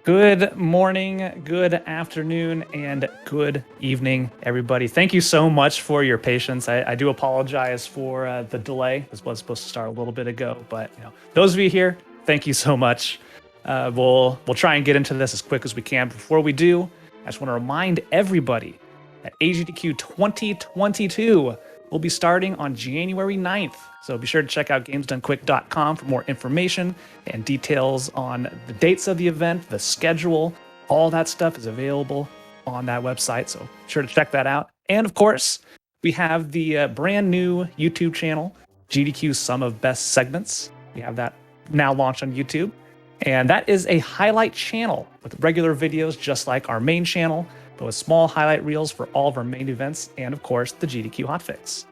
Good morning, good afternoon, and good evening, everybody. Thank you so much for your patience. I do apologize for the delay. This was supposed to start a little bit ago, but those of you here, thank you so much. We'll try and get into this as quick as we can. Before we do, I just want to remind everybody that AGDQ 2022 will be starting on January 9th. So be sure to check out gamesdonequick.com for more information and details on the dates of the event, the schedule. All that stuff is available on that website. So be sure to check that out. And of course, we have the brand new YouTube channel, GDQ Sum of Best Segments. We have that now launched on YouTube. And that is a highlight channel with regular videos just like our main channel, but with small highlight reels for all of our main events and, of course, the GDQ Hotfix.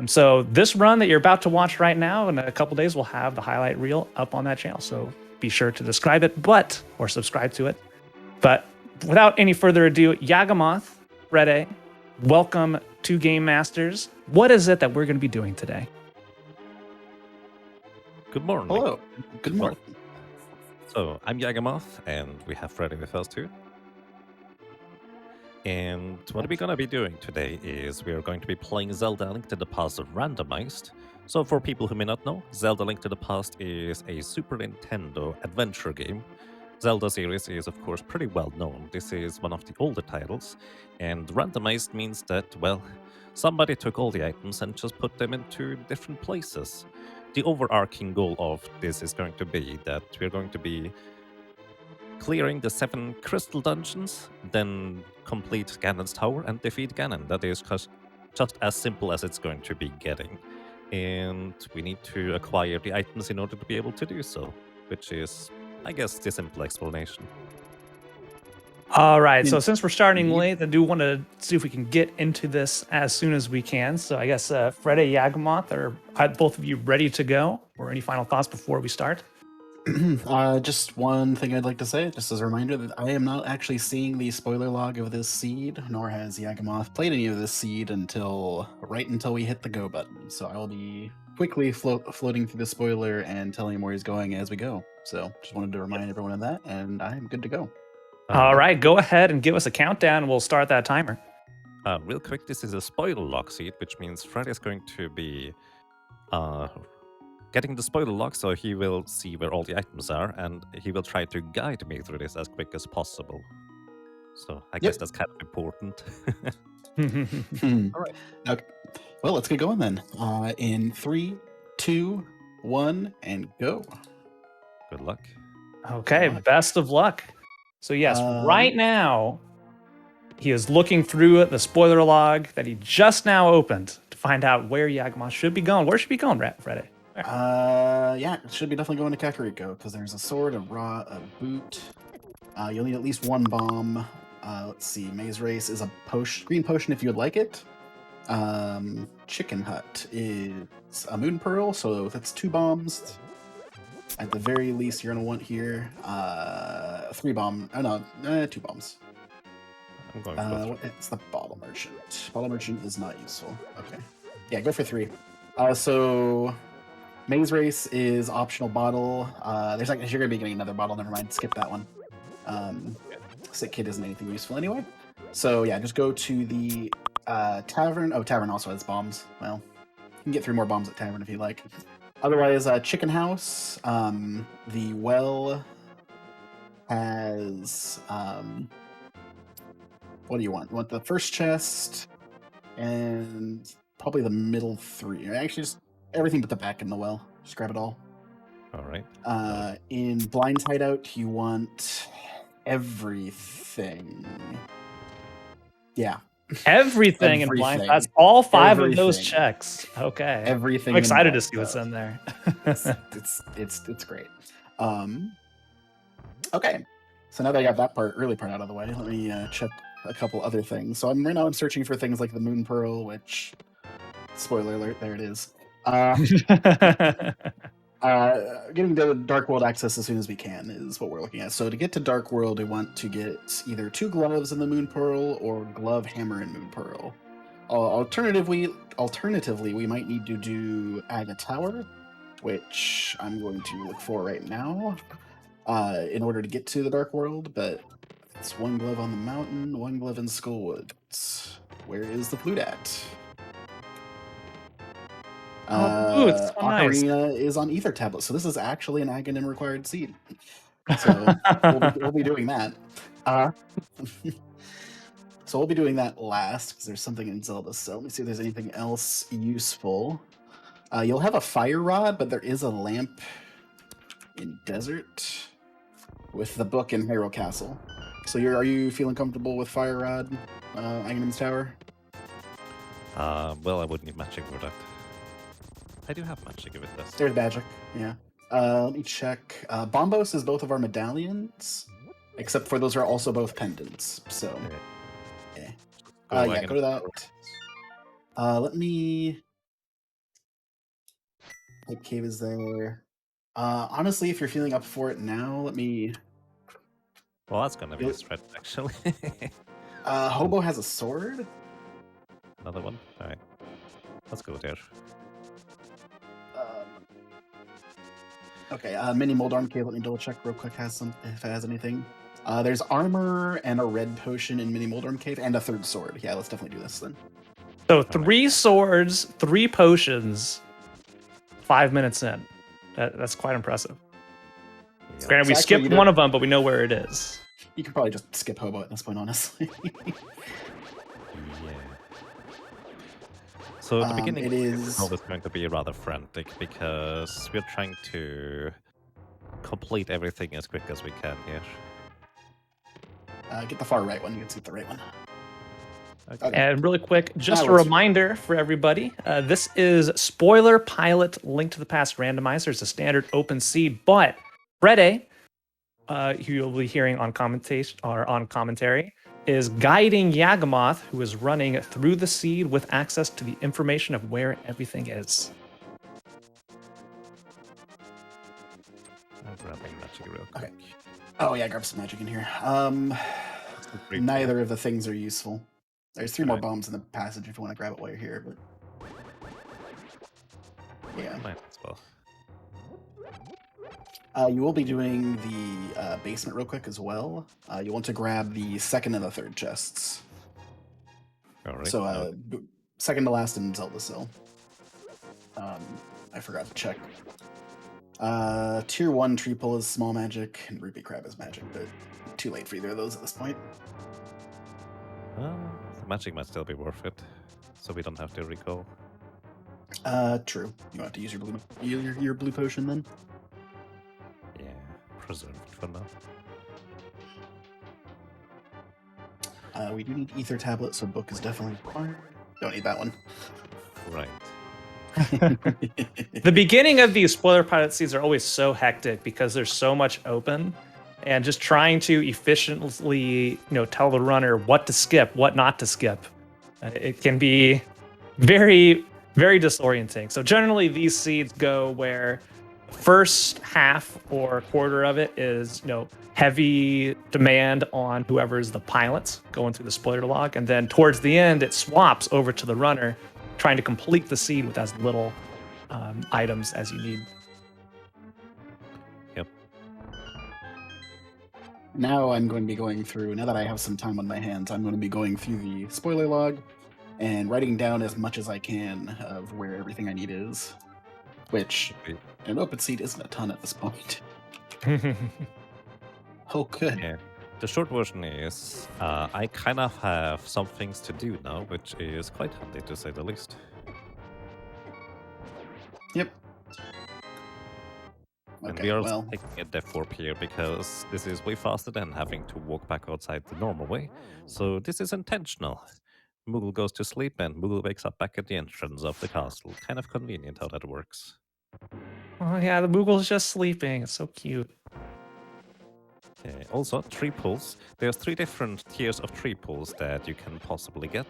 So this run that you're about to watch right now, in a couple days, we'll have the highlight reel up on that channel. So be sure to subscribe to it. But without any further ado, Yagamoth, Rede, welcome to Game Masters. What is it that we're going to be doing today? Good morning. Hello. Good morning. So I'm Yagamoth, and we have Freddy with us too. And what we're going to be doing today is we are going to be playing Zelda Link to the Past Randomized. So for people who may not know, Zelda Link to the Past is a Super Nintendo adventure game. Zelda series is of course pretty well known. This is one of the older titles, and randomized means that, well, somebody took all the items and just put them into different places. The overarching goal of this is going to be that we're going to be clearing the 7 crystal dungeons, then complete Ganon's tower and defeat Ganon. That is just as simple as it's going to be getting. And we need to acquire the items in order to be able to do so, which is, I guess, the simple explanation. All right, so since we're starting late, I do want to see if we can get into this as soon as we can. So I guess Freddy, Yagamoth, are both of you ready to go? Or any final thoughts before we start? Just one thing I'd like to say, just as a reminder, that I am not actually seeing the spoiler log of this seed, nor has Yagamoth played any of this seed right until we hit the go button. So I will be quickly floating through the spoiler and telling him where he's going as we go. So just wanted to remind everyone of that, and I'm good to go. All right, go ahead and give us a countdown, and we'll start that timer. Real quick, this is a spoiler log seed, which means Freddy is going to be getting the spoiler log, so he will see where all the items are, and he will try to guide me through this as quick as possible. So I guess that's kind of important. All right. Okay. Well, let's get going then. In 3, 2, 1, and go. Good luck. Okay, best of luck. So yes, right now, he is looking through the spoiler log that he just now opened to find out where Yagamoth should be going. Where should he be going, Freddy? Yeah, it should be definitely going to Kakariko, because there's a sword, a boot. You'll need at least 1 bomb. Let's see, Maze Race is a green potion if you would like it. Chicken Hut is a moon pearl, so that's 2 bombs. At the very least, you're gonna want here 3 bomb. Oh no, 2 bombs. I'm going it's the bottle merchant. Bottle merchant is not useful. Okay, yeah, go for 3. So Maze Race is optional bottle. You're gonna be getting another bottle. Never mind, skip that one. Sick Kid isn't anything useful anyway. So yeah, just go to the tavern. Oh, tavern also has bombs. Well, you can get 3 more bombs at tavern if you like. Otherwise, Chicken House. The well has what do you want? You want the first chest and probably the middle 3. Actually, just everything but the back in the well. Just grab it all. All right. In Blind's Hideout, you want everything. Yeah. Everything in Blind. That's all 5 of those checks. Okay. Everything. I'm excited to see what's in there. it's great. Okay. So now that I got that early part out of the way, let me check a couple other things. So right now I'm searching for things like the Moon Pearl, which, spoiler alert, there it is. Getting to Dark World access as soon as we can is what we're looking at. So to get to Dark World, we want to get either 2 gloves in the Moon Pearl or glove, hammer, and Moon Pearl. Alternatively, we might need to do Aga Tower, which I'm going to look for right now. in order to get to the Dark World, but it's one glove on the mountain, one glove in Skullwoods. Where is the flute at? Oh, the boots. So nice. Ocarina is on Ether Tablet, so this is actually an Aghanim required seed. So we'll be doing that. So we'll be doing that last because there's something in Zelda. So let me see if there's anything else useful. You'll have a fire rod, but there is a lamp in Desert with the book in Hyrule Castle. So are you feeling comfortable with fire rod, Aghanim's Tower? Well, I would need magic for that. I do have magic with this. There's magic, yeah. Let me check. Bombos is both of our medallions, except for those are also both pendants. So, yeah. Yeah, go to that. Let me. What cave is there? Honestly, if you're feeling up for it now, let me. Well, that's gonna be a threat, actually. Hobo has a sword. Another one. All right, let's go there. Okay, Mini Moldarn Cave, let me double check real quick if it has anything. There's armor and a red potion in Mini Moldarn Cave and a third sword. Yeah, let's definitely do this then. So 3 swords, 3 potions, 5 minutes in. That's quite impressive. Yeah. Granted, we skipped one of them, but we know where it is. You could probably just skip Hobo at this point, honestly. Yeah. So at the beginning, it is always going to be rather frantic because we're trying to complete everything as quick as we can here. Get the far right one. You can see the right one. Okay. And really quick, just a reminder for everybody, this is Spoiler Pilot Link to the Past Randomizer. It's a standard open seed, but Frede, who you'll be hearing on commentary, is guiding Yagamoth, who is running through the seed with access to the information of where everything is. I'm grabbing magic real quick. Okay. Oh yeah, grab some magic in here. Neither of the things are useful. There's 3 more bombs in the passage if you want to grab it while you're here, but yeah. Might as well. You will be doing the basement real quick as well. You want to grab the second and the third chests. All right. So second to last in Zelda Sill. I forgot to check. Tier 1 tree pull is small magic, and rupee crab is magic, but too late for either of those at this point. The magic might still be worth it, so we don't have to recall. True. You have to use your blue potion then. Yeah, preserve it for now. We do need ether tablet, so book is definitely required. Don't need that one. Right. The beginning of these spoiler pilot seeds are always so hectic because there's so much open, and just trying to efficiently, tell the runner what to skip, what not to skip. It can be very, very disorienting. So generally, these seeds go where first half or quarter of it is, heavy demand on whoever's the pilot going through the spoiler log, and then towards the end, it swaps over to the runner, trying to complete the seed with as little items as you need. Yep. Now I'm going to be going through, now that I have some time on my hands, I'm going to be going through the spoiler log and writing down as much as I can of where everything I need is, which an open seed isn't a ton at this point. Oh, good. Yeah. The short version is I kind of have some things to do now, which is quite handy to say the least. Yep. And we are taking a death warp here because this is way faster than having to walk back outside the normal way. So this is intentional. Moogle goes to sleep and Moogle wakes up back at the entrance of the castle. Kind of convenient how that works. Oh yeah, the Moogle's just sleeping. It's so cute. Also, tree pulls. There's 3 different tiers of tree pulls that you can possibly get.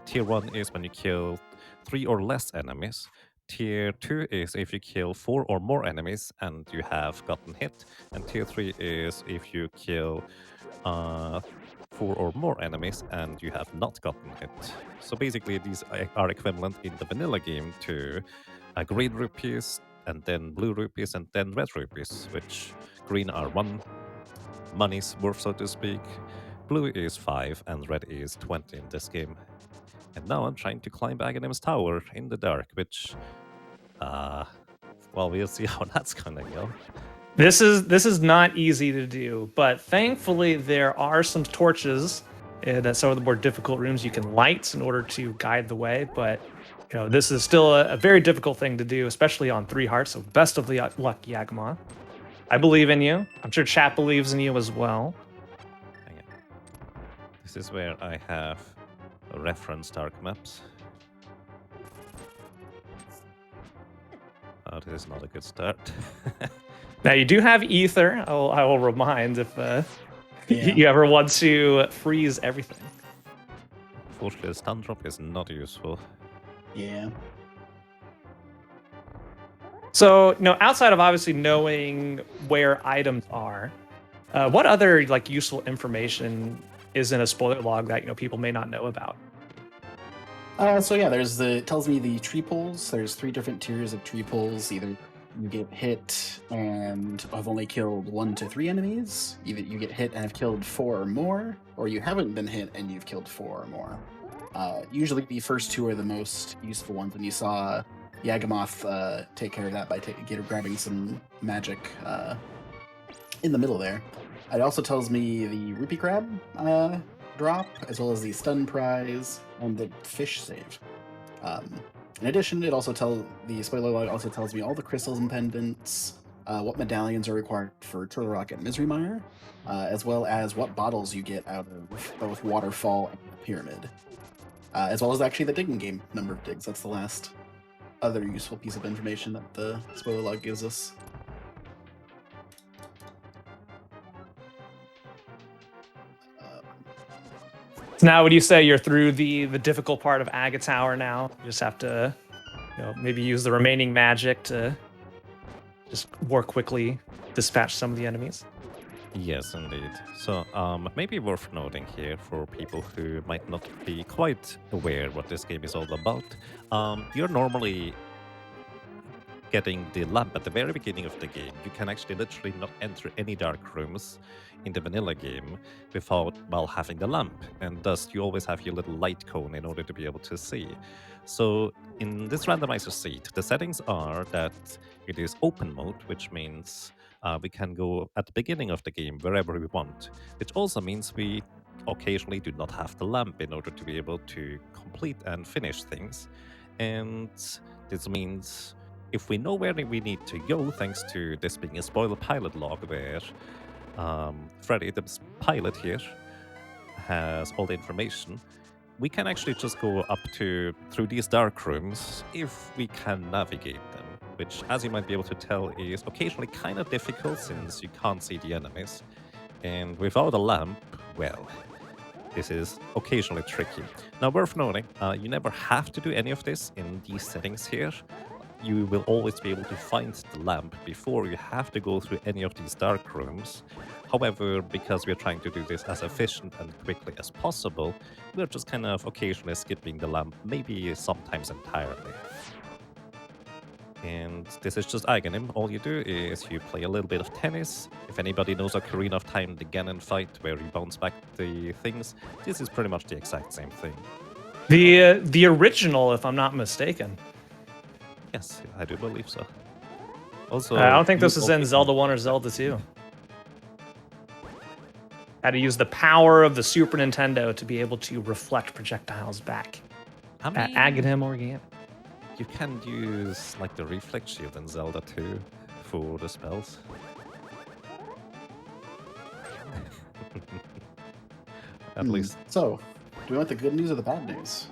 Tier 1 is when you kill 3 or less enemies. Tier 2 is if you kill 4 or more enemies and you have gotten hit. And Tier 3 is if you kill 4 or more enemies and you have not gotten hit. So basically these are equivalent in the vanilla game to green rupees, and then blue rupees, and then red rupees, which green are 1 money's worth, so to speak. Blue is 5, and red is 20 in this game. And now I'm trying to climb Aghanim's tower in the dark, which, well, we'll see how that's gonna go. This is not easy to do, but thankfully there are some torches that some of the more difficult rooms you can light in order to guide the way. But this is still a very difficult thing to do, especially on 3 hearts. So best of luck, Yagama. I believe in you. I'm sure chat believes in you as well. Hang on. This is where I have reference dark maps. Oh, this is not a good start. Now you do have ether. I will remind if you ever want to freeze everything. Unfortunately, the stun drop is not useful. Yeah. So, outside of obviously knowing where items are, what other useful information is in a spoiler log that people may not know about? So yeah, it tells me the tree pulls. There's 3 different tiers of tree pulls. Either you get hit and have only killed 1 to 3 enemies. Either you get hit and have killed 4 or more, or you haven't been hit and you've killed 4 or more. Usually the first 2 are the most useful ones, and you saw Yagamoth take care of that by grabbing some magic in the middle there. It also tells me the rupee crab drop, as well as the stun prize and the fish save. In addition, the spoiler log also tells me all the crystals and pendants, what medallions are required for Turtle Rock and Misery Mire, as well as what bottles you get out of both Waterfall and the Pyramid, as well as actually the digging game number of digs. That's the last other useful piece of information that the spoiler log gives us. Now, would you say you're through the difficult part of Aga Tower now? You just have to, maybe use the remaining magic to just more quickly dispatch some of the enemies? Yes, indeed. So, maybe worth noting here for people who might not be quite aware what this game is all about. You're normally getting the lamp at the very beginning of the game. You can actually literally not enter any dark rooms in the vanilla game without, well, having the lamp, and thus you always have your little light cone in order to be able to see. So in this randomizer seat, the settings are that it is open mode, which means we can go at the beginning of the game wherever we want, which also means we occasionally do not have the lamp in order to be able to complete and finish things. And this means if we know where we need to go, thanks to this being a spoiler pilot log where Freddy, the pilot here, has all the information, we can actually just go up through these dark rooms if we can navigate them, which, as you might be able to tell, is occasionally kind of difficult since you can't see the enemies. And without a lamp, well, this is occasionally tricky. Now, worth noting, you never have to do any of this in these settings here. You will always be able to find the lamp before you have to go through any of these dark rooms. However, because we're trying to do this as efficient and quickly as possible, we're just kind of occasionally skipping the lamp, maybe sometimes entirely. And this is just Aghanim. All you do is you play a little bit of tennis. If anybody knows Ocarina of Time, the Ganon fight, where you bounce back the things, this is pretty much the exact same thing. The original, if I'm not mistaken. Yes, I do believe so. Also, I don't think this is in Zelda 1 or Zelda 2. How to use the power of the Super Nintendo to be able to reflect projectiles back at Aghanim or Ganon. You can use like the reflect shield in Zelda 2 for the spells. At least. So, do we want the good news or the bad news?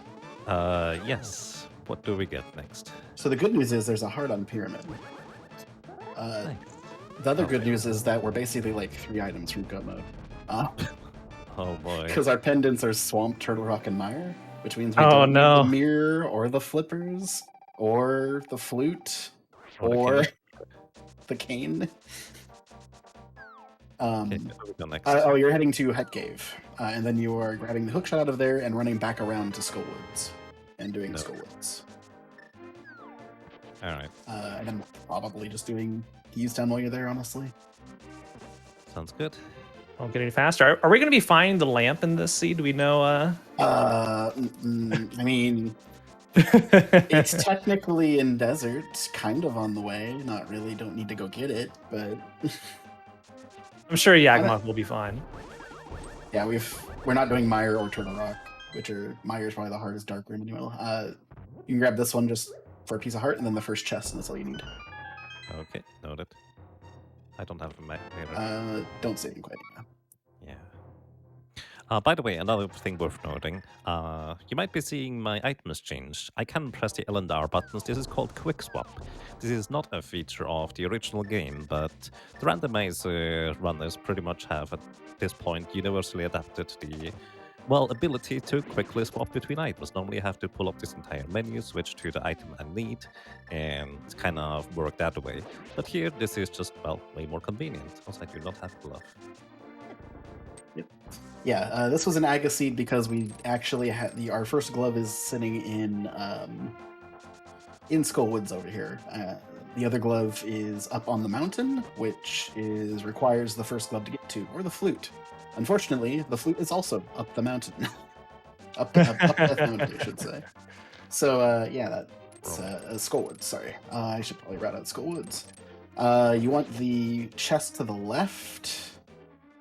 Yes. What do we get next? So the good news is there's a heart on Pyramid. Nice. The other good news is that we're basically like 3 items from Go mode. Oh boy. Because our pendants are Swamp, Turtle Rock, and Mire, which means we Oh, don't no. need the mirror or the flippers or the flute or the cane. Okay, where do we go next? You're heading to Het Cave, and then you are grabbing the hookshot out of there and running back around to Skullwoods and doing Skullwoods. All right. And then probably just doing Keys Town while you're there, honestly. Sounds good. Won't get any faster. Are we going to be finding the lamp in this seed? Do we know? I mean, it's technically in desert, kind of on the way. Not really. Don't need to go get it, but I'm sure Yagmoth will be fine. yeah, we're not doing Mire or Turtle Rock, which are Mire's probably the hardest dark room anyway. You can grab this one just for a piece of heart, and then the first chest, and that's all you need. Okay, noted. I don't have a mirror. Don't save him quite yet. Yeah. By the way, another thing worth noting, you might be seeing my items change. I can press the L and R buttons. This is called Quick Swap. This is not a feature of the original game, but the randomizer runners pretty much have, at this point, universally adapted the ability to quickly swap between items. Normally you have to pull up this entire menu, switch to the item I need, and kind of work that way. But here, this is just, way more convenient, because I do not have glove. Yeah, this was an Aga seed because we actually had our first glove is sitting in Skull Woods over here. The other glove is up on the mountain, which requires the first glove to get to, or the flute. Unfortunately, the flute is also up the mountain. up Death Mountain, I should say. So, yeah, that's Skull Woods, sorry. I should probably route out Skull Woods. You want the chest to the left.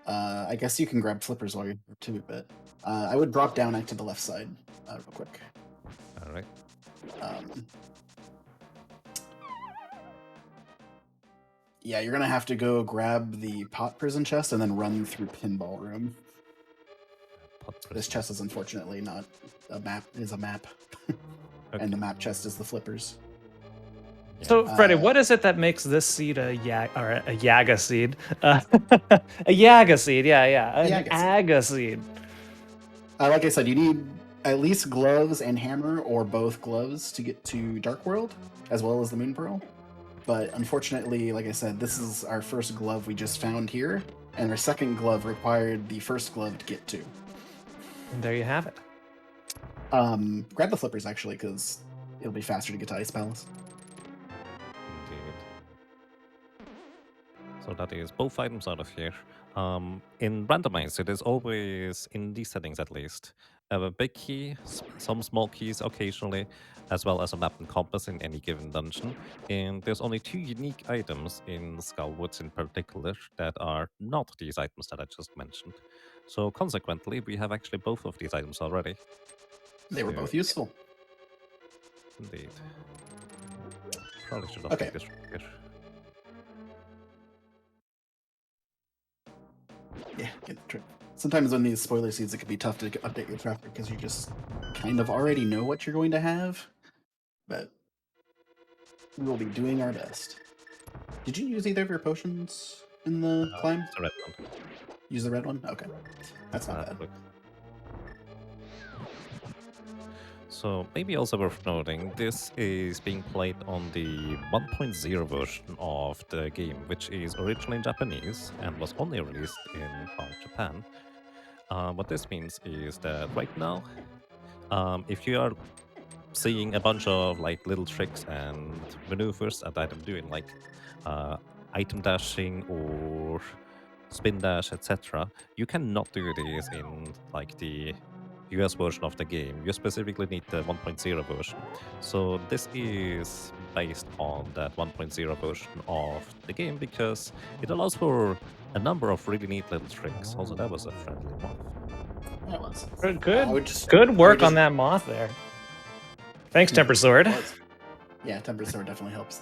I guess you can grab flippers while you're there too, but I would drop down to the left side real quick. All right. Yeah, you're gonna have to go grab the pot prison chest and then run through pinball room. This chest is unfortunately not a map. It is a map, okay. And the map chest is the flippers. So, Freddie, what is it that makes this seed a Yaga seed? A Yaga seed, yeah. An Aga seed. Like I said, you need at least gloves and hammer, or both gloves, to get to Dark World, as well as the Moon Pearl. But unfortunately, like I said, this is our first glove we just found here, and our second glove required the first glove to get to. And there you have it. Grab the flippers, actually, because it'll be faster to get to Ice Palace. So that is both items out of here. In Randomizer, it is always, in these settings at least, a big key, some small keys occasionally, as well as a map and compass in any given dungeon. And there's only 2 unique items in Skullwoods in particular that are not these items that I just mentioned. So consequently, we have actually both of these items already. They were both useful. Indeed. Probably should okay. This right here. Yeah, get the trick. Sometimes on these spoiler seeds, it can be tough to update your traffic because you just kind of already know what you're going to have. But we will be doing our best. Did you use either of your potions in the climb? The red one. Use the red one? Okay. That's not bad. Look. So maybe also worth noting, this is being played on the 1.0 version of the game, which is originally in Japanese and was only released in Japan. What this means is that right now, if you are seeing a bunch of little tricks and maneuvers that I'm doing, like item dashing or spin dash, etc., you cannot do this in the US version of the game. You specifically need the 1.0 version. So this is based on that 1.0 version of the game because it allows for a number of really neat little tricks. Also, that was a friendly moth. That was. Good work on that moth there. Thanks, Temper Sword. Yeah, Temper Sword definitely helps.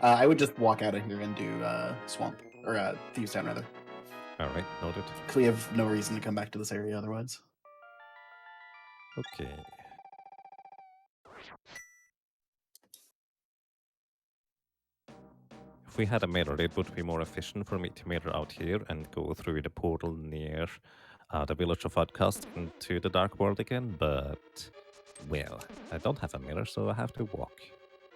I would just walk out of here and do Swamp, or Thieves Town, rather. All right, noted. We have no reason to come back to this area otherwise. Okay. If we had a mirror, it would be more efficient for me to mirror out here and go through the portal near the village of Outcast into the Dark World again, but, well, I don't have a mirror, so I have to walk.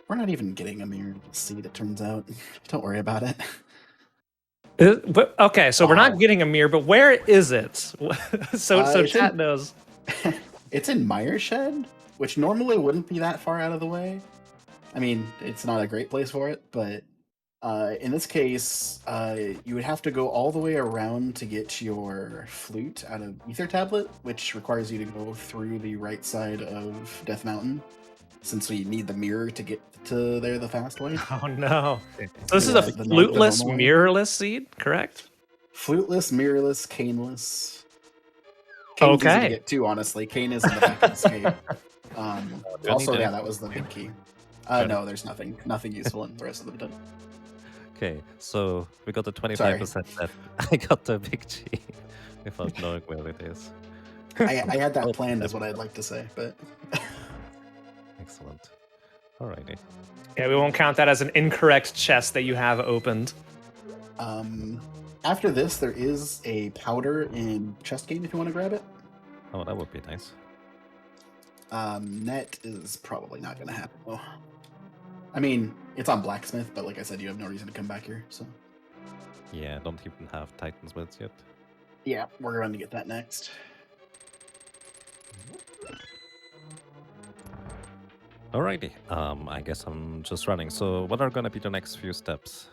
We're not even getting a mirror to see, it turns out. Don't worry about it. Okay, so we're not getting a mirror, but where is it? so chat knows. It's in Mireshed, which normally wouldn't be that far out of the way. I mean, it's not a great place for it, but In this case, you would have to go all the way around to get your flute out of Ether Tablet, which requires you to go through the right side of Death Mountain, since we need the mirror to get to there the fast way. Oh no. So this is a The fluteless, normal way. mirrorless seed, correct? Fluteless, mirrorless, caneless. Kane's easy to Okay. get too, honestly. Kane is in the back of the escape. Do you Also, need yeah, any- that was the big key. Got it. No, there's nothing useful in the rest of the button. Okay, so we got the 25% that I got the big G without knowing where it is. I had that Oh, planned, is that- what I'd like to say, but Excellent. Alrighty. Yeah, we won't count that as an incorrect chest that you have opened. after this, there is a powder in chest game if you want to grab it. Oh, that would be nice. Net is probably not going to happen. Oh. I mean, it's on Blacksmith, but like I said, you have no reason to come back here. So Yeah, I don't even have Titan's Blitz yet. yeah, we're going to get that next. Alrighty. I guess I'm just running. So what are gonna be the next few steps?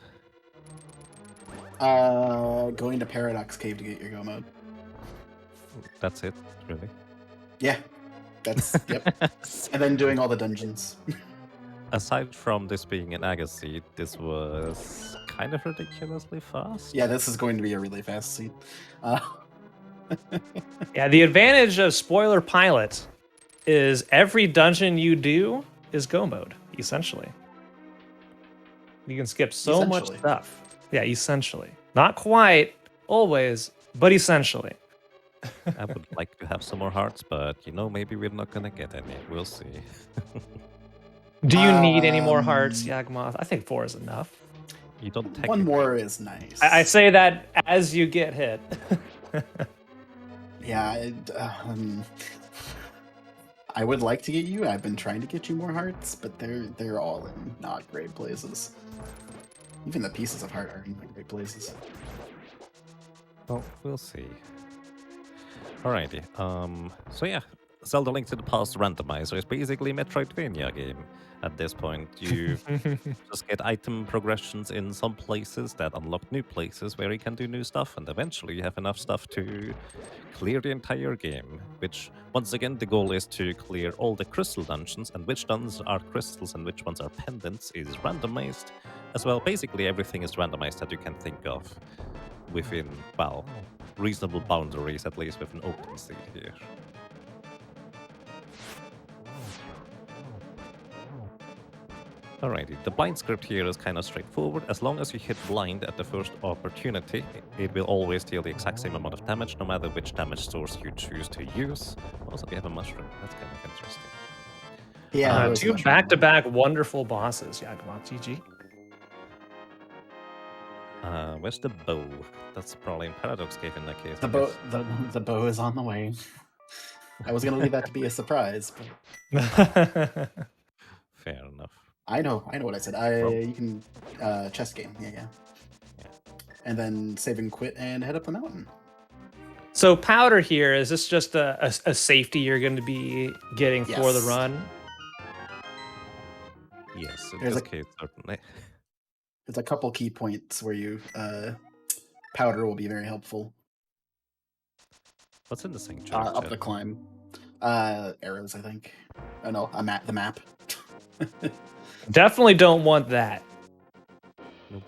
Going to Paradox Cave to get your go mode. That's it, really. Yeah, that's yep. And then doing all the dungeons. Aside from this being an Agassiz, this was kind of ridiculously fast. Yeah, this is going to be a really fast scene. Yeah, the advantage of spoiler pilot is every dungeon you do is go mode, essentially. You can skip so much Essentially. stuff. Yeah, essentially. Not quite, always, but essentially. I would like to have some more hearts, but maybe we're not gonna get any. We'll see. Do you need any more hearts, Um, Yagmoth? I think 4 is enough. You don't One technically. more is nice. I say that as you get hit. Yeah, I would like to get you. I've been trying to get you more hearts, but they're all in not great places. Even the pieces of heart are in not great places. Well, we'll see. Alrighty. So yeah, Zelda Link to the Past Randomizer is basically a Metroidvania game. At this point, you just get item progressions in some places that unlock new places where you can do new stuff, and eventually you have enough stuff to clear the entire game. Which, once again, the goal is to clear all the crystal dungeons, and which ones are crystals and which ones are pendants is randomized. As well, basically everything is randomized that you can think of within, well, reasonable boundaries, at least with an open seed here. Alrighty, the blind script here is kind of straightforward. As long as you hit blind at the first opportunity, it will always deal the exact same amount of damage, no matter which damage source you choose to use. Also, we have a mushroom. That's kind of interesting. Yeah, there was 2 much back-to-back wonderful bosses, Yagmoth. GG. Where's the bow? That's probably in Paradox Cave in that case. The I bow, guess. the bow is on the way. I was gonna leave that to be a surprise, but Fair enough. I know what I said. You can chess game, yeah, and then save and quit and head up the mountain. So powder here, is this just a safety you're going to be getting for the Yes. run? Yes, in There's this a- case, certainly. There's a couple key points where you powder will be very helpful. What's in the sanctuary? Up chat? the climb. Arrows, I think. Oh no, the map. Definitely don't want that. Nope.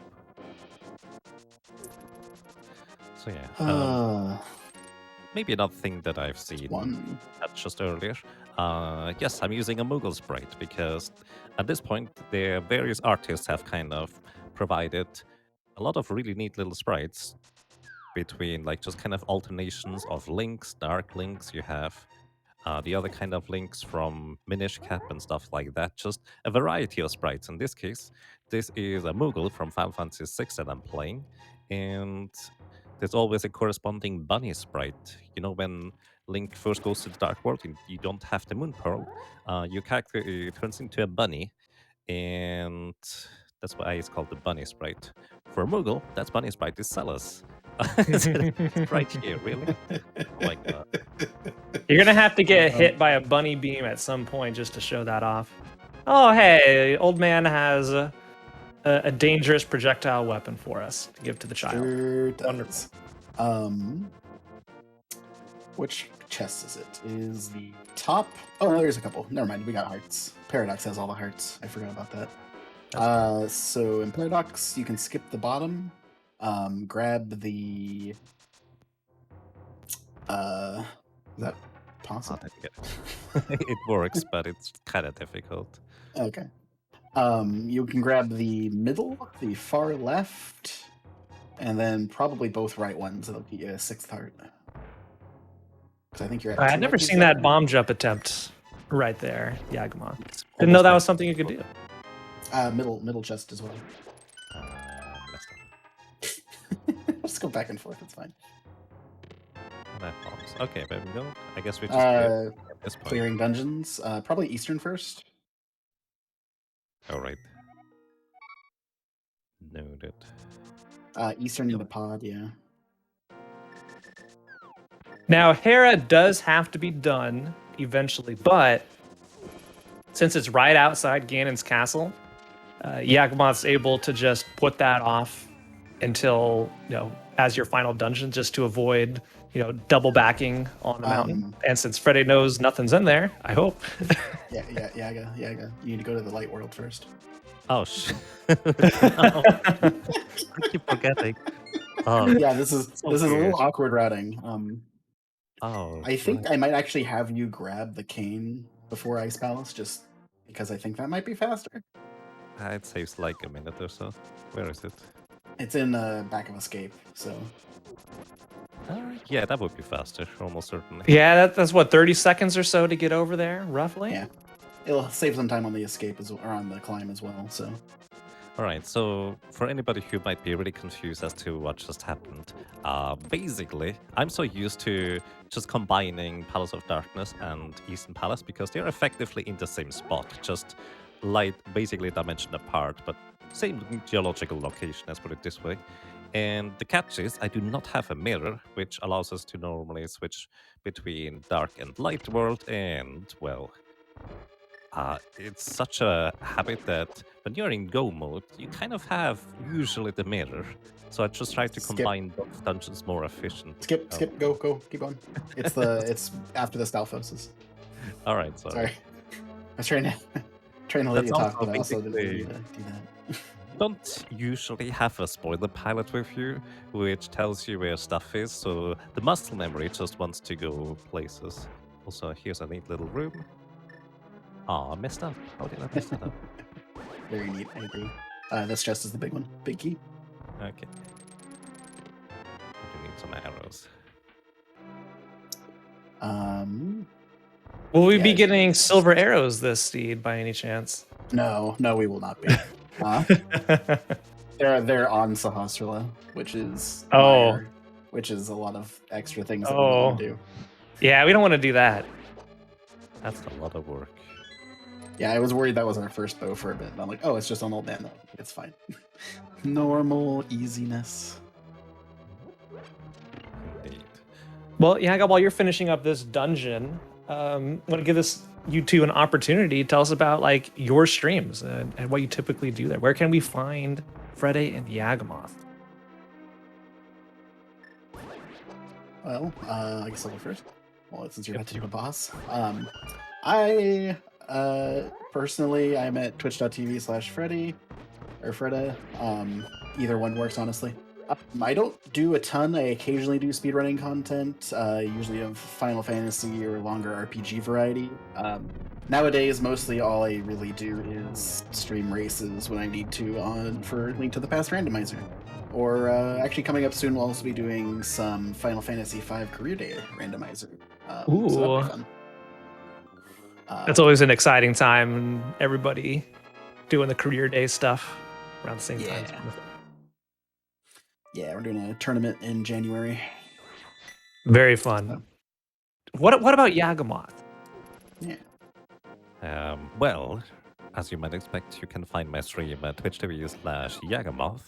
So yeah, maybe another thing that I've seen One. just earlier. Yes, I'm using a Moogle sprite because at this point, the various artists have kind of provided a lot of really neat little sprites between like just kind of alternations of links, dark links. You have the other kind of links from Minish Cap and stuff like that. Just a variety of sprites. In this case, this is a Moogle from Final Fantasy VI that I'm playing, and there's always a corresponding bunny sprite. When Link first goes to the Dark World, you don't have the Moon Pearl. Your character turns into a bunny, and that's why it's called the bunny sprite. For Moogle, that bunny sprite is Celis. It's right here, really? Oh my god. You're going to have to get hit by a bunny beam at some point just to show that off. Oh, hey, old man has a dangerous projectile weapon for us to give to the child. Sure does. Wonderful. Which chest is it? Is the top? Oh, no, there's a couple. Never mind. We got hearts. Paradox has all the hearts. I forgot about that. So in Paradox, you can skip the bottom. Grab the. Is that possible? It works, but it's kind of difficult. Okay. You can grab the middle, the far left, and then probably both right ones. It'll get you a 6th heart. Because I think you're at I've 2 never at seen that bomb jump attempt right there, Yagmoth. Didn't know that was something you could do. Middle chest as well. Messed up. Just go back and forth. It's fine. That bombs. Okay, there we go. I guess we just at this point. Clearing dungeons. Probably Eastern first. All right. Noted. Eastern in the pod, yeah. Now, Hera does have to be done eventually, but since it's right outside Ganon's castle, Yagmoth's able to just put that off until, as your final dungeon, just to avoid, double backing on the mountain. And since Freddy knows nothing's in there, I hope. Yaga. You need to go to the light world first. Oh, shit. I keep forgetting. Yeah, this is a little awkward routing. I think right. I might actually have you grab the cane before Ice Palace, just because I think that might be faster. It saves like a minute or so. Where is it? It's in the back of Escape, so. Yeah, that would be faster, almost certainly. Yeah, that's what, 30 seconds or so to get over there, roughly? Yeah. It'll save some time on the escape or on the climb as well, so. Alright, so for anybody who might be really confused as to what just happened, basically, I'm so used to just combining Palace of Darkness and Eastern Palace because they're effectively in the same spot, just basically dimension apart, but same geological location, let's put it this way. And the catch is I do not have a mirror, which allows us to normally switch between dark and light world, and, well, it's such a habit that when you're in go mode, you kind of have usually the mirror. So I just try to combine both dungeons more efficient. Skip, go, keep going. It's after the Stalfoses. All right, sorry. I was trying to let you talk, but I also didn't want you to do that. Don't usually have a spoiler pilot with you, which tells you where stuff is, so the muscle memory just wants to go places. Also, here's a neat little room. Aw, I messed up. How did I mess that up? Very neat, I agree. This chest is the big one. Big key. Okay. I do need some arrows. Will we be getting silver arrows this seed by any chance? No, we will not be. They're on Sahasrara, which is which is a lot of extra things that we don't want to do. Yeah, we don't want to do that. That's a lot of work. Yeah, I was worried that was our first bow for a bit. And I'm like, oh, it's just on Old Man. No, it's fine. Normal easiness. Indeed. Well, Yaga, while you're finishing up this dungeon, I want to give you two an opportunity. Tell us about your streams and what you typically do there. Where can we find Freddy and Yagamoth? Well, I guess I'll go first. Well, since you're about to do a boss. I personally, I'm at twitch.tv/Freddy or Freda. Either one works, honestly. I don't do a ton. I occasionally do speedrunning content, usually of Final Fantasy or longer RPG variety. Nowadays, mostly all I really do is stream races when I need to for Link to the Past Randomizer. Or actually coming up soon, we'll also be doing some Final Fantasy V Career Day Randomizer. Ooh. So that'll be fun. That's always an exciting time, and everybody doing the career day stuff around the same time. Yeah, we're doing a tournament in January. Very fun. What about Yagamoth? Yeah. Well, as you might expect, you can find my stream at twitch.tv/Yagamoth.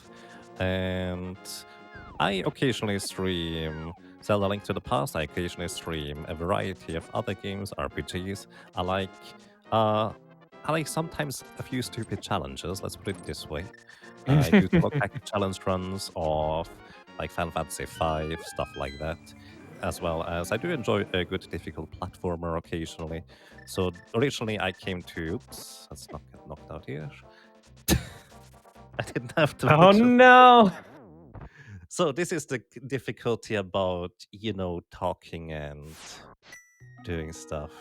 And I occasionally stream Zelda Link to the Past. I occasionally stream a variety of other games, RPGs. I like I like sometimes a few stupid challenges, let's put it this way. Usual challenge runs of like Final Fantasy V, stuff like that. As well as I do enjoy a good difficult platformer occasionally. So originally I came to, oops, let's not get knocked out here. I didn't have to. Oh no! So this is the difficulty about, talking and doing stuff.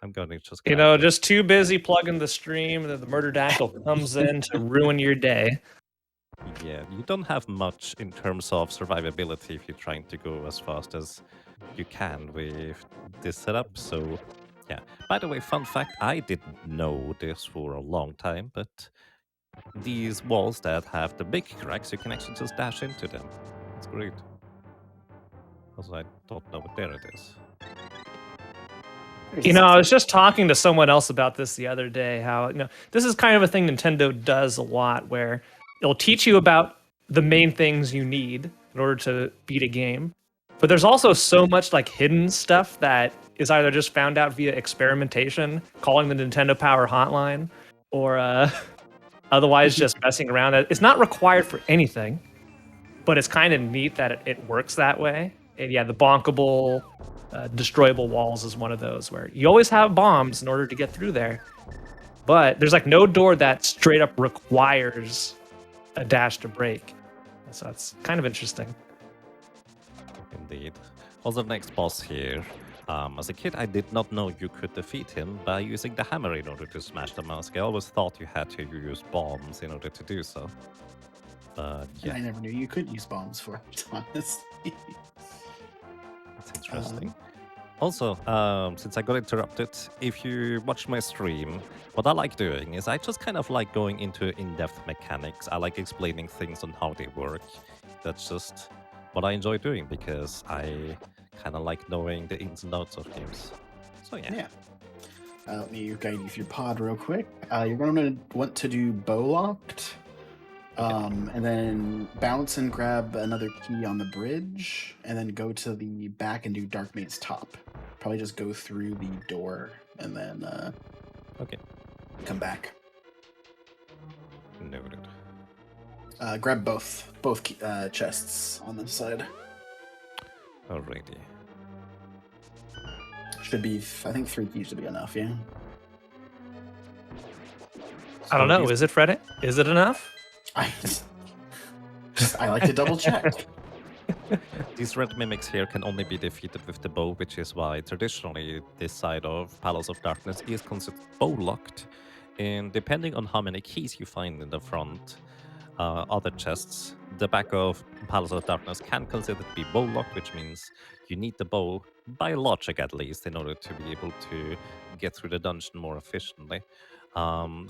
I'm going to just You grab know, the- just too busy plugging the stream, and then the murder dackle comes in to ruin your day. Yeah, you don't have much in terms of survivability if you're trying to go as fast as you can with this setup. So, yeah. By the way, fun fact, I didn't know this for a long time, but these walls that have the big cracks, you can actually just dash into them. It's great. Also, I don't know, but there it is. You know, I was just talking to someone else about this the other day, how, this is kind of a thing Nintendo does a lot, where it'll teach you about the main things you need in order to beat a game. But there's also so much like hidden stuff that is either just found out via experimentation, calling the Nintendo Power hotline, or otherwise just messing around. It's not required for anything, but it's kind of neat that it works that way. And yeah, the bonkable, destroyable walls is one of those where you always have bombs in order to get through there. But there's like no door that straight up requires a dash to break. So that's kind of interesting. Indeed. Also, the next boss here. As a kid, I did not know you could defeat him by using the hammer in order to smash the mask. I always thought you had to use bombs in order to do so. But yeah, I never knew you could use bombs for it, honestly. it's interesting. Also, since I got interrupted, if you watch my stream, what I like doing is I just kind of like going into in-depth mechanics. I like explaining things on how they work. That's just what I enjoy doing because I kind of like knowing the ins and outs of games. So yeah. Let me guide you through pod real quick. You're going to want to do bow locked. And then bounce and grab another key on the bridge, and then go to the back and do Dark Maze top. Probably just go through the door and then Okay. come back. Noted. Grab both chests on this side. Alrighty. Should be, I think 3 keys should be enough. Yeah. I don't know. Is it, Freddy? Is it enough? I like to double check. These red mimics here can only be defeated with the bow, which is why traditionally this side of Palace of Darkness is considered bow-locked. And depending on how many keys you find in the front, other chests, the back of Palace of Darkness can consider to be bow-locked, which means you need the bow, by logic at least, in order to be able to get through the dungeon more efficiently.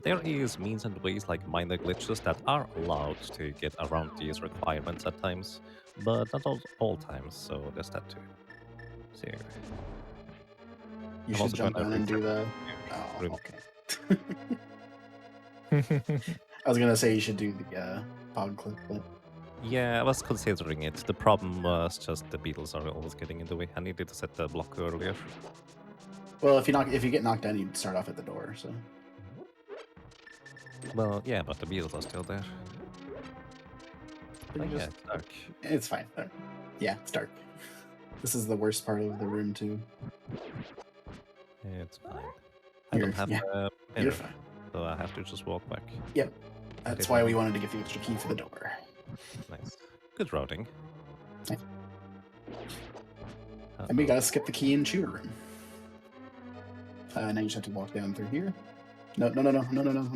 There is means and ways like minor glitches that are allowed to get around these requirements at times, but not all times, so there's that too. So, You I'm should also jump going to down and do the. Oh, room. okay. I was gonna say you should do the pog clip, but Yeah, I was considering it. The problem was just the beetles are always getting in the way. I needed to set the block earlier. well, if you get knocked down, you'd start off at the door. So Well, yeah, but the beetles are still there. But Oh, you yeah, just- it's dark. it's fine. Yeah, it's dark. This is the worst part of the room too. It's fine. I You're- don't have yeah, a You're mirror, fine. so I have to just walk back. That's why we wanted to get the extra key for the door. Nice. Good routing. Yeah. And we Uh-oh. gotta skip the key in shooter room. Now you just have to walk down through here. No. There's not None of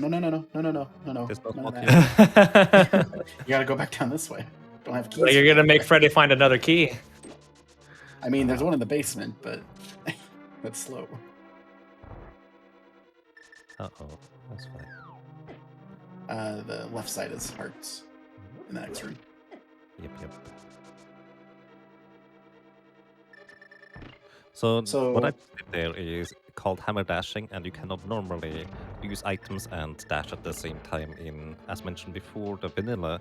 walking. that. You gotta go back down this way. Don't have keys. So you're gonna make Freddy find another key. I mean, there's one in the basement, but that's slow. Uh-oh. That's fine. The left side is hearts in the next room. Yep. So what I did there is called hammer dashing, and you cannot normally use items and dash at the same time in, as mentioned before, the vanilla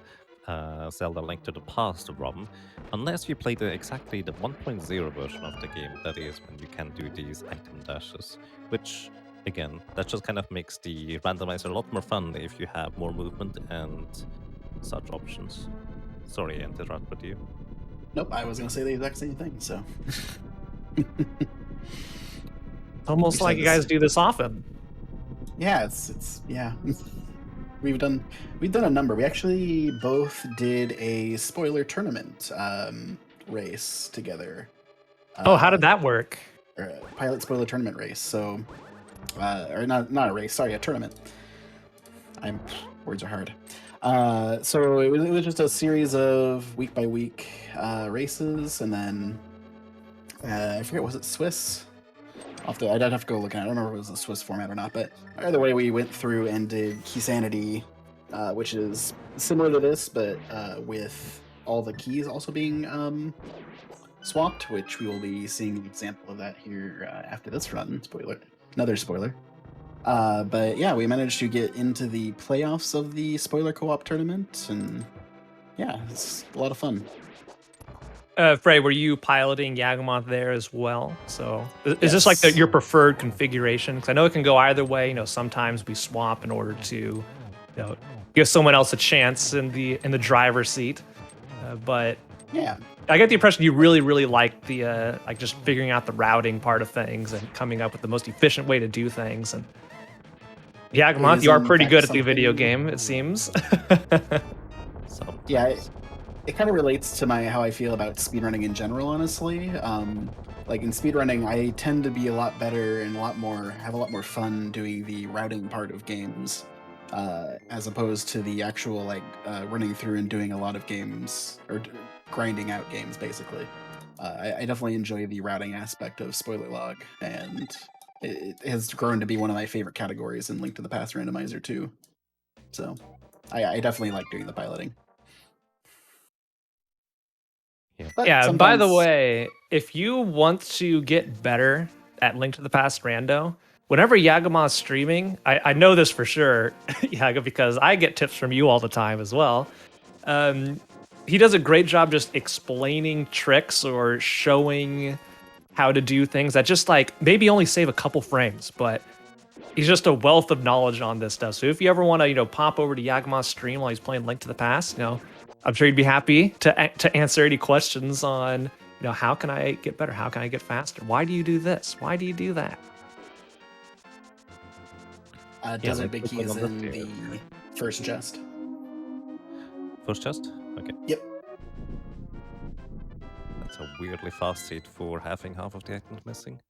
Zelda Link to the Past ROM, unless you play exactly the 1.0 version of the game. That is when you can do these item dashes, which again, that just kind of makes the randomizer a lot more fun if you have more movement and such options. Sorry, I interrupted you. Nope, I was gonna say the exact same thing. So Almost We like said you this- guys do this often. yeah, it's yeah. We've done a number. We actually both did a spoiler tournament race together. Oh, how did that work? Or a pilot spoiler tournament race. So, or not a race. Sorry, a tournament. Words are hard. So it was just a series of week by week races, and then I forget, was it Swiss? I'd have to go look at it. I don't remember if it was a Swiss format or not, but either way, we went through and did Key Sanity, which is similar to this, but with all the keys also being swapped, which we will be seeing an example of that here after this run. Another spoiler. But yeah, we managed to get into the playoffs of the spoiler co-op tournament, and yeah, it's a lot of fun. Frey, were you piloting Yagamoth there as well? So is this like Yes. your preferred configuration? Because I know it can go either way. You know, sometimes we swap in order to, you know, give someone else a chance in the driver's seat. But Yeah, I get the impression you really like the like just figuring out the routing part of things and coming up with the most efficient way to do things. And Yagamoth, is you are in pretty fact good at the video something- game, it seems. Sometimes. Yeah, it kind of relates to how I feel about speedrunning in general, honestly. Like in speedrunning, I tend to be a lot better and have a lot more fun doing the routing part of games, as opposed to the actual running through and doing a lot of games or grinding out games, basically. I definitely enjoy the routing aspect of Spoiler Log, and it has grown to be one of my favorite categories in Link to the Past Randomizer too. So I definitely like doing the piloting. But Yeah, by the sometimes- way, if you want to get better at Link to the Past Rando, whenever Yagamoth's streaming, I know this for sure, Yaga, because I get tips from you all the time as well. He does a great job just explaining tricks or showing how to do things that just like maybe only save a couple frames, but he's just a wealth of knowledge on this stuff. So if you ever want to, pop over to Yagamoth's stream while he's playing Link to the Past, I'm sure he'd be happy to answer any questions on, how can I get better? How can I get faster? Why do you do this? Why do you do that? Desert like Big the Key is one on in the the first chest. First chest? Okay. Yep. That's a weirdly fast seat for having half of the items missing.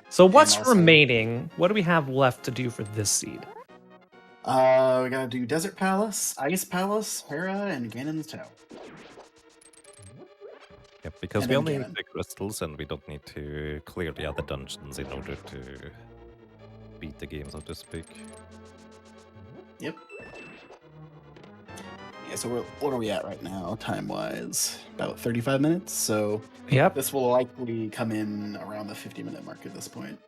So what's also- remaining? What do we have left to do for this seed? We gotta do Desert Palace, Ice Palace, Hera, and Ganon's Tower. Yeah, because And we then only Ganon. need the crystals and we don't need to clear the other dungeons in order to beat the game, so to speak. Yep. Yeah, so what are we at right now, time-wise? About 35 minutes, so Yep. this will likely come in around the 50-minute mark at this point.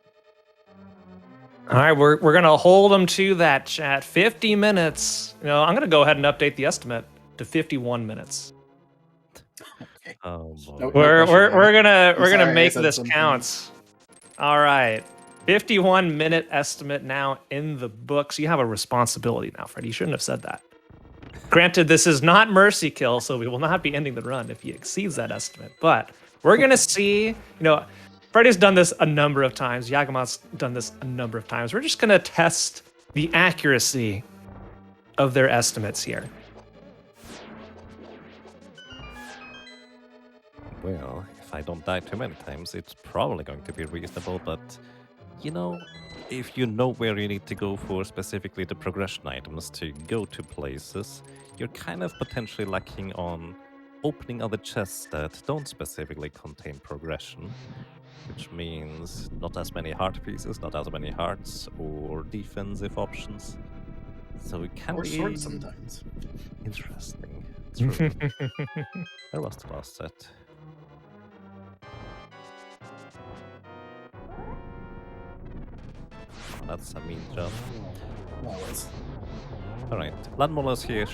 All right, we're gonna hold them to that, chat. 50 minutes. I'm gonna go ahead and update the estimate to 51 minutes. Okay. Oh boy. No We're pressure, we're man. gonna sorry, I make said this something. count. All right, 51-minute estimate now in the books. You have a responsibility now, Freddie. You shouldn't have said that. Granted, this is not mercy kill, so we will not be ending the run if he exceeds that estimate. But we're gonna see. Freddie's done this a number of times. Yagamoth's done this a number of times. We're just gonna test the accuracy of their estimates here. Well, if I don't die too many times, it's probably going to be reasonable, but if you know where you need to go for specifically the progression items to go to places, you're kind of potentially lacking on opening other chests that don't specifically contain progression, which means not as many heart pieces, not as many hearts, or defensive options. So it can Or be swords sometimes. interesting. True. Where was the last set? That's a mean job. Well, it's- Alright, landmolars here,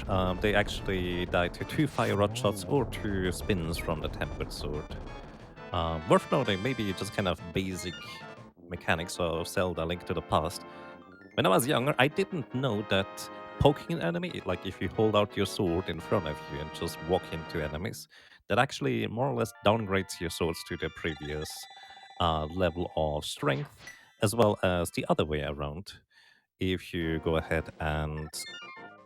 they actually die to 2 fire rod shots or 2 spins from the tempered sword. Worth noting, maybe just kind of basic mechanics of Zelda Link to the Past. When I was younger, I didn't know that poking an enemy, like if you hold out your sword in front of you and just walk into enemies, that actually more or less downgrades your swords to the previous level of strength, as well as the other way around. If you go ahead and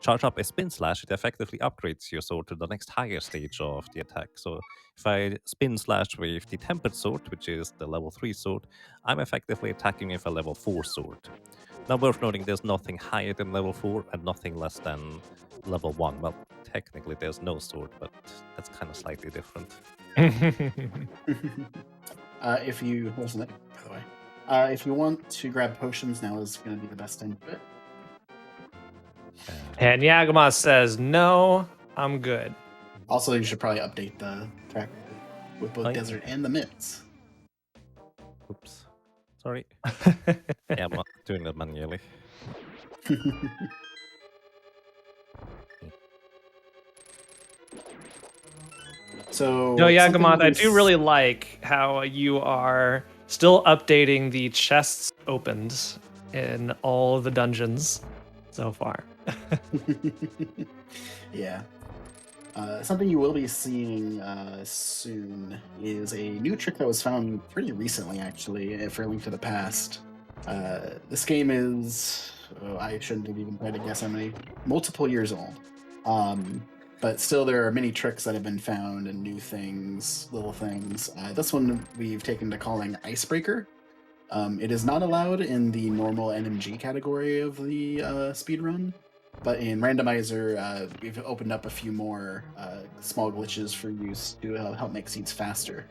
charge up a spin slash, it effectively upgrades your sword to the next higher stage of the attack. So if I spin slash with the tempered sword, which is the level 3 sword, I'm effectively attacking with a level 4 sword. Now worth noting, there's nothing higher than level 4 and nothing less than level 1. Well, technically there's no sword, but that's kind of slightly different. If you wasn't it, by the way. If you want to grab potions, now is going to be the best time to do it. And Yagama says, no, I'm good. Also, you should probably update the track with both Oh, yeah. desert and the mitts. Oops. Sorry. Yeah, I'm not doing that manually. So No, something Yagamoth, I you do really like how you are still updating the chests opened in all of the dungeons so far. Yeah. Something you will be seeing soon is a new trick that was found pretty recently, actually, for Link to the Past. This game is, I shouldn't have even tried to guess how many, multiple years old. But still, there are many tricks that have been found and new things, little things. This one we've taken to calling Icebreaker. It is not allowed in the normal NMG category of the speedrun, but in Randomizer, we've opened up a few more small glitches for use to help make seeds faster.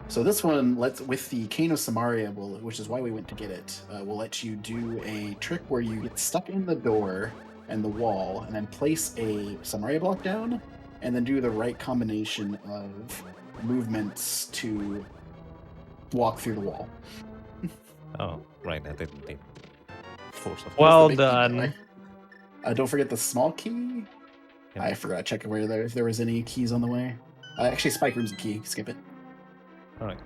So this one, with the Cane of Samaria, which is why we went to get it, will let you do a trick where you get stuck in the door and the wall, and then place a Samaria block down, and then do the right combination of movements to walk through the wall. Oh, right, I didn't need force of Well That's the big key, done. right? Don't forget the small key. Yep. I forgot to check if there was any keys on the way. Actually, Spike Room's a key. Skip it. Alright.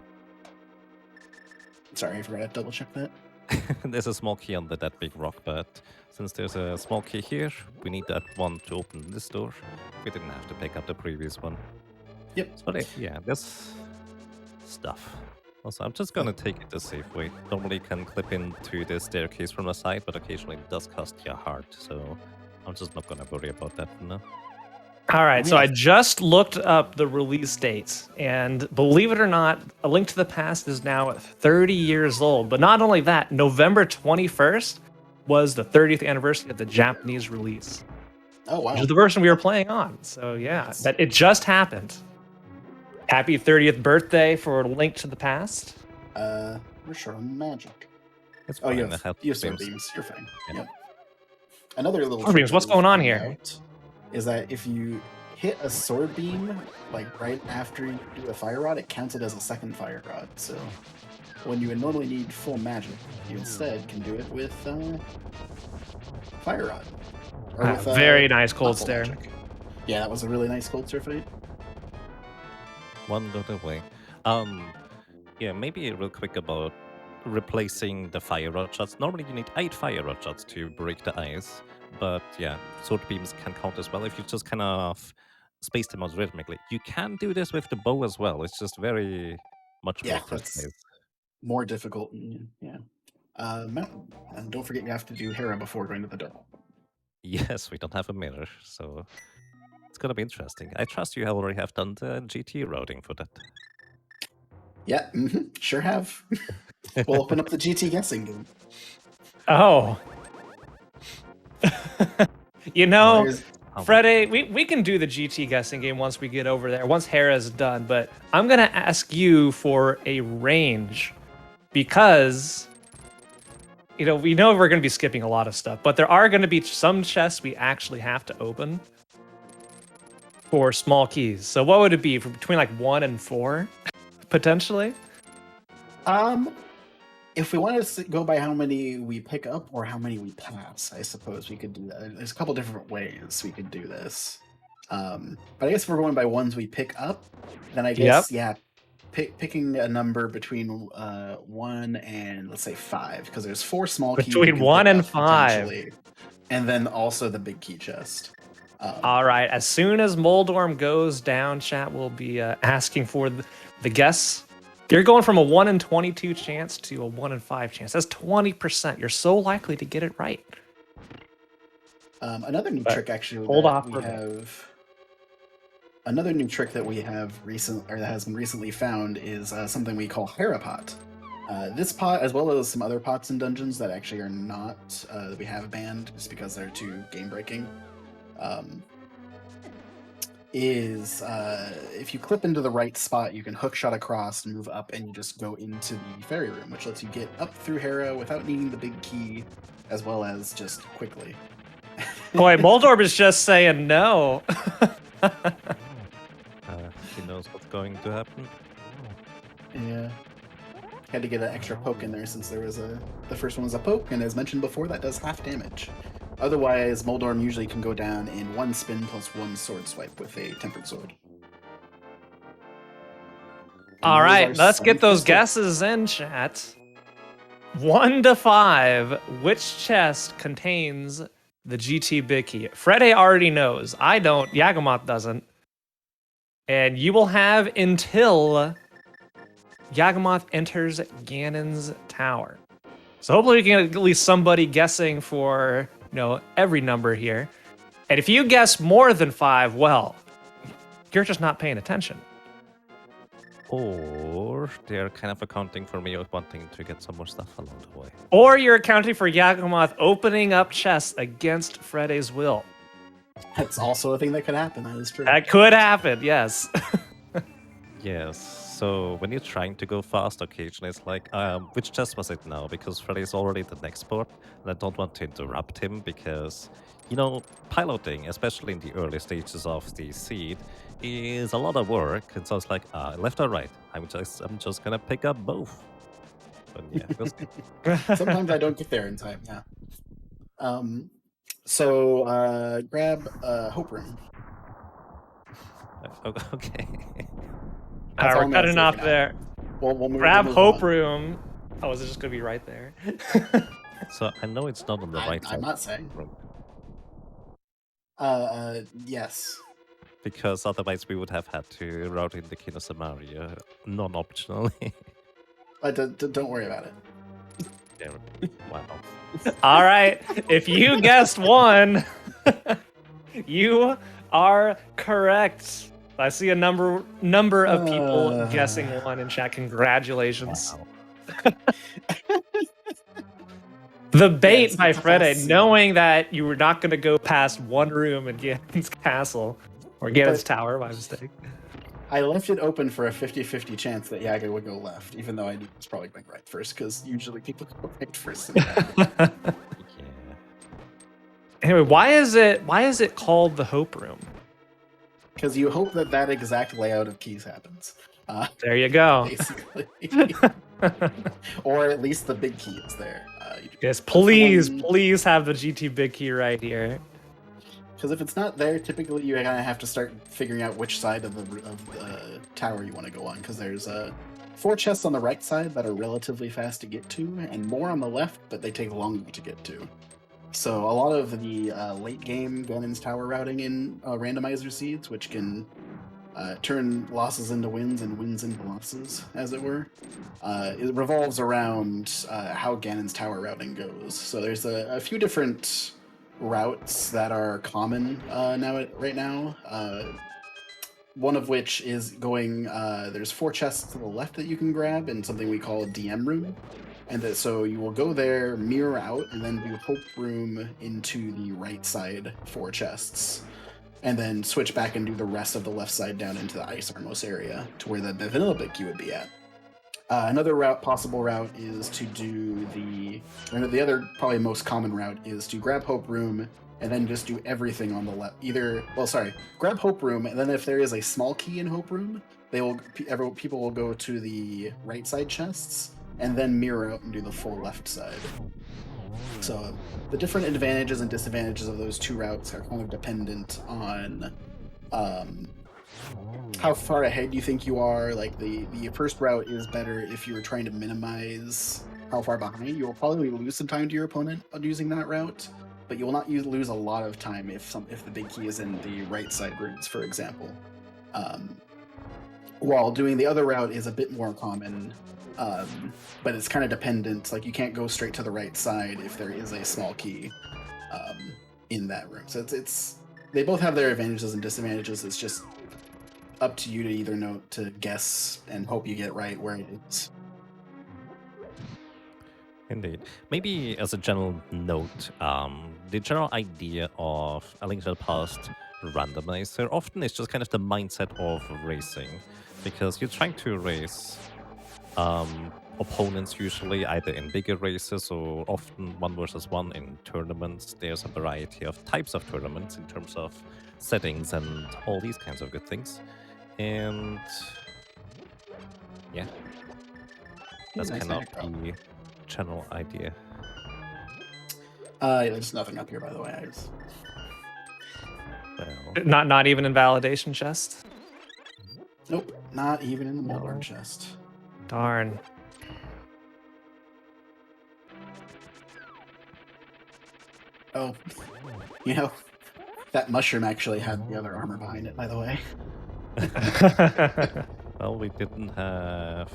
Sorry, I forgot to double check that. There's a small key under that big rock, but since there's a small key here, we need that one to open this door. We didn't have to pick up the previous one. Yep. So yeah, this stuff. Also, I'm just gonna take it the safe way. Normally you can clip into the staircase from the side, but occasionally it does cost you a heart, so I'm just not gonna worry about that for now. All right, so Yeah. I just looked up the release date, and believe it or not, A Link to the Past is now 30 years old. But not only that, November 21st was the 30th anniversary of the Japanese release, Oh wow. which is the version we were playing on. So yeah, that it just happened. Happy 30th birthday for Link to the Past. We're short on magic. It's Oh, fine, you I have, have you have sword beams. beams. You're fine. Yeah. Yep. Another little Sword trick beams, that what's we've going on found here? out is that if you hit a sword beam, like right after you do a fire rod, it counts it as a second fire rod. So when you would normally need full magic, you instead can do it with fire rod. Or with, Very nice not cold full stare. magic. Yeah, that was a really nice cold stare fight. One got away. Yeah, maybe real quick about replacing the fire rod shots. Normally you need 8 fire rod shots to break the ice, but yeah, sword beams can count as well if you just kind of space them out rhythmically. You can do this with the bow as well. It's just very much more Yeah, that's precise. more difficult. Yeah. And don't forget you have to do Hera before going to the door. Yes, we don't have a mirror, so it's gonna be interesting. I trust you already have done the GT routing for that. Yeah, sure have. We'll open up the GT guessing game. Oh. You know, There's- Freddie, we can do the GT guessing game once we get over there, once Hera's done, but I'm going to ask you for a range because, you know, we know we're going to be skipping a lot of stuff, but there are going to be some chests we actually have to open for small keys. So what would it be, for between like 1 and 4, potentially? If we wanted to go by how many we pick up or how many we pass, I suppose we could do that. There's a couple different ways we could do this. But I guess if we're going by ones we pick up, then I guess, yeah, picking a number between 1 and let's say 5, because there's 4 small keys Between you can 1 pick and up 5. potentially, and then also the big key chest. All right. As soon as Moldorm goes down, chat will be asking for the guess. You're going from a 1 in 22 chance to a 1 in 5 chance. That's 20%. You're so likely to get it right. Another new But trick, actually, hold that off we for a bit. have. Another new trick that we have that has been recently found is something we call Hera Pot. This pot, as well as some other pots in dungeons that actually are not that we have banned, just because they're too game breaking, is if you clip into the right spot, you can hook shot across and move up, and you just go into the fairy room, which lets you get up through Hera without needing the big key, as well as just quickly. Boy, Moldorm is just saying no. He knows what's going to happen. Yeah. Had to get an extra poke in there since there was the first one was a poke, and as mentioned before, that does half damage. Otherwise, Moldorm usually can go down in 1 spin plus 1 sword swipe with a tempered sword. All right, let's get those guesses in, chat. 1 to 5. Which chest contains the GT big key? Frede already knows. I don't. Yagamoth doesn't. And you will have until Yagamoth enters Ganon's tower. So hopefully we can get at least somebody guessing for, every number here. And if you guess more than 5, well, you're just not paying attention. Or they're kind of accounting for me wanting to get some more stuff along the way. Or you're accounting for Yagamoth opening up chests against Frede's will. That's also a thing that could happen. That is true. That could happen, yes. Yes. So when you're trying to go fast occasionally, it's like, which chest was it now? Because Freddy's already the next port, and I don't want to interrupt him because, piloting, especially in the early stages of the seed, is a lot of work. And so it's like, left or right? I'm just gonna pick up both. But yeah, we'll see. Sometimes I don't get there in time. Yeah. So grab Hope Room. Okay. That's all We're I'm cutting gonna say off for now. there. We'll Grab move Hope on. Room. Oh, is it just going to be right there? So I know it's not on the right side. I'm not saying. Yes. Because otherwise we would have had to route in the King of Samaria non-optionally. Don't worry about it. Yeah. Wow. All right. If you guessed 1, you are correct. I see a number of people guessing 1 in chat. Congratulations. Wow. The bait Yes, by it's a Frede, fast knowing that you were not going to go past 1 room in Ganon's castle, or Ganon's tower, by mistake. I left it open for a 50-50 chance that Yaga would go left, even though I knew it was probably going right first, because usually people go right first. Yeah. Anyway, why is it called the Hope Room? Because you hope that exact layout of keys happens. There you go. Basically. Or at least the big key is there. Yes, please have the GT big key right here. Because if it's not there, typically you're gonna have to start figuring out which side of the tower you want to go on. Because there's 4 chests on the right side that are relatively fast to get to, and more on the left, but they take longer to get to. So a lot of the late game Ganon's tower routing in randomizer seeds, which can turn losses into wins and wins into losses, as it were, it revolves around how Ganon's tower routing goes. So there's a few different routes that are common right now. One of which is going, there's 4 chests to the left that you can grab in something we call a DM room. And so you will go there, mirror out, and then do Hope Room into the right side 4 chests. And then switch back and do the rest of the left side down into the Ice Armos area to where the vanilla big key would be at. Another possible route is to do the other probably most common route is to grab Hope Room and then just do everything on the left. Grab Hope Room, and then if there is a small key in Hope Room, people will go to the right side chests and then mirror out and do the full left side. So the different advantages and disadvantages of those 2 routes are kind of dependent on how far ahead do you think you are? Like the first route is better if you were trying to minimize how far behind. You will probably lose some time to your opponent on using that route, but you will not lose a lot of time if the big key is in the right side roots, for example. While doing the other route is a bit more common, but it's kind of dependent. Like you can't go straight to the right side if there is a small key in that room. So it's they both have their advantages and disadvantages. It's just up to you to either know to guess and hope you get right where it is. Indeed. Maybe as a general note, the general idea of A Link to the Past randomizer often is just kind of the mindset of racing, because you're trying to race opponents usually either in bigger races or often 1 versus 1 in tournaments. There's a variety of types of tournaments in terms of settings and all these kinds of good things. And yeah, that's Nice kind of macro. the general idea. There's nothing up here, by the way. I just... Well, Not even in validation chest. Nope, not even in the No. Moldorm chest. Darn. Oh, you know, that mushroom actually had the other armor behind it, by the way. well, we didn't have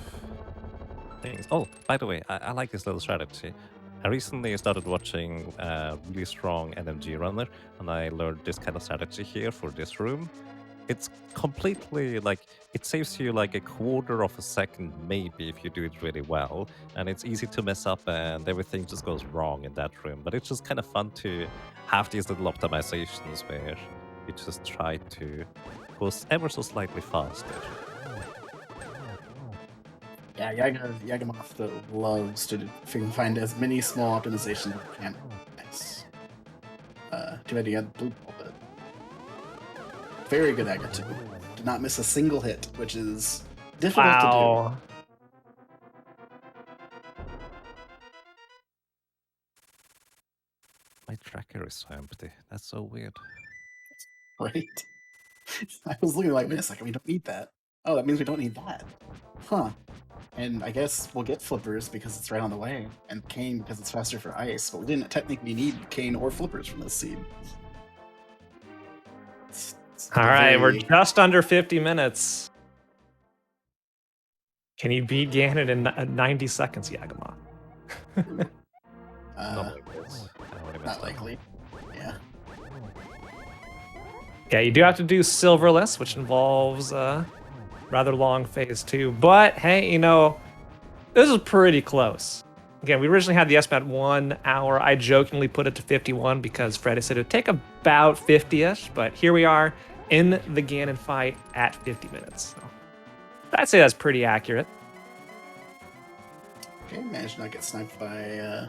things. Oh, by the way, I like this little strategy. I recently started watching a really strong NMG runner, and I learned this kind of strategy here for this room. It's completely like it saves you like a quarter of a second, maybe, if you do it really well. And it's easy to mess up, and everything just goes wrong in that room. But it's just kind of fun to have these little optimizations where you just try to go ever so slightly faster. Yeah, Yagamoth loves to find as many small optimizations as he can. Nice. Too bad you got blue ball, but very good Aga too. Did not miss a single hit, which is difficult Wow. My tracker is so empty. That's so weird. to do. Right? I was looking like, wait a second, we don't need that. Oh, that means we don't need that. Huh. And I guess we'll get flippers because it's right on the way, and cane because it's faster for ice, but we didn't technically need cane or flippers from this seed. It's All right, we're very- just under 50 minutes. Can you beat Ganon in 90 seconds, Yagama? Not like this. I already messed not up. likely. Yeah. Yeah, you do have to do Silverless, which involves rather long phase 2. But hey, you know, this is pretty close. Again, we originally had the estimate 1 hour. I jokingly put it to 51 because Freddy said it would take about 50-ish, but here we are in the Ganon fight at 50 minutes. So I'd say that's pretty accurate. Okay, managed to not get sniped by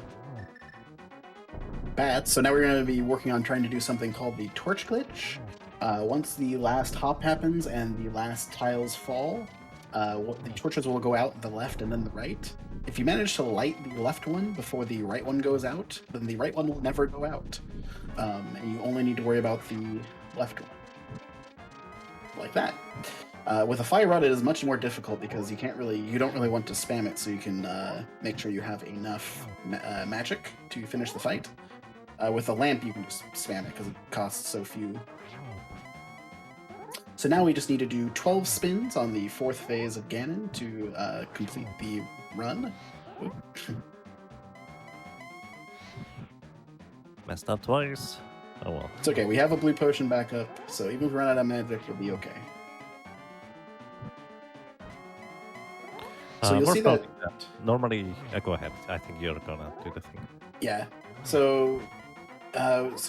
bats. So now we're going to be working on trying to do something called the torch glitch. Once the last hop happens and the last tiles fall, the torches will go out the left and then the right. If you manage to light the left one before the right one goes out, then the right one will never go out. And you only need to worry about the left one. Like that. With a fire rod, it is much more difficult because you don't really want to spam it, so you can make sure you have enough magic to finish the fight. With a lamp, you can just spam it because it costs so few. So now we just need to do 12 spins on the 4th phase of Ganon to complete the run. Messed up twice. Oh well. It's okay, we have a blue potion backup, so even if we run out of magic, you'll be okay. So you'll More see fun that... like normally, go ahead. I think you're gonna do the thing. Yeah. So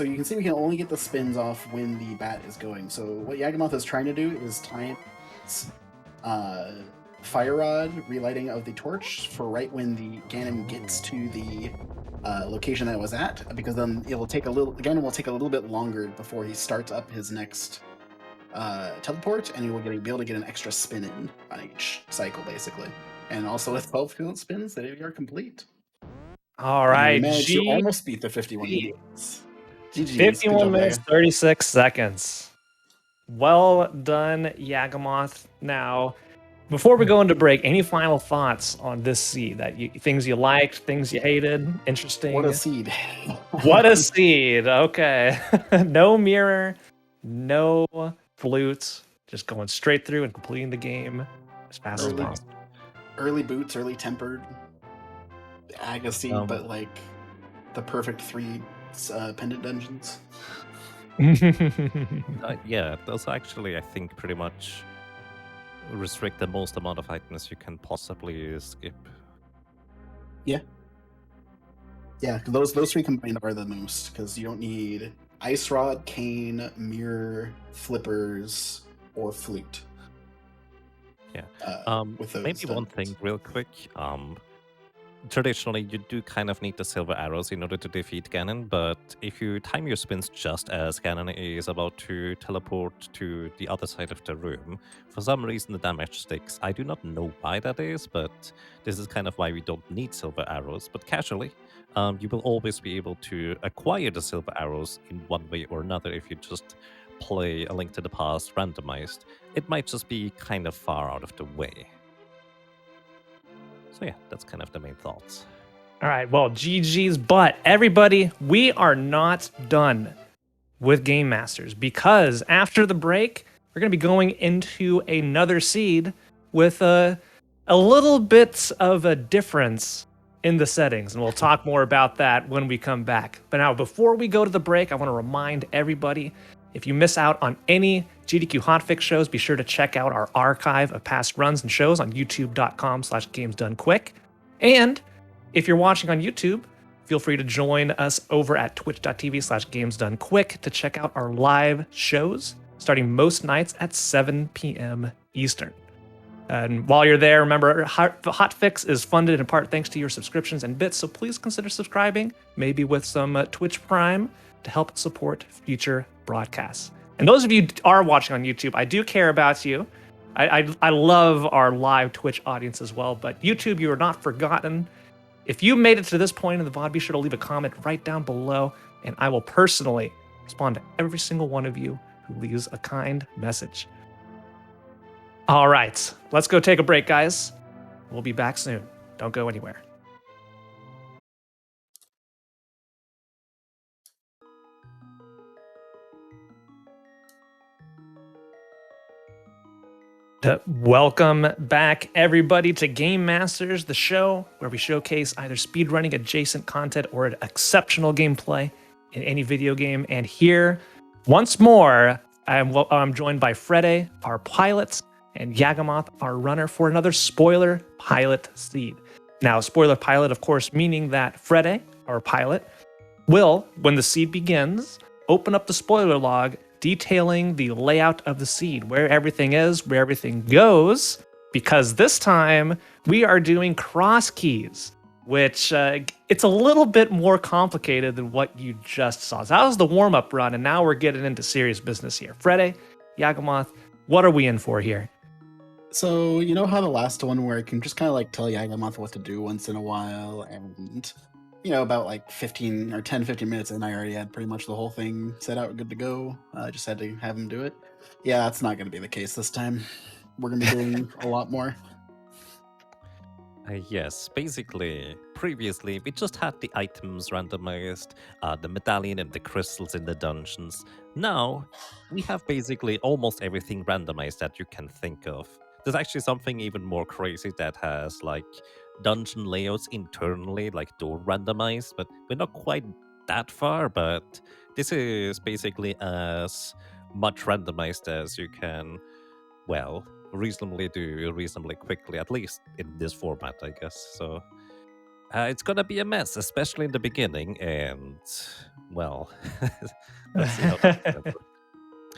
you can see we can only get the spins off when the bat is going. So what Yagamoth is trying to do is time its fire rod relighting of the torch for right when the Ganon gets to the location that it was at, because then Ganon will take a little bit longer before he starts up his next teleport, and he will be able to get an extra spin in on each cycle, basically. And also with 12 fluent spins, they are complete. All And right, we managed to almost beat the 51 minutes. GG's. Good 51 job, minutes, Yaga. 36 seconds. Well done, Yagamoth. Now, before we go into break, any final thoughts on this seed? Things you liked, things you hated, interesting? What a seed. What a seed. Okay. No mirror, no flute, just going straight through and completing the game as fast as Early, possible. early boots, early tempered. I guess seed, Um, but like the perfect 3 pendant dungeons. yeah, those actually, I think, pretty much restrict the most amount of items you can possibly skip. Yeah, those 3 combined are the most, because you don't need ice rod, cane, mirror, flippers, or flute. Yeah. With those Maybe one dungeons. thing real quick. Traditionally, you do kind of need the silver arrows in order to defeat Ganon, but if you time your spins just as Ganon is about to teleport to the other side of the room, for some reason the damage sticks. I do not know why that is, but this is kind of why we don't need silver arrows. But casually, you will always be able to acquire the silver arrows in one way or another if you just play A Link to the Past randomized. It might just be kind of far out of the way. So yeah, that's kind of the main thoughts. All right, well, GG's, but everybody, we are not done with Game Masters, because after the break, we're going to be going into another seed with a little bit of a difference in the settings, and we'll talk more about that when we come back. But now, before we go to the break, I want to remind everybody, if you miss out on any GDQ Hotfix shows, be sure to check out our archive of past runs and shows on youtube.com/gamesdonequick. And if you're watching on YouTube, feel free to join us over at twitch.tv/gamesdonequick to check out our live shows starting most nights at 7 p.m. Eastern. And while you're there, remember, Hotfix is funded in part thanks to your subscriptions and bits, so please consider subscribing, maybe with some Twitch Prime, to help support future broadcasts. And those of you who are watching on YouTube, I do care about you. I love our live Twitch audience as well, but YouTube, you are not forgotten. If you made it to this point in the VOD, be sure to leave a comment right down below, and I will personally respond to every single one of you who leaves a kind message. All right, let's go take a break, guys. We'll be back soon. Don't go anywhere. Welcome back, everybody, to Game Masters, the show where we showcase either speedrunning adjacent content or exceptional gameplay in any video game. And here, once more, I'm joined by Frede, our pilot, and Yagamoth, our runner, for another spoiler pilot seed. Now, spoiler pilot, of course, meaning that Frede, our pilot, will, when the seed begins, open up the spoiler log detailing the layout of the seed, where everything is, where everything goes, because this time we are doing cross keys, which it's a little bit more complicated than what you just saw. So that was the warm-up run, and now we're getting into serious business here. Frede, Yagamoth, what are we in for here? So, you know how the last one where I can just kind of like tell Yagamoth what to do once in a while, and about like 15 or 10, 15 minutes in, I already had pretty much the whole thing set out, good to go. I just had to have him do it. Yeah, that's not going to be the case this time. We're going to be doing a lot more. Yes, basically, previously we just had the items randomized, the medallion and the crystals in the dungeons. Now, we have basically almost everything randomized that you can think of. There's actually something even more crazy that has like dungeon layouts internally, like door randomized, but we're not quite that far, but this is basically as much randomized as you can, well, reasonably do reasonably quickly, at least in this format, I guess. So it's gonna be a mess, especially in the beginning, and well, let's see how that goes.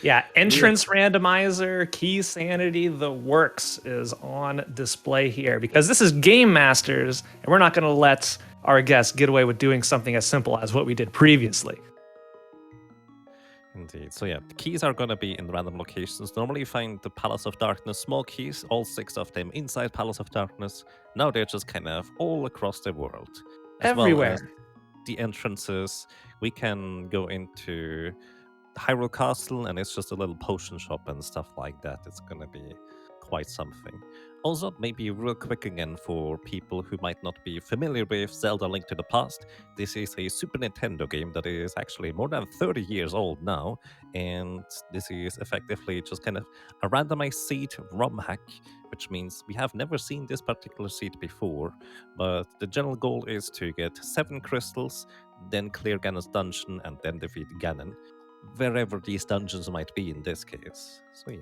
Yeah, entrance randomizer, key sanity, the works is on display here, because this is Game Masters, and we're not going to let our guests get away with doing something as simple as what we did previously. Indeed. So yeah, the keys are gonna be in random locations. Normally you find the Palace of Darkness small keys, all 6 of them inside Palace of Darkness. Now they're just kind of all across the world. As Everywhere. well as the entrances. We can go into Hyrule Castle, and it's just a little potion shop and stuff like that. It's gonna be quite something. Also, maybe real quick again for people who might not be familiar with Zelda Link to the Past, this is a Super Nintendo game that is actually more than 30 years old now, and this is effectively just kind of a randomized seed ROM hack, which means we have never seen this particular seed before, but the general goal is to get 7 crystals, then clear Ganon's dungeon, and then defeat Ganon, wherever these dungeons might be in this case. So yeah.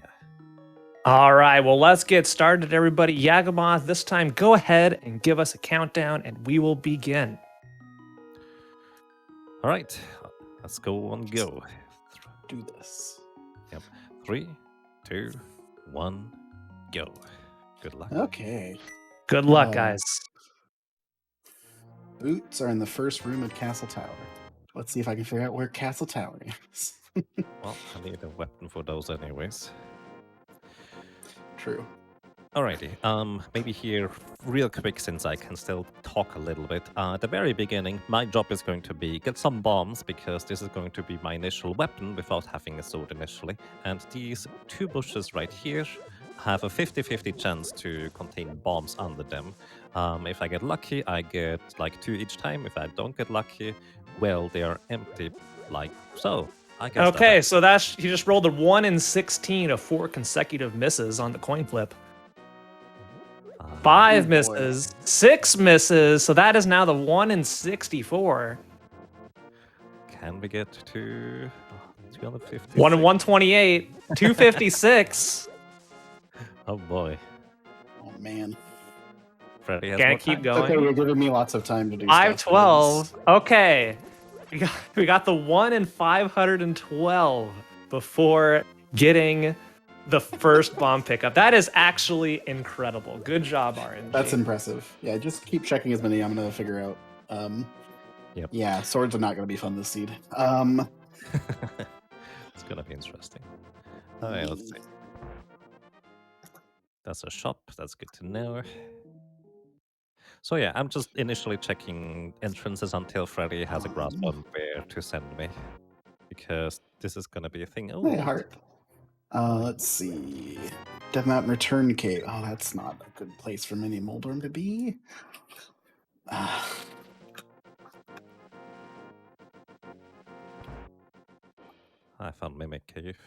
All right, well, let's get started, everybody. Yagamoth, this time go ahead and give us a countdown, and we will begin. All right, let's go on go. Do this. Yep. 3, 2, 1, go. Good luck. Okay. Good luck, Um, guys. Boots are in the first room at Castle Tower. Let's see if I can figure out where Castle Tower is. Well, I need a weapon for those anyways. True. Alrighty, maybe here real quick since I can still talk a little bit. At the very beginning, my job is going to be get some bombs because this is going to be my initial weapon without having a sword initially. And these 2 bushes right here have a 50-50 chance to contain bombs under them. If I get lucky, I get like 2 each time. If I don't get lucky, well, they are empty like so. I guess Okay, so that's he just rolled a 1 in 16 of 4 consecutive misses on the coin flip. 5 Oh, boy. misses, 6 misses, so that is now the 1 in 64. Can we get to 250? 1 in 128, 256. Oh boy. Oh, man. Freddy has Gotta more keep time. going. Okay, you're giving me lots of time to do stuff. 512. Okay. We got the 1 in 512 before getting the first bomb pickup. That is actually incredible. Good job, RNG. That's impressive. Yeah, just keep checking as many I'm going to figure out. Yep. Yeah, swords are not going to be fun this seed. It's gonna be interesting. Alright, let's see. That's a shop. That's good to know. So yeah, I'm just initially checking entrances until Freddy has a grasp on where to send me, because this is gonna be a thing. Oh, Hey, heart. Let's see. Death Mountain Return Cave. Oh, that's not a good place for Mini Moldorm to be. I found Mimic Cave.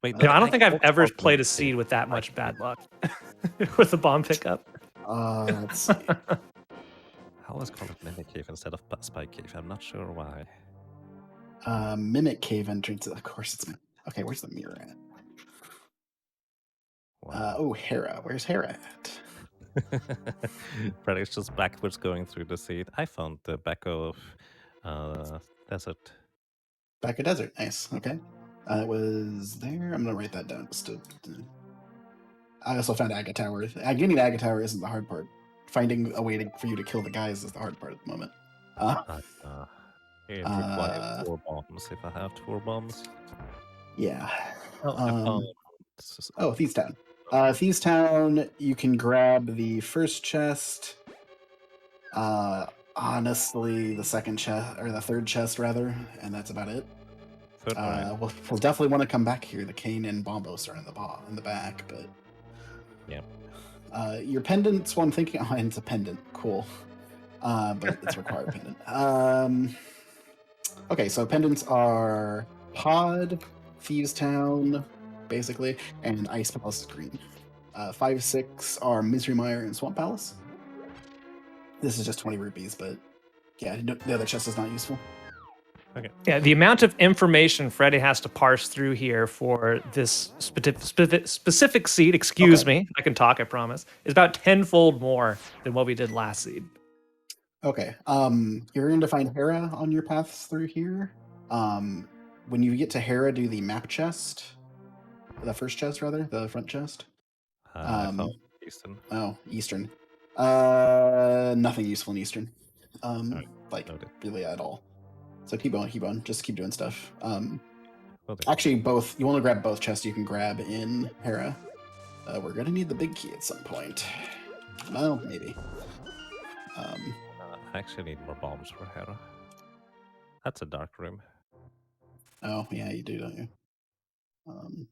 Wait, I don't think I've ever also played a Mimic seed Cave. with that much bad luck with a bomb pickup. Let's see. I always call it Mimic Cave instead of Spike Cave. I'm not sure why. Mimic Cave entrance. Of course, it's. Okay, where's the mirror at? Wow. Oh, Hera. Where's Hera at? Freddy's just backwards going through the seed. I found the back of desert. Back at Desert. Nice. Okay. It was there. I'm gonna write that down. I also found Aga Tower. Getting Aga Tower isn't the hard part. Finding a way for you to kill the guys is the hard part at the moment. It requires 4 bombs if I have 4 bombs. Yeah. Oh, Thieves Town. Thieves Town, you can grab the first chest. Honestly, the second chest, or the third chest rather, and that's about it. We'll definitely want to come back here. The Cane and Bombos are in the back, but yeah. Your pendants. Well, I'm thinking, oh, and it's a pendant. Cool. But it's a required pendant. Okay, so pendants are Pod, Thieves Town, basically, and Ice Palace Green. 5, 6 are Misery Mire and Swamp Palace. This is just 20 rupees, but yeah, the other chest is not useful. Okay. Yeah, the amount of information Freddy has to parse through here for this specific seed, excuse me, I can talk, I promise, is about tenfold more than what we did last seed. Okay. You're going to find Hera on your paths through here. When you get to Hera, do the map chest. The first chest, rather. The front chest. I found Eastern. Oh, Eastern. Nothing useful in Eastern. Like, noted. really at all. So keep going. Just keep doing stuff. Okay. Actually, both. You want to grab both chests you can grab in Hera. We're going to need the big key at some point. Well, maybe. I actually need more bombs for Hera. That's a dark room. Oh, yeah, you do, don't you? Um,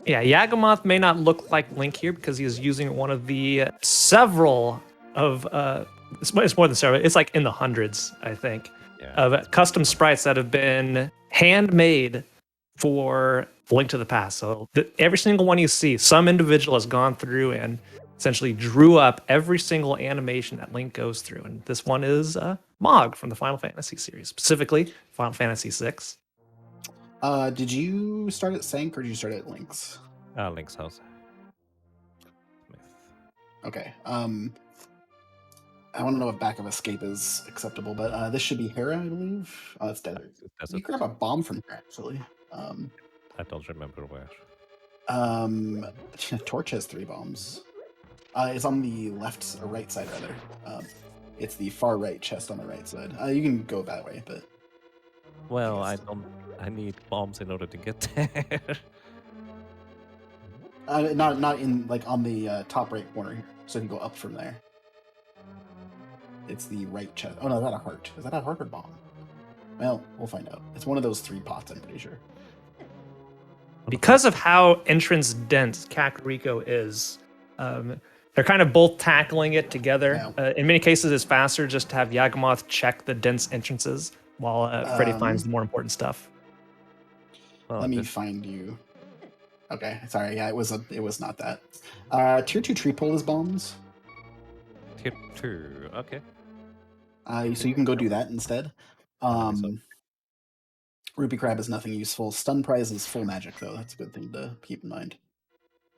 Yeah, Yagamoth may not look like Link here because he is using one of the several of it's more than several. It's like in the hundreds, I think, Yeah. of custom sprites that have been handmade for Link to the Past. So every single one you see, some individual has gone through and essentially drew up every single animation that Link goes through. And this one is Mog from the Final Fantasy series, specifically Final Fantasy VI. did you start at Sank or did you start at Link's? Link's house. Smith. Okay. I want to know if Back of Escape is acceptable, but this should be Hera, I believe. Oh, it's Desert. That's You it. grab a bomb from here, actually. I don't remember where. Torch has 3 bombs. It's on the left or right side, rather. It's the far right chest on the right side. You can go that way, but Well, guess- I need bombs in order to get there. not in like on the top right corner here. So if you go up from there, it's the right chest. Oh no, is that a heart? Is that a heart or bomb? Well, we'll find out. It's one of those 3 pots, I'm pretty sure. Because of how entrance dense Kakariko is, they're kind of both tackling it together. Yeah. In many cases, it's faster just to have Yagamoth check the dense entrances while Freddy finds the more important stuff. Oh, Let me this- find you. Okay, sorry. Yeah, it was not that. Tier 2 tree pole is bombs. Tier 2. Okay. So you can go do that instead. Enemy zone. Rupee Crab is nothing useful. Stun Prize is full magic, though. That's a good thing to keep in mind.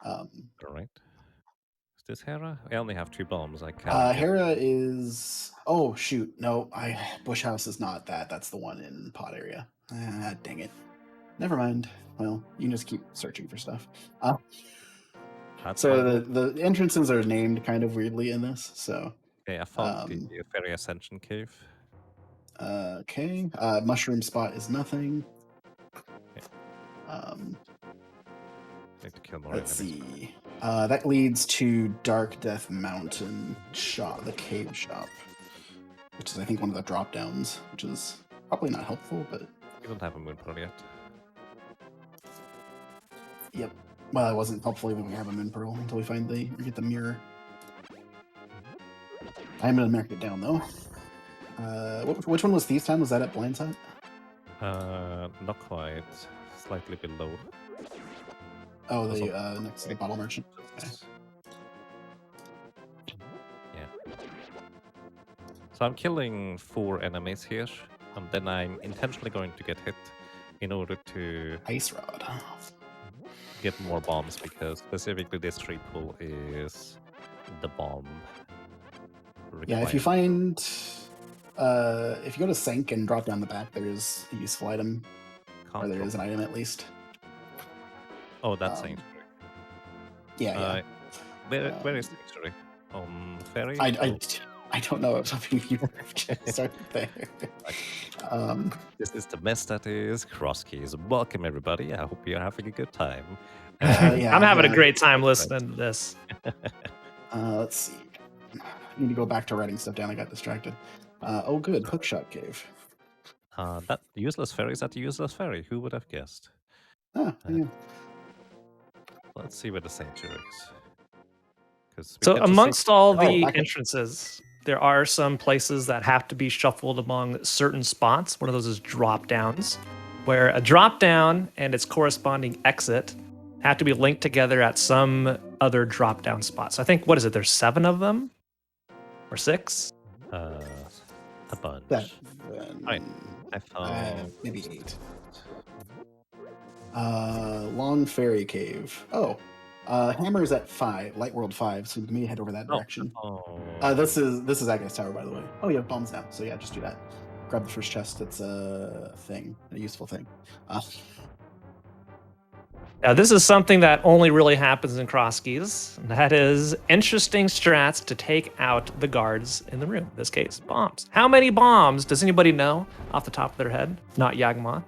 All right. Is this Hera? I only have 2 bombs. I can't. Hera is... Oh, shoot. No, Bush House is not that. That's the one in pod area. Dang it. Never mind. Well, you can just keep searching for stuff. That's So fine. the entrances are named kind of weirdly in this. So Okay, I found the Fairy Ascension Cave. okay. Mushroom Spot is nothing. Need to kill more Let's enemies. see. That leads to Dark Death Mountain shop, the cave shop, which is I think one of the drop downs, which is probably not helpful, but We don't have a moon pearl yet. yep. Well, it wasn't helpful even when we have a moon pearl until we find we get the mirror. I'm gonna mark it down though. Which one was Thieves Town? Was that at Blindside? Not quite. Slightly below. Oh, Also- the next to the bottle merchant. Okay. Yeah. So I'm killing 4 enemies here, and then I'm intentionally going to get hit in order to Ice Rod. get more bombs, because specifically this tree pool is the bomb. Yeah, if you find, if you go to Sank and drop down the back, there is a useful item, or there is an item at least. Oh, that's um, sanctuary. Yeah, yeah. Where is sanctuary? On ferry? I don't know. I was hoping you would have started there. This is the mess that is Cross Keys. Welcome everybody. I hope you're having a good time. Yeah, I'm having yeah. a great time listening to this. Let's see. I need to go back to writing stuff down. I got distracted. Oh, good. Hookshot Cave. That useless ferry is at the useless ferry. Who would have guessed? Ah, yeah. Let's see where the sanctuary is. 'Cause we So get to see- amongst all the back up. entrances, there are some places that have to be shuffled among certain spots. One of those is drop downs, where a drop down and its corresponding exit have to be linked together at some other drop down spot. So I think, what is it? There's 7 of them or 6? a bunch. That. Right. I found Maybe 8. Long Fairy Cave. Oh, Hammer's at 5. Light World 5. So we may head over that direction. This is Agnes Tower, by the way. Oh, you have bombs now. So yeah, just do that. Grab the first chest. It's a thing, a useful thing. Now, this is something that only really happens in Cross Keys. and That is interesting strats to take out the guards in the room. In this case, bombs. How many bombs does anybody know off the top of their head? Not Yagmoth.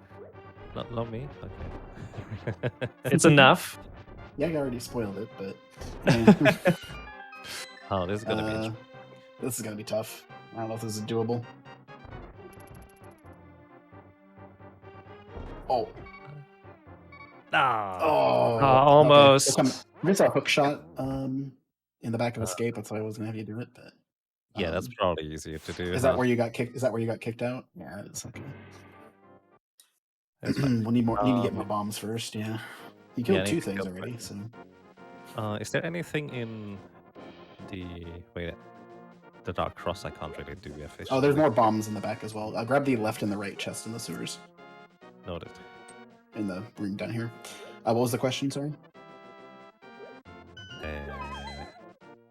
Not me. Okay. It's enough. Yeah, I already spoiled it, but Oh, this is gonna be. this is gonna be tough. I don't know if this is doable. Oh. Ah. Oh. Almost. Okay. We saw a hook shot in the back of escape. That's why I was gonna have you do it. But Yeah, that's probably easier to do. is that where you got kicked? Is that where you got kicked out? Yeah, it's okay. That's fine. We'll need to get more bombs first. Yeah, you Yeah, I killed need 2 to things kill already. So is there anything in the dark cross I can't really do efficiently? oh, there's more bombs in the back as well. I'll grab the left and the right chest in the sewers. Noted. In the room down here. What was the question? Sorry.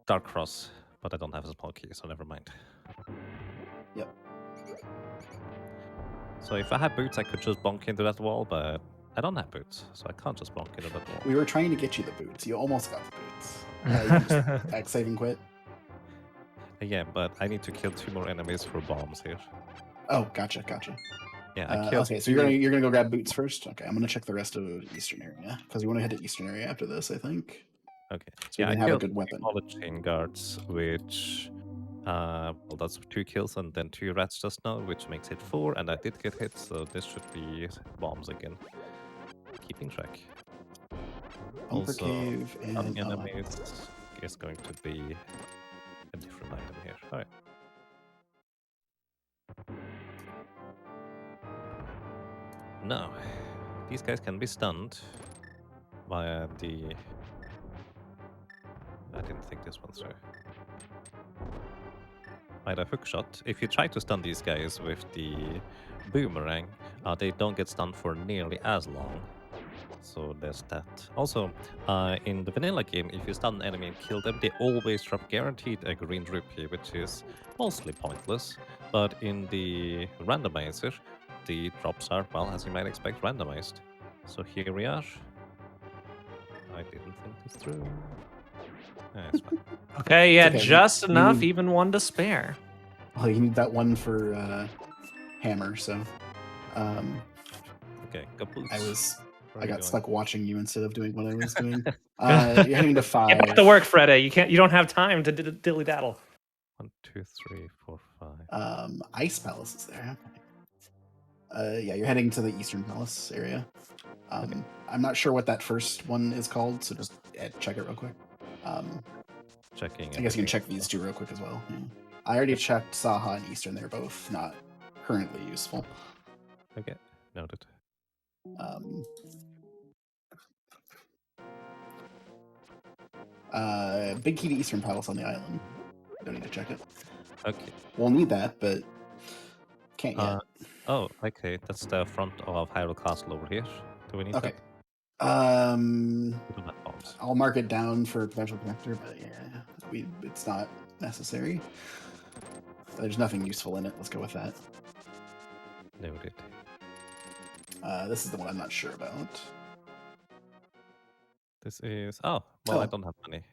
Dark cross, but I don't have a small key, so never mind. Yep. So if I had boots, I could just bonk into that wall, but I don't have boots, so I can't just bonk into that wall. We were trying to get you the boots. You almost got the boots. You can just back save and quit. Yeah, but I need to kill 2 more enemies for bombs here. Oh, gotcha. Yeah, I killed. Okay, so you're gonna go grab boots first. Okay, I'm gonna check the rest of the eastern area because you want to hit the eastern area after this, I think. Okay. So you I can have a killed good weapon. all the chain guards, which well, that's 2 kills and then 2 rats just now, which makes it 4, and I did get hit, so this should be bombs again. Keeping track. Bumper Also, cave and enemies is going to be a different item here. Alright. Now, these guys can be stunned via the... I didn't think this one through. By the hook shot. If you try to stun these guys with the boomerang, they don't get stunned for nearly as long. So there's that. Also, in the vanilla game, if you stun an enemy and kill them, they always drop guaranteed a green rupee, which is mostly pointless. But in the randomizer, the drops are, well, as you might expect, randomized. So here we are. I didn't think this through. It's fine. Okay, yeah, okay, just you enough, need- even one to spare. Oh, you need that one for hammer. So Okay, go boots. I got stuck watching you instead of doing what I was doing. You're heading to 5. Get back to work, Freddy. You don't have time to dilly daddle. 1, 2, 3, 4, 5. Ice Palace is there. Yeah, you're heading to the Eastern Palace area. I'm not sure what that first one is called, so just check it real quick. Checking. I guess you can check these 2 real quick as well. Yeah. I already checked Saha and Eastern. They're both not currently useful. Okay, noted. Big key to Eastern Palace on the island. Don't need to check it. Okay. We'll need that, but can't yet. Oh, okay. That's the front of Hyrule Castle over here. Do we need Okay. that? We don't have bombs. I'll mark it down for potential connector, but yeah, it's not necessary. There's nothing useful in it. Let's go with that. Noted. This is the one I'm not sure about. This is... Oh, well, I don't have money.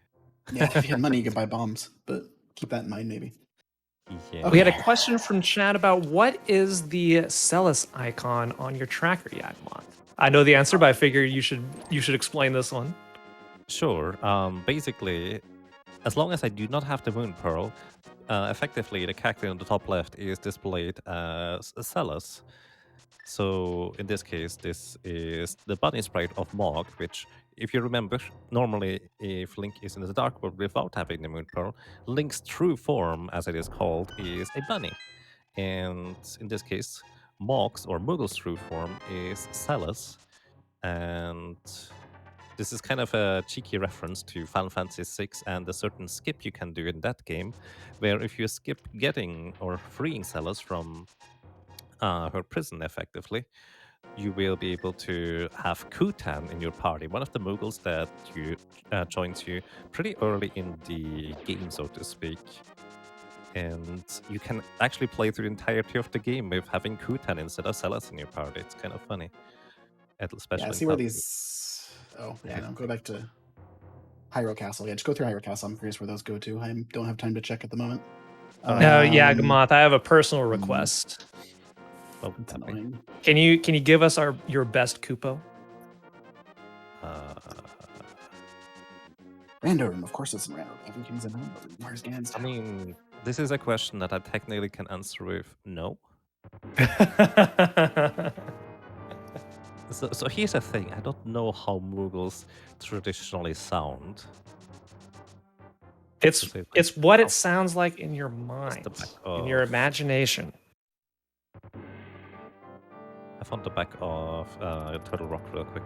Yeah, if you had money, you could buy bombs, but keep that in mind, maybe. Yeah. We had a question from chat about what is the Celis icon on your tracker, Yagmont? I know the answer, but I figure you should explain this one. Sure. Basically, as long as I do not have the Moon Pearl, effectively the character on the top left is displayed as a Celis. So in this case, this is the bunny sprite of Mog, which, if you remember, normally if Link is in the dark world without having the Moon Pearl, Link's true form, as it is called, is a bunny. And in this case, Mog's or Moogle's true form is Celis. And this is kind of a cheeky reference to Final Fantasy VI and a certain skip you can do in that game, where if you skip getting or freeing Celis from her prison effectively, you will be able to have Kutan in your party, one of the Moogles that joins you pretty early in the game, so to speak. And you can actually play through the entirety of the game with having Kutan instead of Celis in your party. It's kind of funny. Especially I see where these... Oh, yeah, no, go back to Hyrule Castle. Yeah, just go through Hyrule Castle. I'm curious where those go to. I don't have time to check at the moment. No, Yagmoth, I have a personal request. Oh, It's annoying. Can you give us your best Koopo? Randomizer, of course it's in Randomizer. Everything's in Randomizer. Where's Gans? I mean, this is a question that I technically can answer with no. So here's the thing. I don't know how Moogles traditionally sound. It's To say, like, it's what it how- sounds like in your what's the mind, back in your of? imagination. I found the back of Turtle Rock real quick.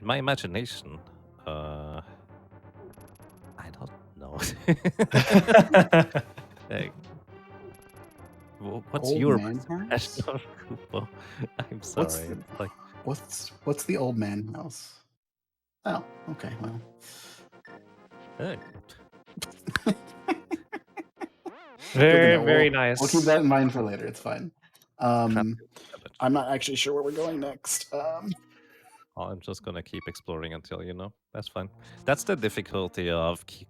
In my imagination, I don't know. Like, what's Old your man impression house? of Kupo? I'm What's sorry. the, It's like, what's the old man house? Oh, okay. Well, eh, good to Very, know. very We'll keep nice. that in mind for later. It's fine. crap. I'm not actually sure where we're going next. I'm just gonna keep exploring until that's fine. That's the difficulty of key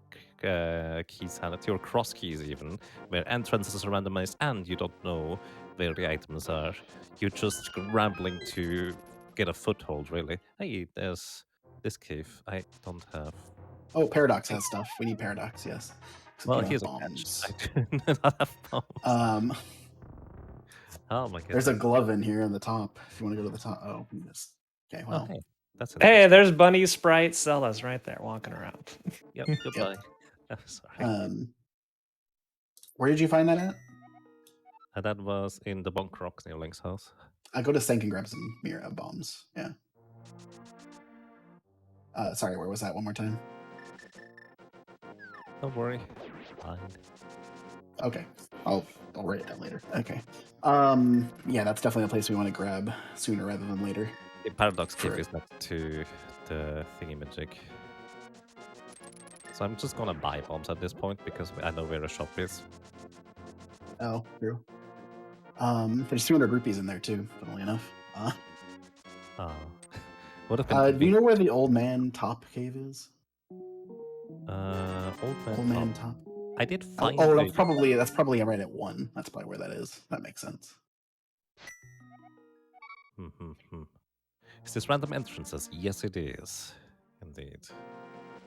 sanity or cross keys, even where entrances are randomized and you don't know where the items are. You're just rambling to get a foothold, really. Hey, there's this cave. I don't have. Oh, Paradox has stuff. We need Paradox, yes. So Well, we don't have here's a catch. bombs. I do not have bombs. Oh my There's a goodness. glove in here on the top. If you want to go to the top. Oh, yes. Okay, Oh, well. hey, that's Hey, interesting. there's Bunny, Sprite, Zelda's right there walking around. Yep. Goodbye. Sorry. Where did you find that at? That was in the bunk rocks near Link's house. I go to Sink and grab some Mira bombs. Yeah. Sorry, where was that one more time? Don't worry. Fine. Okay. I'll write it down later. Okay. Yeah, that's definitely a place we want to grab sooner rather than later. The Paradox For Cave it. is next to the thingy-majig. So I'm just gonna buy bombs at this point because I know where the shop is. Oh, true. There's 200 rupees in there too, funnily enough. Would have been Do you convenient. know where the old man top cave is? Old Man Top. I did find Oh, a... that's probably right at 1. That's probably where that is. That makes sense. Is this random entrances? Yes, it is. Indeed.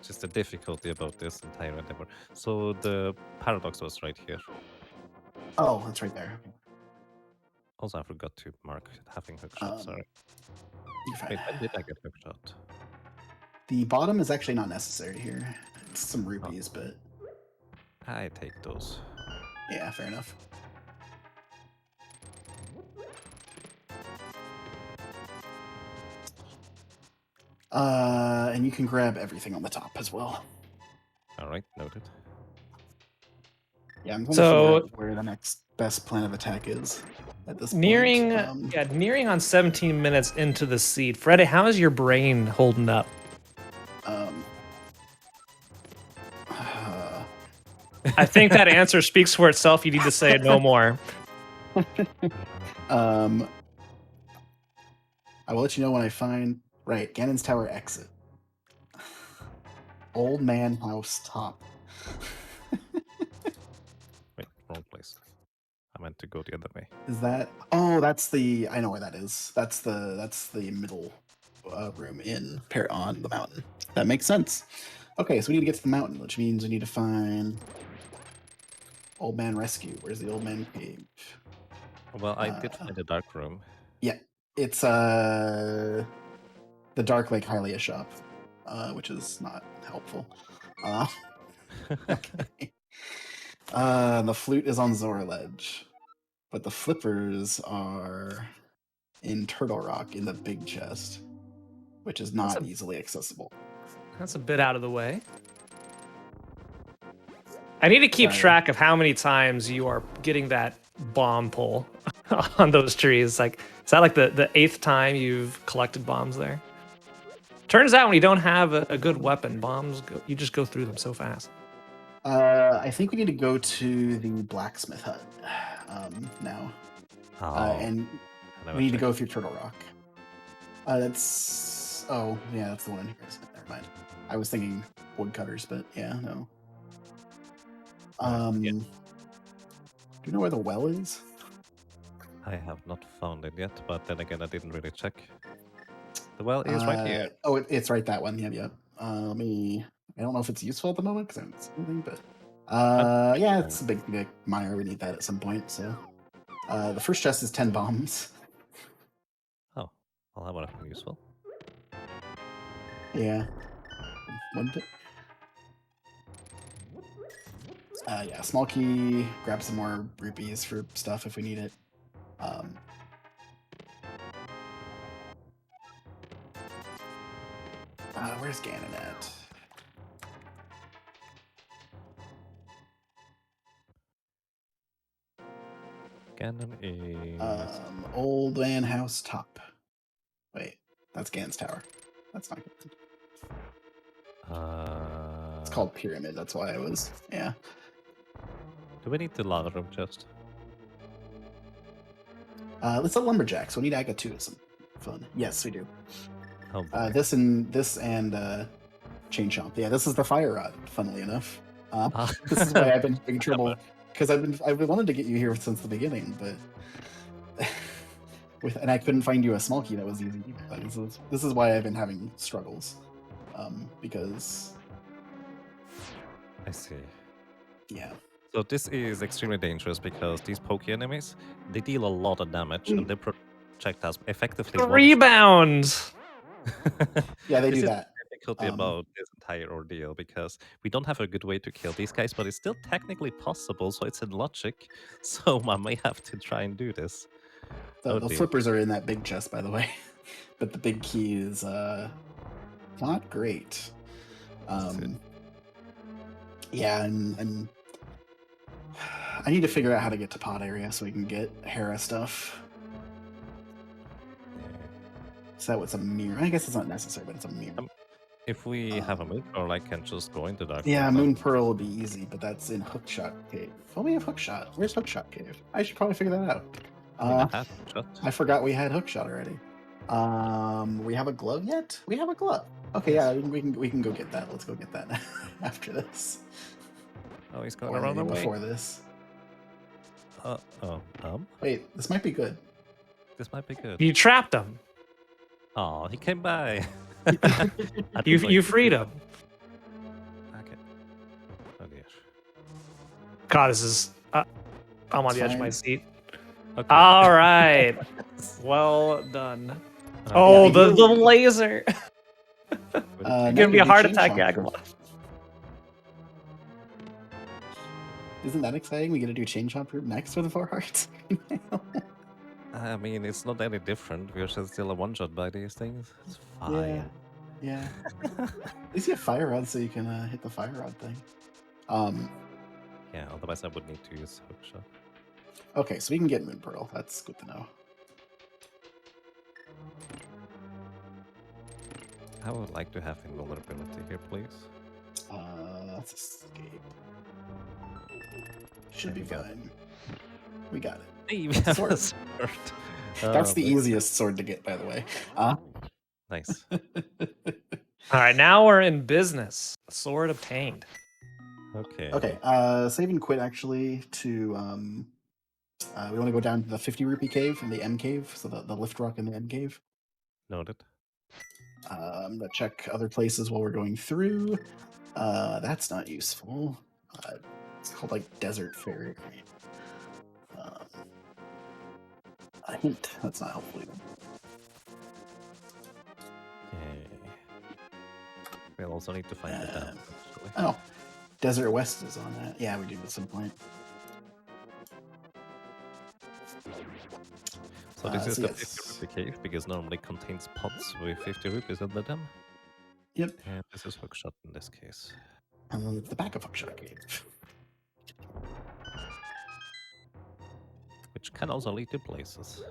Just the difficulty about this entire endeavor. So the Paradox was right here. Oh, that's right there. Also, I forgot to mark having hookshot, sorry. You're fine. Wait, when did I get hookshot? The bottom is actually not necessary here. It's some rupees, but I take those. yeah, fair enough. And you can grab everything on the top as well. All right, noted. Yeah, I'm trying to So- figure out where the next best plan of attack is at this Nearing, point. nearing on 17 minutes into the seed. Freddie, how is your brain holding up? I think that answer speaks for itself. You need to say no more. I will let you know when I find right Ganon's Tower exit. Old man house top. Wait, wrong place. I meant to go the other way. Is that? Oh, that's the. I know where that is. That's the middle room on the mountain. That makes sense. Okay, so we need to get to the mountain, which means we need to find Old Man Rescue. Where's the Old Man Cave? Well, I did find a dark room. Yeah, it's the Dark Lake Hylia shop, which is not helpful. Okay. The flute is on Zora Ledge, but the flippers are in Turtle Rock in the big chest, which is not easily accessible. That's a bit out of the way. I need to keep Sorry. track of how many times you are getting that bomb pull on those trees. Like, is that like the 8th time you've collected bombs there? Turns out when you don't have a good weapon, you just go through them so fast. I think we need to go to the blacksmith hut now. And we need to go through Turtle Rock. That's... Oh, yeah, that's the one in here. Never mind. I was thinking woodcutters, but yeah, no. Do you know where the well is? I have not found it yet, but then again, I didn't really check. The well is right here. Oh, it's right that one. Yep. Let me... I don't know if it's useful at the moment because I haven't seen anything, but... yeah, it's a big mire. We need that at some point, so... the first chest is 10 bombs. Oh, well, that would have been useful. Yeah. Wouldn't it? Yeah, small key, grab some more rupees for stuff if we need it. Where's Ganon at? Ganon is. Old Man House Top. Wait, that's Ganon's Tower. That's not good. It's called Pyramid, that's why I was. Yeah. Do we need the lava room chest? Let's a lumberjack, so we need Aga 2 some fun. Yes, we do. Oh boy. This and Chain Chomp. Yeah, this is the fire rod, funnily enough. This is why I've been having trouble, because I've wanted to get you here since the beginning, but and I couldn't find you a small key that was easy. This is why I've been having struggles, because I see. yeah. So this is extremely dangerous because these pokey enemies, they deal a lot of damage and they projectiles effectively Rebound! Yeah, they This do is that. the difficulty about this entire ordeal because we don't have a good way to kill these guys, but it's still technically possible, so it's in logic. So I may have to try and do this. The dear. flippers are in that big chest, by the way, but the big key is not great. Yeah, and I need to figure out how to get to pod area so we can get Hera stuff. Is that what's a mirror? I guess it's not necessary, but it's a mirror. If we have a moon pearl, I can just go into dark. Yeah, Moon Pearl would be easy, but that's in Hookshot Cave. Oh, we have Hookshot. Where's Hookshot Cave? I should probably figure that out. I forgot we had Hookshot already. We have a glove yet? We have a glove. Okay, Yes. yeah, we can go get that. Let's go get that after this. Oh, he's going Or around the maybe way. before this. Wait, this might be good. This might be good. You trapped him. Oh, he came by. You freed him. Okay. Oh dear. God, this is. I'm on It's the edge of fine. my seat. Okay. All right. Well done. Yeah, Oh, the laser. Now Give me you a do heart chain attack, chomp. Agumon. Isn't that exciting? We get to do chain chomp group next with the 4 hearts. I mean, it's not any different. We're just still a one-shot by these things. It's fine. Yeah. At least you have fire rod, so you can hit the fire rod thing. Yeah, otherwise I would need to use hookshot. Okay, so we can get Moon Pearl. That's good to know. I would like to have invulnerability here, please. Let's escape. Should be There we go. fine. We got it. Hey, we have Sword. a sword. That's the but- easiest sword to get, by the way. Nice. All right, now we're in business. Sword obtained. Okay. Okay, save and quit actually to we want to go down to the 50 rupee cave and the M cave, so the lift rock in the M cave. Noted. I'm gonna check other places while we're going through. That's not useful. It's called like Desert Ferry. A hint. That's not helpful either. Okay. We'll also need to find the dam. Actually. Oh, Desert West is on that. Yeah, we do at some point. So this is so the yes. 50 rupee cave because normally contains pots with 50 rupees in the dam. Yep. And this is hookshot in this case. And the back of Hookshot Cave. Which can also lead to places.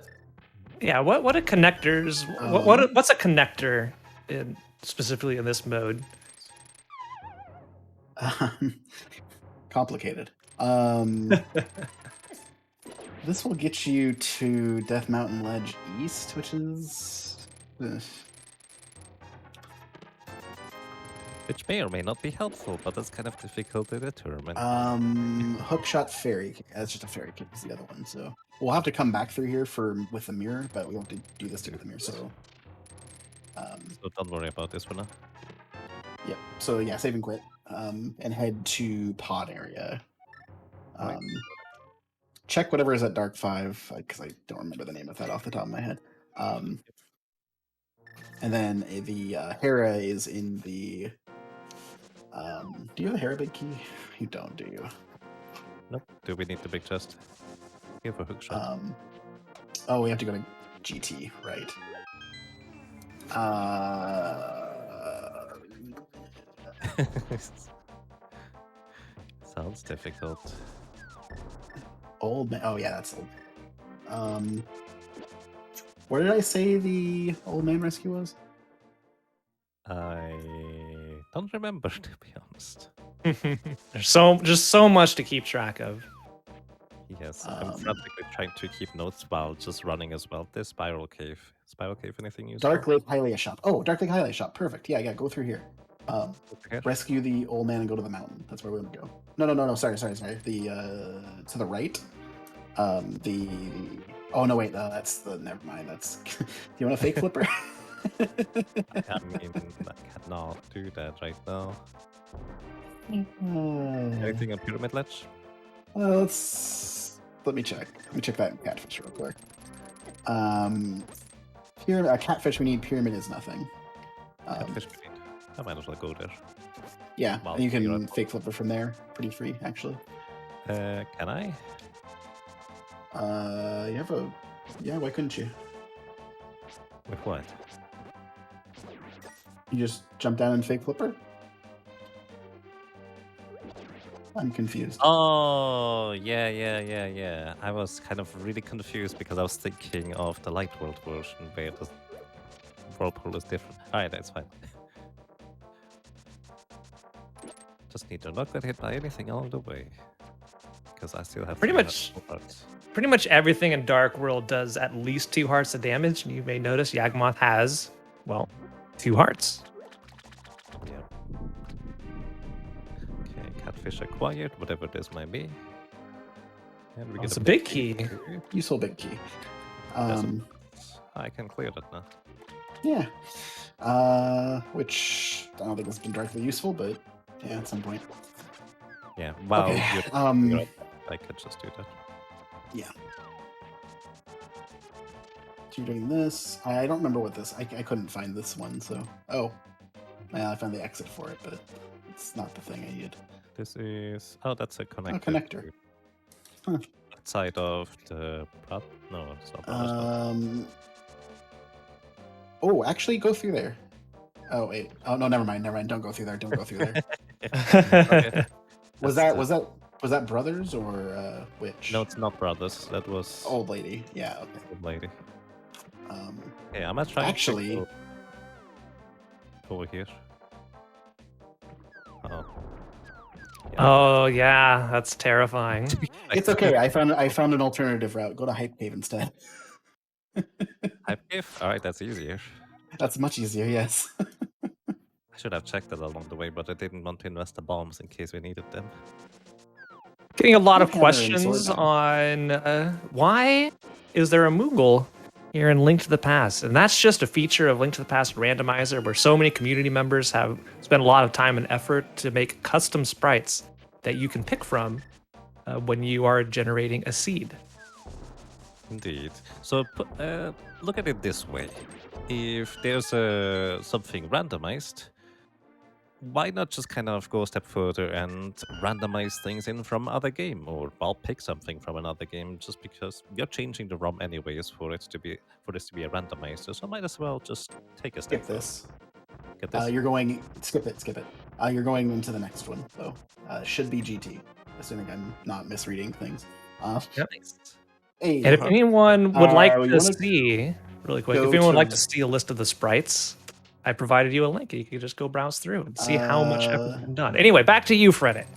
Yeah, what are connectors? What's a connector specifically in this mode? Complicated. This will get you to Death Mountain Ledge East, which is Which may or may not be helpful, but that's kind of difficult to determine. Hookshot Ferry. That's just a ferry cave is the other one. So we'll have to come back through here with the mirror, but we have to do this to get the mirror. So So don't worry about this for now. yep. So yeah, save and quit. And head to pod area. Right. Check whatever is at Dark 5, because I don't remember the name of that off the top of my head. And then the Hera is in the. Do you have a Hera big key? You don't, do you? Nope. Do we need the big chest? Here for hook shot. Oh, we have to go to GT, right? Sounds difficult. Old man. Oh yeah, that's old. Where did I say the old man rescue was? I don't remember, to be honest. There's just so much to keep track of. Yes, I'm frantically trying to keep notes while just running as well. This spiral cave. Spiral cave, anything useful? Dark Lake Hylia shop. Oh, Dark Lake Hylia shop. Perfect. Yeah, go through here. Okay. Rescue the old man and go to the mountain. That's where we want to go. No. Sorry. The to the right. The oh no wait, that's the never mind. That's do you want a fake flipper? I mean, I cannot do that right now. Anything on Pyramid Ledge? Well, let me check. Let me check that catfish real quick. Pyramid, catfish we need. Pyramid is nothing. Catfish we need. I might as well go there. Yeah, Well, and you you're can up. fake flipper from there. Pretty free, actually. Can I? You have a. Yeah, why couldn't you? With what? You just jump down and fake flipper? I'm confused. Oh, yeah. I was kind of really confused because I was thinking of the Light World version where the whirlpool is different. Alright, that's fine. Just need to not get hit by anything along the way. Because I still have Pretty three much- hearts. Pretty much everything in Dark World does at least 2 hearts of damage, and you may notice Yawgmoth has, well, 2 hearts. Yeah. Okay, catfish acquired, whatever this might be. And we It's get a big key. Useful big key. I can clear that now. Yeah. Which I don't think has been directly useful, but yeah, at some point. Yeah, well, Okay, I could just do that. Yeah. So you're doing this. I don't remember what this. I couldn't find this one. So I found the exit for it, but it's not the thing I needed. This is that's a connector. Connector. Huh. Side of the no, it's not. Brothers, Oh, actually, go through there. Oh wait. Oh no, never mind. Don't go through there. Don't go through there. Okay. Was that brothers or which? No, it's not brothers. That was Old lady. Yeah. Okay. old lady. Um, Yeah, I'm not trying Actually- to go over here. Oh. Oh yeah, that's terrifying. it's okay. I found an alternative route. Go to Hype Cave instead. Hype cave? Alright, that's easier. That's much easier. Yes. I should have checked that along the way, but I didn't want to invest the bombs in case we needed them. Getting a lot of Hammer and sword questions now. on why is there a Moogle here in Link to the Past? And that's just a feature of Link to the Past Randomizer, where so many community members have spent a lot of time and effort to make custom sprites that you can pick from when you are generating a seed. Indeed. So look at it this way. If there's something randomized, why not just kind of go a step further and randomize things in from other game, or well, pick something from another game, just because you're changing the ROM anyways for this to be a randomizer. So might as well just take a step. Skip this. Get this. You're going. Skip it. You're going into the next one though. Should be GT. Assuming I'm not misreading things. Hey, And if anyone would like you to wanna see, really quick, go if anyone would to- like to see a list of the sprites, I provided you a link. You can just go browse through and see how much effort's been done. Anyway, back to you, Fredit.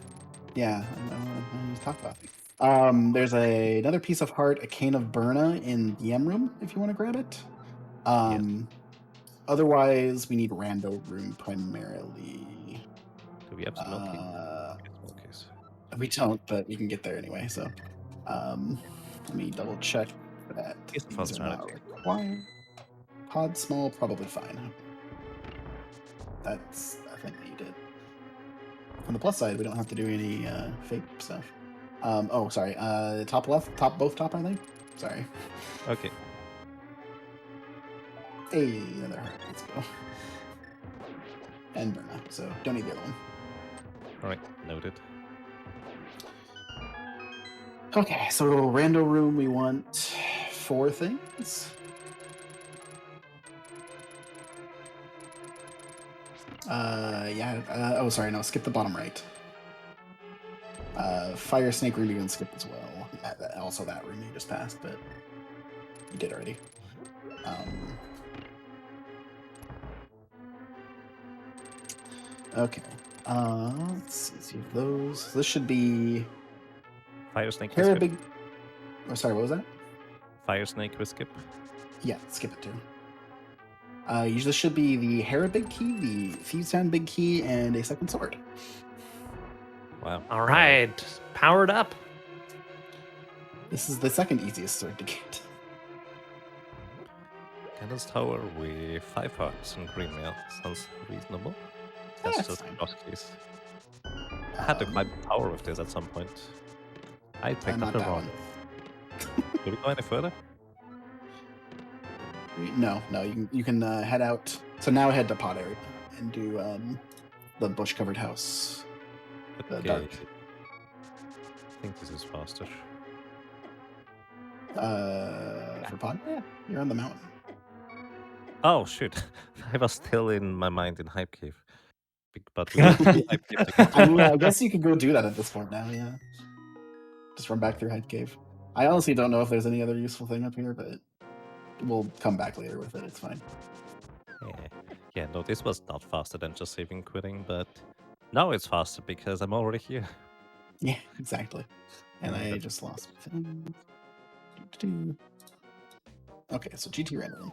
Yeah, I talk about. There's another piece of heart, a cane of Burna in the M room if you want to grab it. Otherwise, we need rando room primarily. Do we have smoke keys? We don't, but we can get there anyway. So, let me double check that It's these fast are not strategy. required. Pod small, probably fine. That's I think that you did. On the plus side, we don't have to do any fake stuff. Sorry. Top left, both top, I think. Sorry. Okay. Hey, another heart. Let's go. And Burna, so don't need the other one. Alright, noted. Okay, so rando room, we want 4 things. Oh, sorry, no, skip the bottom right. Fire snake room you can skip as well. Also that room you just passed, but you did already. Okay. Let's see if those. This should be Fire snake Hera with skip. big. Oh, sorry, what was that? Fire snake with skip. Yeah, skip it too. Usually should be the Hera big key, the Thieves Town big key, and a second sword. Wow. All right, powered up. This is the second easiest sword to get. Candle's Tower with 5 hearts and green mail. Sounds reasonable. That's That's just fine. cross keys. I had to climb power with this at some point. I picked not up the that wrong. Do we go any further? No, you can head out. So now head to pot area and do the bush covered house. The dark. I think this is faster. For pot? Yeah, you're on the mountain. Oh shoot! I was still in my mind in Hype Cave. But we went to Hype Cave together. I mean, I guess you could go do that at this point now. Yeah, just run back through Hyde Cave. I honestly don't know if there's any other useful thing up here, but we'll come back later with it. It's fine. Yeah, no, this was not faster than just saving quitting, but now it's faster because I'm already here. Yeah, exactly. And Yeah, I that's- just lost. Okay, so GT randomly.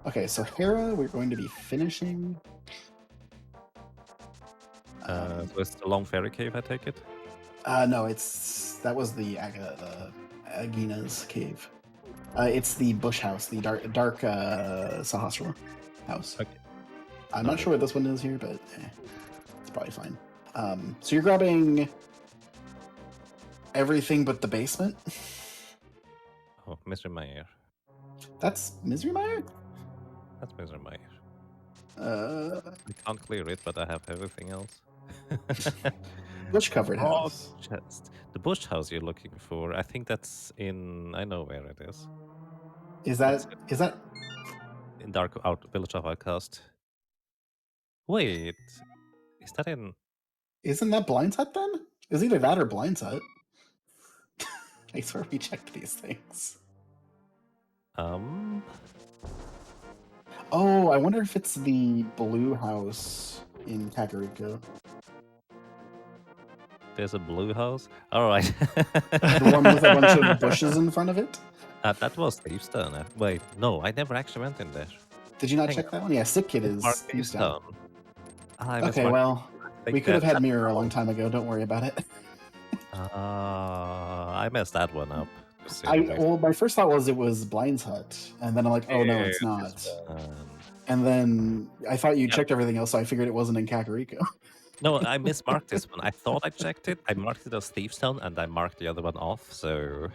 Okay, so Hera, we're going to be finishing. So it's the long fairy cave, I take it? No, that was the Agina's cave. It's the bush house, the dark Sahasrara house. Okay. I'm not sure what this one is here, but it's probably fine. So you're grabbing everything but the basement. Oh, Mr. Meyer. That's Misery Mire? That's Mr. Meyer. I I can't clear it, but I have everything else. bush covered Oh, house. chest. The bush house you're looking for, I think that's in. I know where it is. Is that In Dark Out Village of Outcast. Wait, is that in? isn't that Blind's Hut then? It's either that or Blind's Hut. I swear we checked these things. Oh, I wonder if it's the blue house in Kakariko. There's a blue house. All right. The one with a bunch of bushes in front of it? That was Thievestown. Wait, no, I never actually went in there. Did you not Hang check that one? Yeah, Sick Kid is Mark Thieves Town. Thievestown. I Okay, well, we could have had Mirror a long time. time ago. Don't worry about it. I messed that one up. Well, my first thought was it was Blind's Hut, and then I'm like, oh no, it's not. And then I thought you checked everything else, so I figured it wasn't in Kakariko. No, I mismarked this one. I thought I checked it. I marked it as Thievestown, and I marked the other one off. So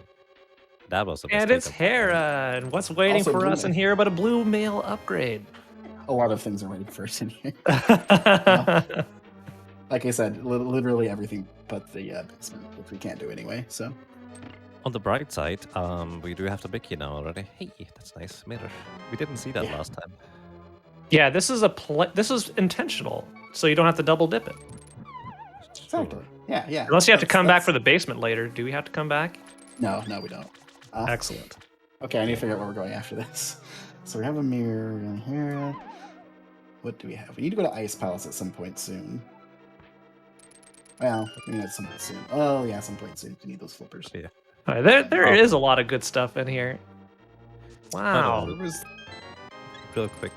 that was a mistake. And it's Hera, and what's waiting Also for blue us in mail. here but a blue mail upgrade? A lot of things are waiting for us in here. Like I said, literally everything but the basement, which we can't do anyway. So On the bright side, we do have the big key now already. Hey, that's nice. Mirror. We didn't see that Yeah. last time. Yeah, this is this is intentional, so you don't have to double dip it. exactly, yeah. Unless you have to come back for the. the basement later. Do we have to come back? No, we don't. Excellent. Okay, I need to figure out where we're going after this. So we have a mirror. We're going here. What do we have? We need to go to Ice Palace at some point soon. Well, we need at some point soon. Oh yeah, some point soon. We need those flippers. Yeah. All right, there Oh. is a lot of good stuff in here. Wow. No, real quick.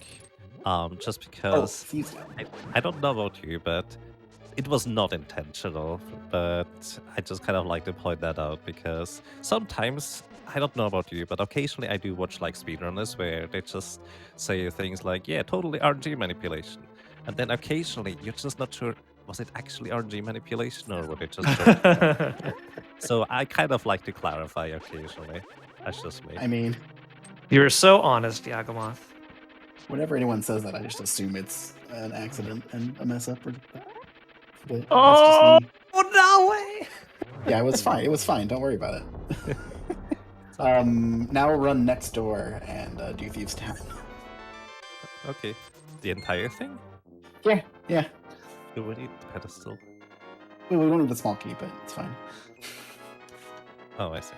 Just Oh, because Thieves. I don't know about you, but it was not intentional. But I just kind of like to point that out because sometimes I don't know about you, but occasionally I do watch like speedrunners where they just say things like, "Yeah, totally RNG manipulation," and then occasionally you're just not sure was it actually RNG manipulation or were they just joking? So I kind of like to clarify occasionally. That's just me. I mean, You're so honest, Yakumoth. Whenever anyone says that, I just assume it's an accident and a mess up. But that's just Oh, me. no way! Yeah, it was fine. It was fine. Don't worry about it. Now we'll run next door and do Thieves Town. Okay. The entire thing? Yeah, yeah. Do we need the pedestal? We don't need the small key, but it's fine. Oh, I see.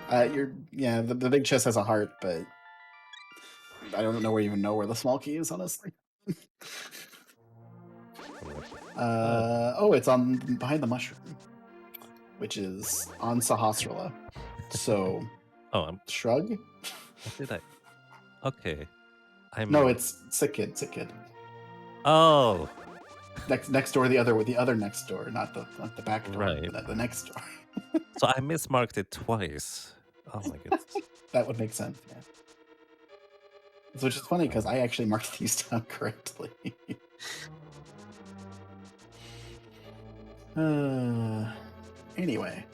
The big chest has a heart, but I don't even know where the small key is, honestly. It's on behind the mushroom, which is on Sahasrara. So, shrug. What did I? Okay, No, it's Sick Kid. Oh, next door, the other next door, not the back door, right. but the next door. So I mismarked it twice. Oh my goodness. That would make sense. Yeah. Which is funny because I actually marked these down correctly. Anyway,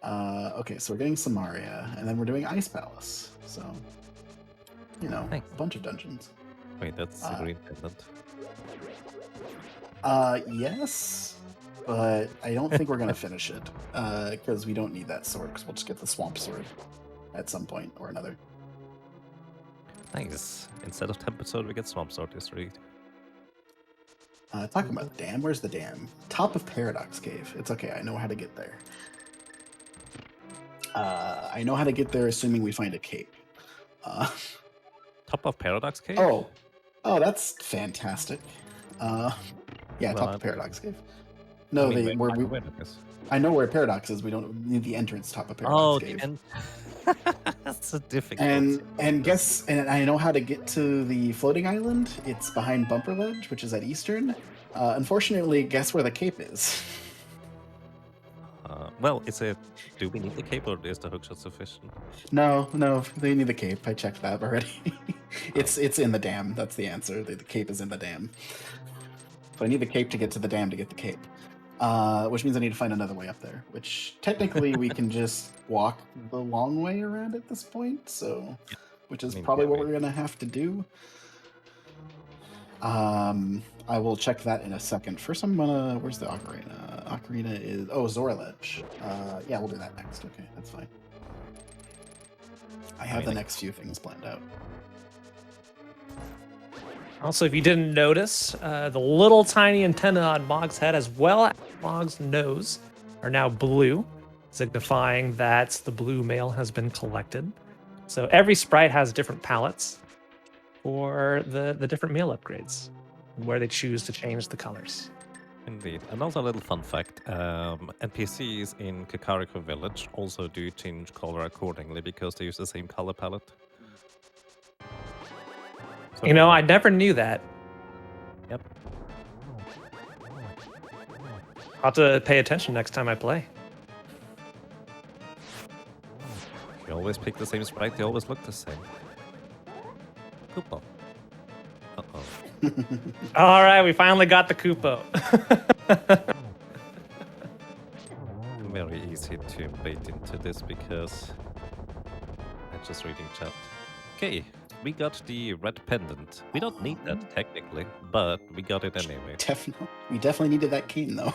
okay, so we're getting Samaria, and then we're doing Ice Palace. So, a bunch of dungeons. Wait, that's the green pendant. Yes, but I don't think we're gonna finish it because we don't need that sword. Because we'll just get the swamp sword at some point or another. Nice. Instead of Tempered Sword, we get Swamp Sword this read. Talking about the dam. Where's the dam? Top of Paradox Cave. It's okay. I know how to get there. I know how to get there, assuming we find a cape. Top of Paradox Cave? Oh, that's fantastic. Top of Paradox Cave. No, I know where Paradox is. We don't need the entrance top of Paradox Cave. That's a difficult. And I know how to get to the floating island. It's behind Bumper Ledge, which is at Eastern. Unfortunately, guess where the cape is? Do we need the cape or is the hookshot sufficient? No, they need the cape. I checked that already. It's in the dam. That's the answer. The cape is in the dam. So I need the cape to get to the dam to get the cape. Which means I need to find another way up there, which technically we can just walk the long way around at this point, which is probably what we're going to have to do. I will check that in a second. First, where's the Ocarina? Ocarina is, Zora Ledge. We'll do that next. Okay, that's fine. I have the next few things planned out. Also, if you didn't notice, the little tiny antenna on Mog's head as well as Mog's nose are now blue, signifying that the blue mail has been collected. So every sprite has different palettes for the different mail upgrades, where they choose to change the colors. Indeed. And also a little fun fact, NPCs in Kakariko Village also do change color accordingly because they use the same color palette. So I never knew that. Yep. I'll have to pay attention next time I play. You always pick the same sprite, they always look the same. Koopa. Uh-oh. All right, we finally got the Koopo. Very easy to bait into this because I'm just reading chat. Okay, we got the red pendant. We don't need that technically, but we got it anyway. We definitely needed that cane though.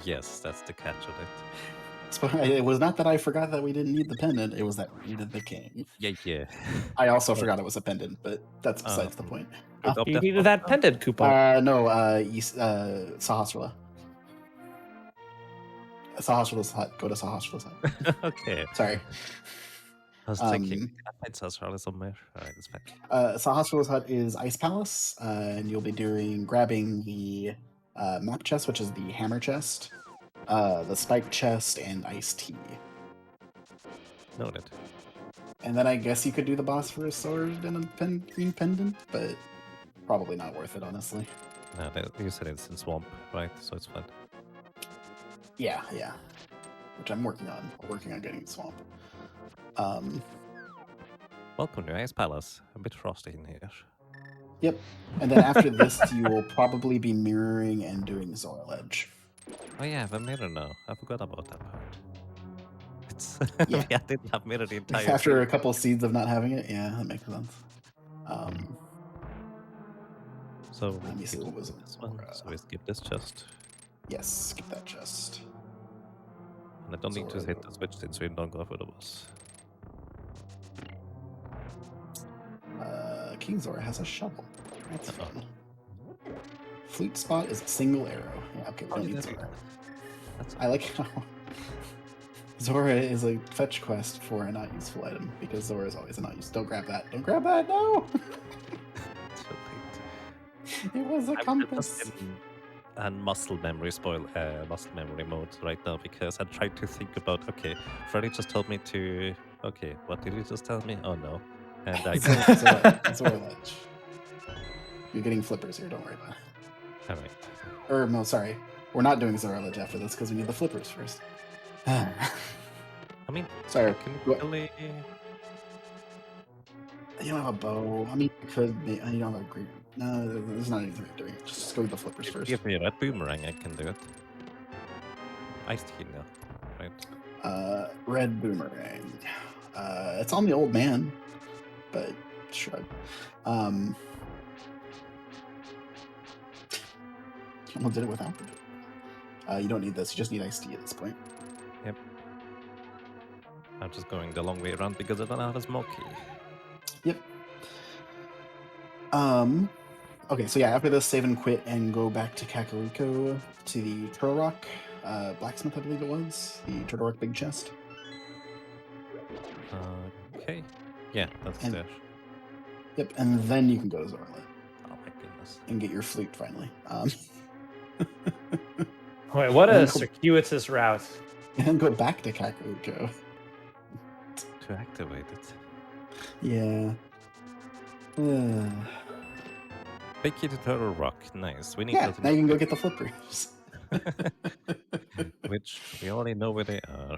Yes, that's the catch of it. It was not that I forgot that we didn't need the pendant, it was that we needed the cane. Yeah. I also forgot it was a pendant, but that's besides the point. You needed that pendant, Koopa. Sahasrara. Sahasrara's hut. Go to Sahasrara's hut. Okay. Sorry. I was thinking, can I find Sahasrara somewhere? Alright, that's fine. Sahasrara's hut is Ice Palace, and you'll be grabbing the map chest, which is the hammer chest, the spike chest, and iced tea. Noted. And then I guess you could do the boss for a sword and a green pendant, but probably not worth it, honestly. No, you said it's in swamp, right? So it's fine. Yeah. Which I'm working on. Working on getting swamp. Welcome to Ice Palace. A bit frosty in here. Yep. And then after this, you will probably be mirroring and doing Zora Ledge. Oh yeah, the mirror now. I forgot about that part. Yeah. I didn't have mirror the entire After thing. a couple seeds of not having it, yeah, that makes sense. So Let me see what was this one. So we skip this chest. Yes, skip that chest. And I don't need to Zora, hit the switch since we don't go for the boss. King Zora has a shovel. That's Uh-oh. fun. Flute spot is a single arrow. Yeah, okay, we Oh, don't you need did. Zora. That's I like how Zora is a fetch quest for a not useful item because Zora is always a not useful. Don't grab that. Don't grab that. No. too late. It was a I'm compass. just in muscle memory muscle memory mode right now because I tried to think about. Okay, Freddy just told me to. Okay, what did he just tell me? Oh no, and I. Zora ledge. You're getting flippers here. Don't worry about it. All right. Or no, sorry. We're not doing Zora ledge after this because we need the flippers first. I mean, Sorry. technically, You don't have a bow. I mean, you could. You don't have a great. No, there's not anything you're doing. Just go with the flippers if you first. give me a red boomerang, I can do it. Iced heat now, right? Red boomerang. It's on the old man, but shrug. Someone did it without it. You don't need this. You just need iced tea at this point. Yep. I'm just going the long way around because I don't have a smoke key. Yep. Okay, so yeah, after this, save and quit and go back to Kakariko to the Turtle Rock blacksmith, I believe it was. The Turtle Rock big chest. Okay. Yeah, that's And- there. Yep, and then you can go to Zorlet Oh my goodness. and get your flute finally. Wait, what And a go- circuitous route. And then go back to Kakariko. To activate it. Yeah. Big key to Turtle Rock. Nice. We need Yeah, that. now you can go get the flippers. Which we already know where they are.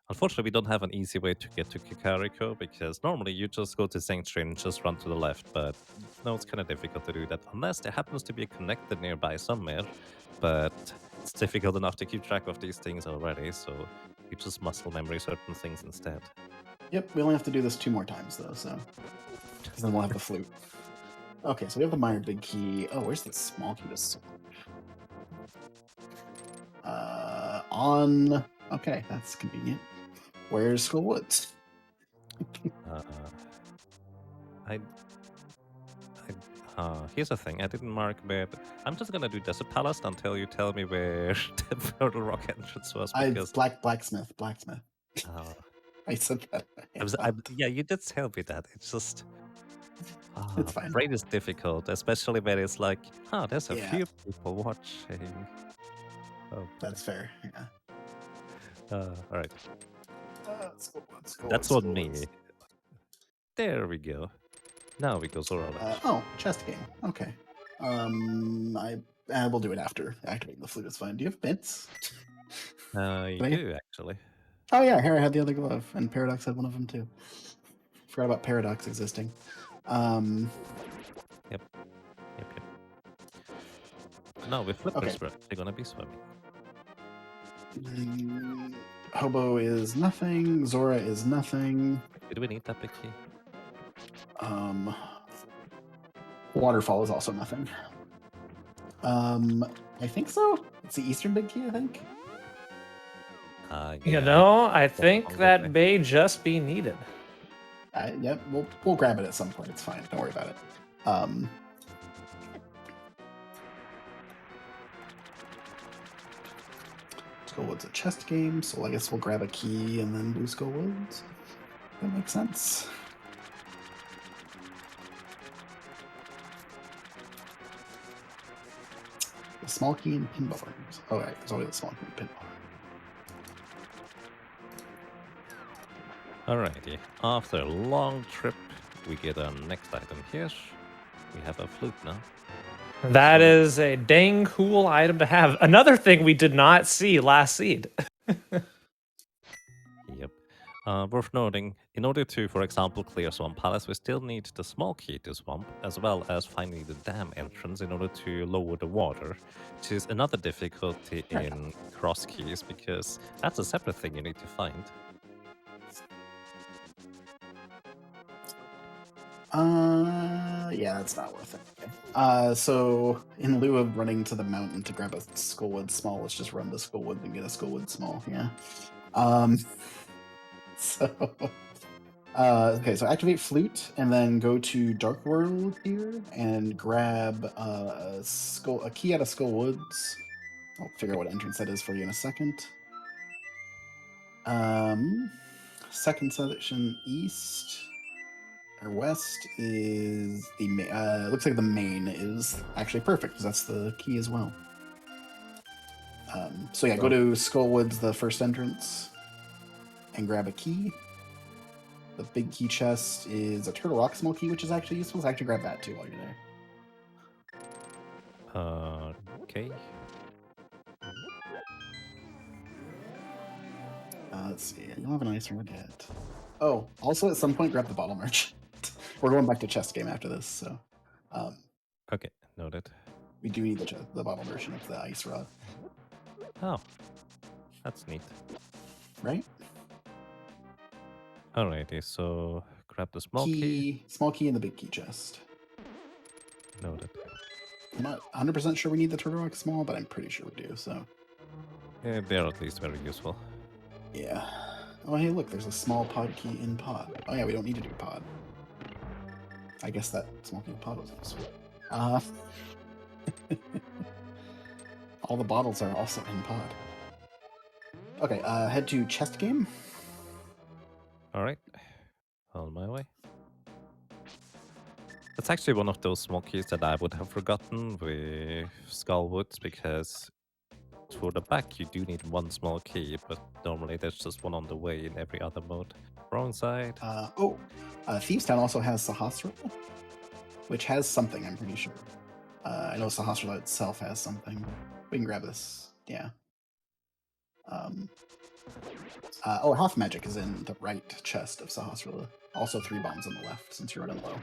Unfortunately, we don't have an easy way to get to Kakariko because normally you just go to Sanctuary and just run to the left, but no, it's kind of difficult to do that unless there happens to be a connector nearby somewhere, but it's difficult enough to keep track of these things already, so you just muscle memory certain things instead. Yep, we only have to do this 2 more times though, so then we'll have the flute. Okay, so we have the minor big key. Oh, where's the small key to sword? On. Okay, that's convenient. Where's Skull Woods? Here's the thing, I didn't mark where. I'm just gonna do Desert Palace until you tell me where the Turtle Rock entrance was because. Blacksmith. I said that. Yeah, you did tell me that. It's just. It's fine. Brain is difficult, especially when it's like, there's a Yeah. few people watching. Oh, That's fair. Yeah. all right. Skull Woods, That's Skull on me. Woods. There we go. Now we go Zora. Chest game. Okay. I will do it after activating the flute. Is fine. Do you have bits? You I- do actually. Oh yeah, here I had the other glove, and Paradox had one of them too. Forgot about Paradox existing. Yep. No, with flippers, Okay. they're gonna be swimming. Hobo is nothing. Zora is nothing. Did we need that big key? Waterfall is also nothing. I think so. It's the Eastern big key, I think. You know, I I'll think get that there. may just be needed. Yep, we'll grab it at some point. It's fine. Don't worry about it. Skullwood's a chest game, so I guess we'll grab a key and then do Skullwoods. That makes sense. The small key and pinball rooms. Oh, right, there's always a small key and pinball. Alrighty. After a long trip, we get our next item here. We have a flute now. That is a dang cool item to have. Another thing we did not see last seed. Yep. Worth noting, in order to, for example, clear Swamp Palace, we still need the small key to Swamp, as well as finding the dam entrance in order to lower the water, which is another difficulty in cross keys, because that's a separate thing you need to find. Yeah, that's not worth it. Okay. So in lieu of running to the mountain to grab a Skullwood Small, let's just run to Skullwood and get a Skullwood Small. Yeah. So. Okay, so activate Flute and then go to Dark World here and grab a key out of Skull Woods. I'll figure out what entrance that is for you in a second. Second section east or west is the looks like the main is actually perfect because that's the key as well. So yeah, go to Skull Woods, the first entrance, and grab a key. The big key chest is a Turtle Rock small key, which is actually useful. So actually grab that too while you're there. Okay. Let's see. You don't have an ice rod yet. Oh, also at some point grab the bottle merchant. We're going back to chest game after this, so. Okay, noted. We do need the bottle version of the ice rod. Oh, that's neat. Right? Alrighty, so grab the small key. Small key in the big key chest. Noted. I'm not 100% sure we need the Turtle Rock small, but I'm pretty sure we do, so. Yeah, they're at least very useful. Yeah. Oh, hey, look, there's a small pod key in pod. Oh, yeah, we don't need to do pod. I guess that small key in pod was useful. All the bottles are also in pod. Okay, head to chest game. Alright, on my way. That's actually one of those small keys that I would have forgotten with Skullwoods, because for the back you do need one small key, but normally there's just one on the way in every other mode. Wrong side. Thieves Town also has Sahasrara, which has something, I'm pretty sure. I know Sahasrara itself has something. We can grab this, yeah. Half Magic is in the right chest of Sahasrara. Also 3 bombs on the left, since you're running low.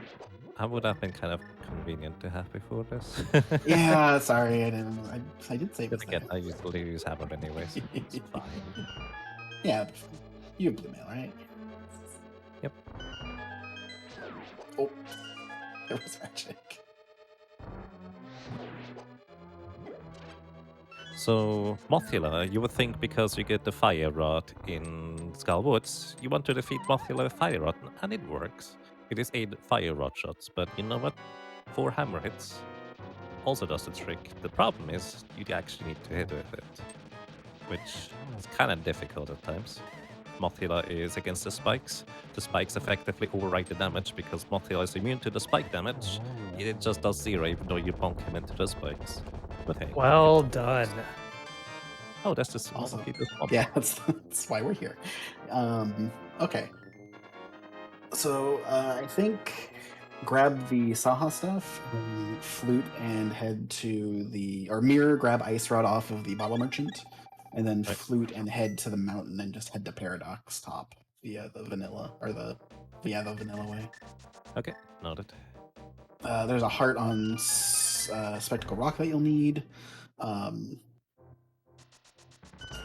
I would have been kind of convenient to have before this. Yeah, sorry, I did say it was Again, there. I usually use Hammer anyway, so it's fine. Yeah, you have blue mail, right? Yep. Oh, it was magic. So, Mothula, you would think because you get the Fire Rod in Skullwoods, you want to defeat Mothula with Fire Rod, and it works. It is 8 Fire Rod shots, but you know what? 4 hammer hits also does the trick. The problem is, you actually need to hit with it, which is kind of difficult at times. Mothula is against the spikes. The spikes effectively override the damage because Mothula is immune to the spike damage. It just does 0 even though you bonk him into the spikes. But hey. Well done. Oh, that's just Also, people's problem. yeah, that's why we're here. Okay. So I think grab the Saha stuff, flute, and head to mirror. Grab Ice Rod off of the Bottle Merchant, and then flute and head to the mountain and just head to Paradox top via the vanilla the vanilla way. Okay, noted. There's a heart on Spectacle Rock that you'll need.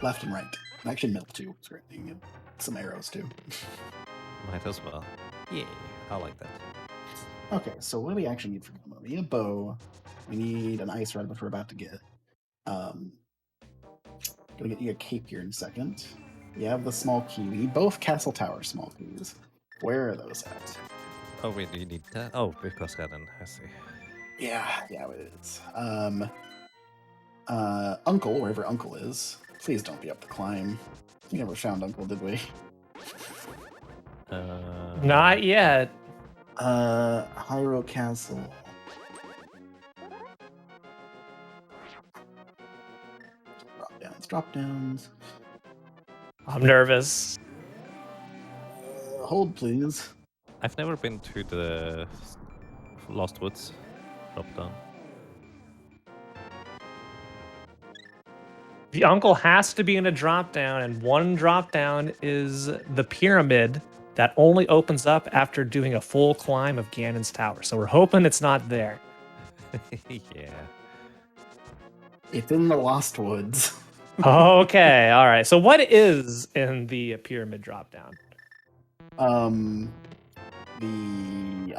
Left and right. Actually, middle too. It's great. You can get some arrows too. Might as well. Yeah, I like that. Okay, so what do we actually need for Gummo? We need a bow. We need an ice rod, which we're about to get. Gonna get you a cape here in a second. We have the small key. We need both Castle Tower small keys. Where are those at? Oh, wait, do you need that? Oh, because Helen, I see. Yeah, it is. Uncle, wherever Uncle is. Please don't be up the climb. We never found Uncle, did we? Not yet. Hyrule Castle. Drop downs. I'm nervous. Hold, please. I've never been to the Lost Woods drop down. The uncle has to be in a drop down, and one drop down is the pyramid that only opens up after doing a full climb of Ganon's tower. So we're hoping it's not there. Yeah. It's in the Lost Woods. Okay, all right. So what is in the pyramid drop down? the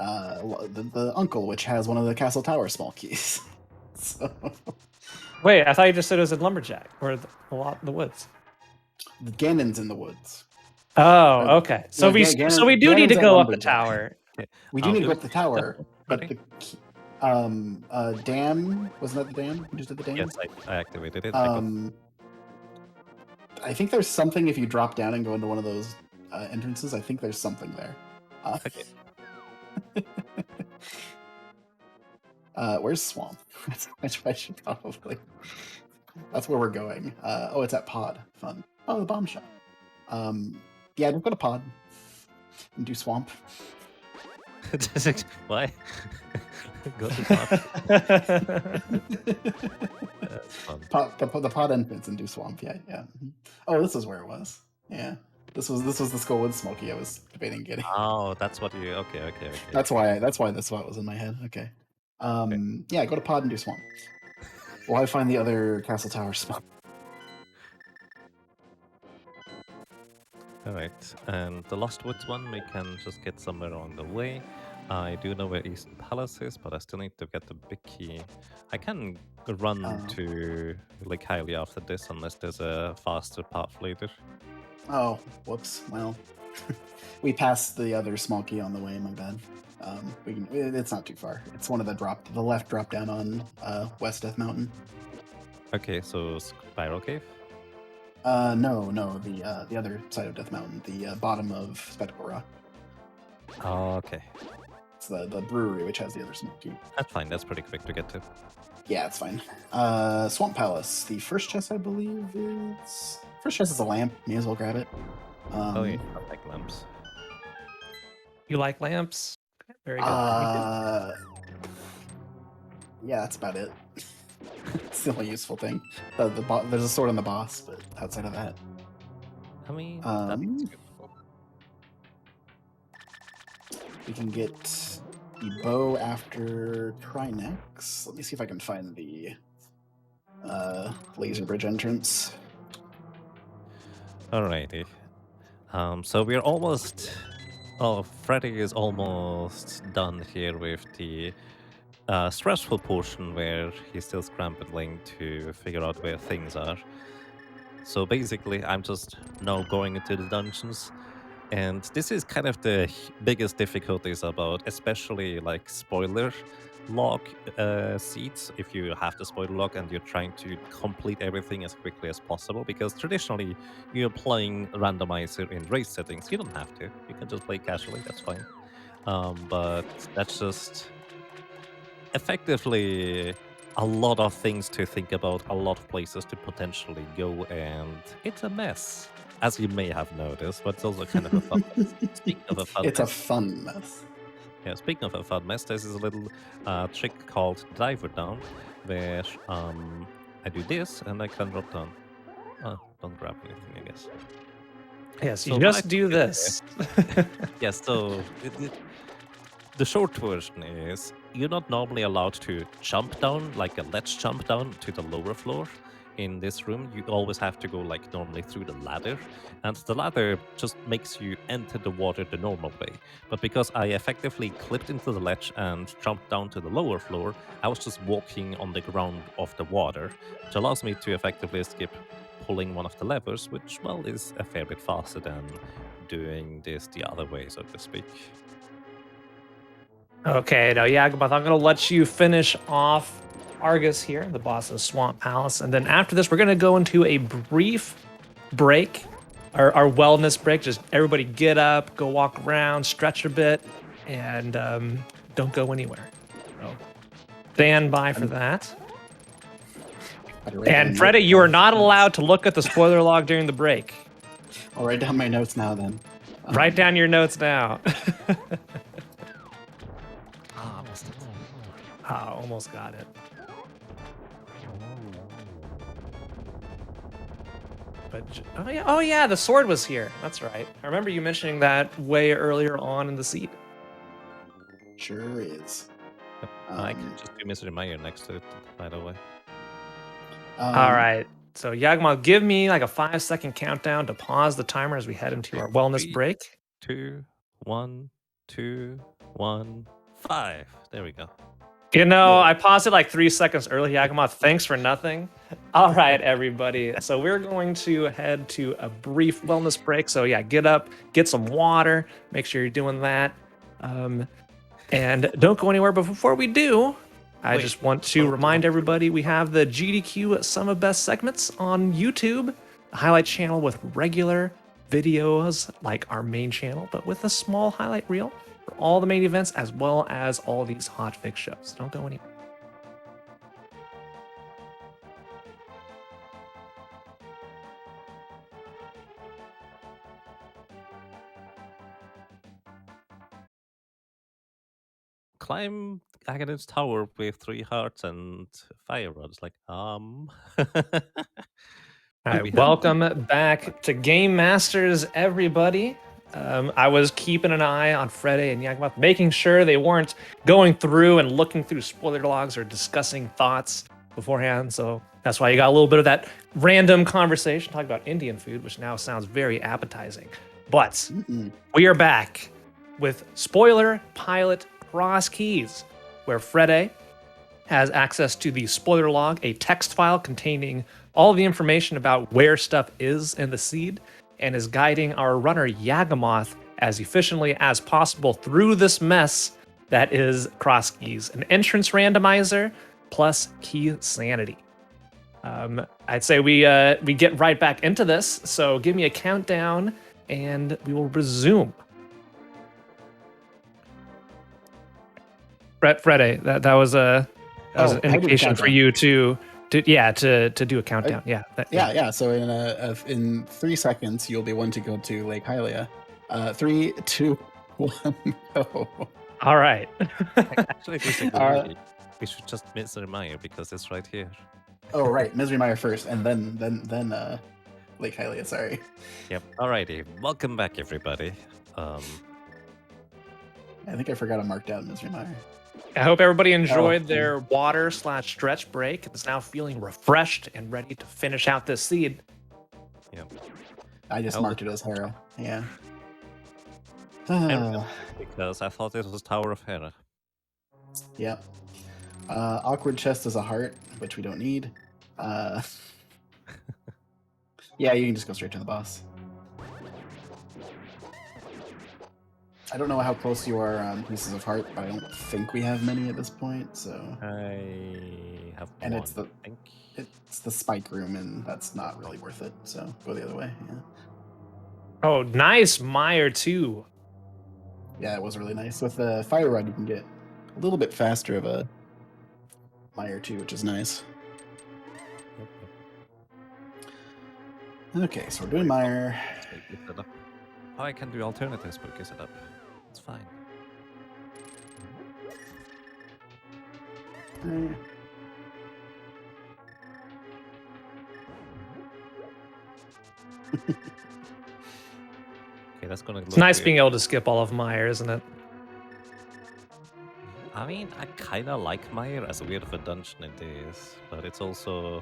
uncle, which has one of the castle tower small keys. So Wait, I thought you just said it was in Lumberjack or the woods. the Ganon's in the woods. Oh, okay. So No, so we do need to Ganon's at go up the Lumberjack. tower. Okay. We do need to go up the Just tower, but ready? the dam, wasn't that the dam? You just did the dam? Yes, I activated it. I think there's something if you drop down and go into one of those entrances. I think there's something there. Okay. Where's Swamp? I should probably. That's where we're going. Oh, it's at Pod. Fun. Oh, the bomb shop. Yeah, we'll go to Pod and do Swamp. Why? Go to top. That's fun. The Pod entrance and do Swamp. Yeah, yeah. Oh, this is where it was. Yeah, this was the Skullwood Smoky I was debating getting. Oh, that's what you. Okay. That's why this spot was in my head. Okay. Yeah, go to Pod and do Swamp. While I find the other Castle Tower spot. Alright, and the Lost Woods one we can just get somewhere along the way. I do know where Eastern Palace is, but I still need to get the big key. I can run to Lake Hylia after this unless there's a faster path later. Oh, whoops. Well, we passed the other small key on the way. My bad. It's not too far. It's one of the left drop down on West Death Mountain. Okay, so Spiral Cave? No, the other side of Death Mountain, the bottom of Spectacle Rock. Oh, okay. It's the brewery which has the other small key. That's fine, that's pretty quick to get to. Yeah, it's fine. Swamp Palace. The first chest, I believe, is... First chest is a lamp. May as well grab it. Oh, yeah, I like lamps. You like lamps? Very good. Yeah, that's about it. It's the only useful thing. There's a sword on the boss, but outside of that... I mean, that's useful. We can get the bow after Trinex. Let me see if I can find the laser bridge entrance. Alrighty. So we're almost... Oh, Freddy is almost done here with the stressful portion where he's still scrambling to figure out where things are. So basically, I'm just now going into the dungeons. And this is kind of the biggest difficulties about, especially like spoiler log seeds, if you have the spoiler log and you're trying to complete everything as quickly as possible, because traditionally you're playing randomizer in race settings. You don't have to. You can just play casually, that's fine. But that's just effectively a lot of things to think about, a lot of places to potentially go, and it's a mess. As you may have noticed, but it's also kind of a fun mess. Speaking of a fun It's mess, a fun mess. yeah, speaking of a fun mess, there's this little trick called Diver Down, where I do this and I can drop down. Don't grab anything, I guess. Yes, you So just my do tip this. Yes, so the short version is you're not normally allowed to jump down, like a ledge jump down to the lower floor. In this room, you always have to go like normally through the ladder, and the ladder just makes you enter the water the normal way. But because I effectively clipped into the ledge and jumped down to the lower floor, I was just walking on the ground of the water, which allows me to effectively skip pulling one of the levers, which, well, is a fair bit faster than doing this the other way, so to speak. Okay, now Yagamoth, I'm going to let you finish off Argus here, the boss of Swamp Palace, and then after this, we're going to go into a brief break, our wellness break. Just everybody get up, go walk around, stretch a bit, and don't go anywhere. So stand by for that. And Freddy, you are not allowed to look at the spoiler log during the break. I'll write down my notes now then. Write down your notes now. Almost got it. But oh yeah, the sword was here. That's right. I remember you mentioning that way earlier on in the seed. Sure is. I can just do Mr. Meyer next to it, by the way. All right. So Yagma, give me like a 5-second countdown to pause the timer as we head into our wellness 3, break. 2, 1, 2, 1, 5. There we go. You know, Yeah. I paused it like 3 seconds early, Yakima. Thanks for nothing. All right, everybody. So we're going to head to a brief wellness break. So yeah, get up, get some water. Make sure you're doing that. And don't go anywhere. But before we do, I Wait, just want to remind everybody we have the GDQ Some of Best segments on YouTube, a highlight channel with regular videos like our main channel, but with a small highlight reel for all the main events as well as all these hotfix shows. Don't go anywhere. Climb Agadin's tower with 3 hearts and fire rods. Like, All Do we right, have- welcome back to Game Masters, everybody. I was keeping an eye on Friday and Yakima, making sure they weren't going through and looking through spoiler logs or discussing thoughts beforehand. So that's why you got a little bit of that random conversation talking about Indian food, which now sounds very appetizing. But Mm-mm. we are back with Spoiler Pilot Cross Keys, where Friday has access to the spoiler log, a text file containing all the information about where stuff is in the seed, and is guiding our runner Yagamoth as efficiently as possible through this mess that is Cross Keys, an entrance randomizer plus key sanity. I'd say we get right back into this. So give me a countdown, and we will resume. Friday, that was an Oh, I do the indication for countdown. you to do a countdown. Yeah. Yeah. So in 3 seconds, you'll be one to go to Lake Hylia. 3, 2, 1, go. All right. Actually, disagree. We should just miss Meyer because it's right here. Oh, right. Misery Mire first, and then Lake Hylia. Sorry. Yep. Alrighty. Welcome back, everybody. I think I forgot to mark down Misery Mire. I hope everybody enjoyed their water/stretch break and is now feeling refreshed and ready to finish out this seed. Yep. I just Oh. marked it as Hera. Yeah. Because I thought it was Tower of Hera. Yep. Awkward chest is a heart, which we don't need. Yeah, you can just go straight to the boss. I don't know how close you are on pieces of heart, but I don't think we have many at this point. So, I have and one, it's the I think. it's the spike room, and that's not really worth it. So go the other way. Yeah. Oh, nice Meyer too. Yeah, it was really nice. With the fire rod, you can get a little bit faster of a Mire too, which is nice. Yep, Okay, so we're doing Mire. yep. Spooky setup. Oh, I can do alternative spooky setup. It's fine. Okay, that's gonna look It's nice weird. being able to skip all of Meyer, isn't it? I mean, I kinda like Meyer, as weird of a dungeon it is, but it's also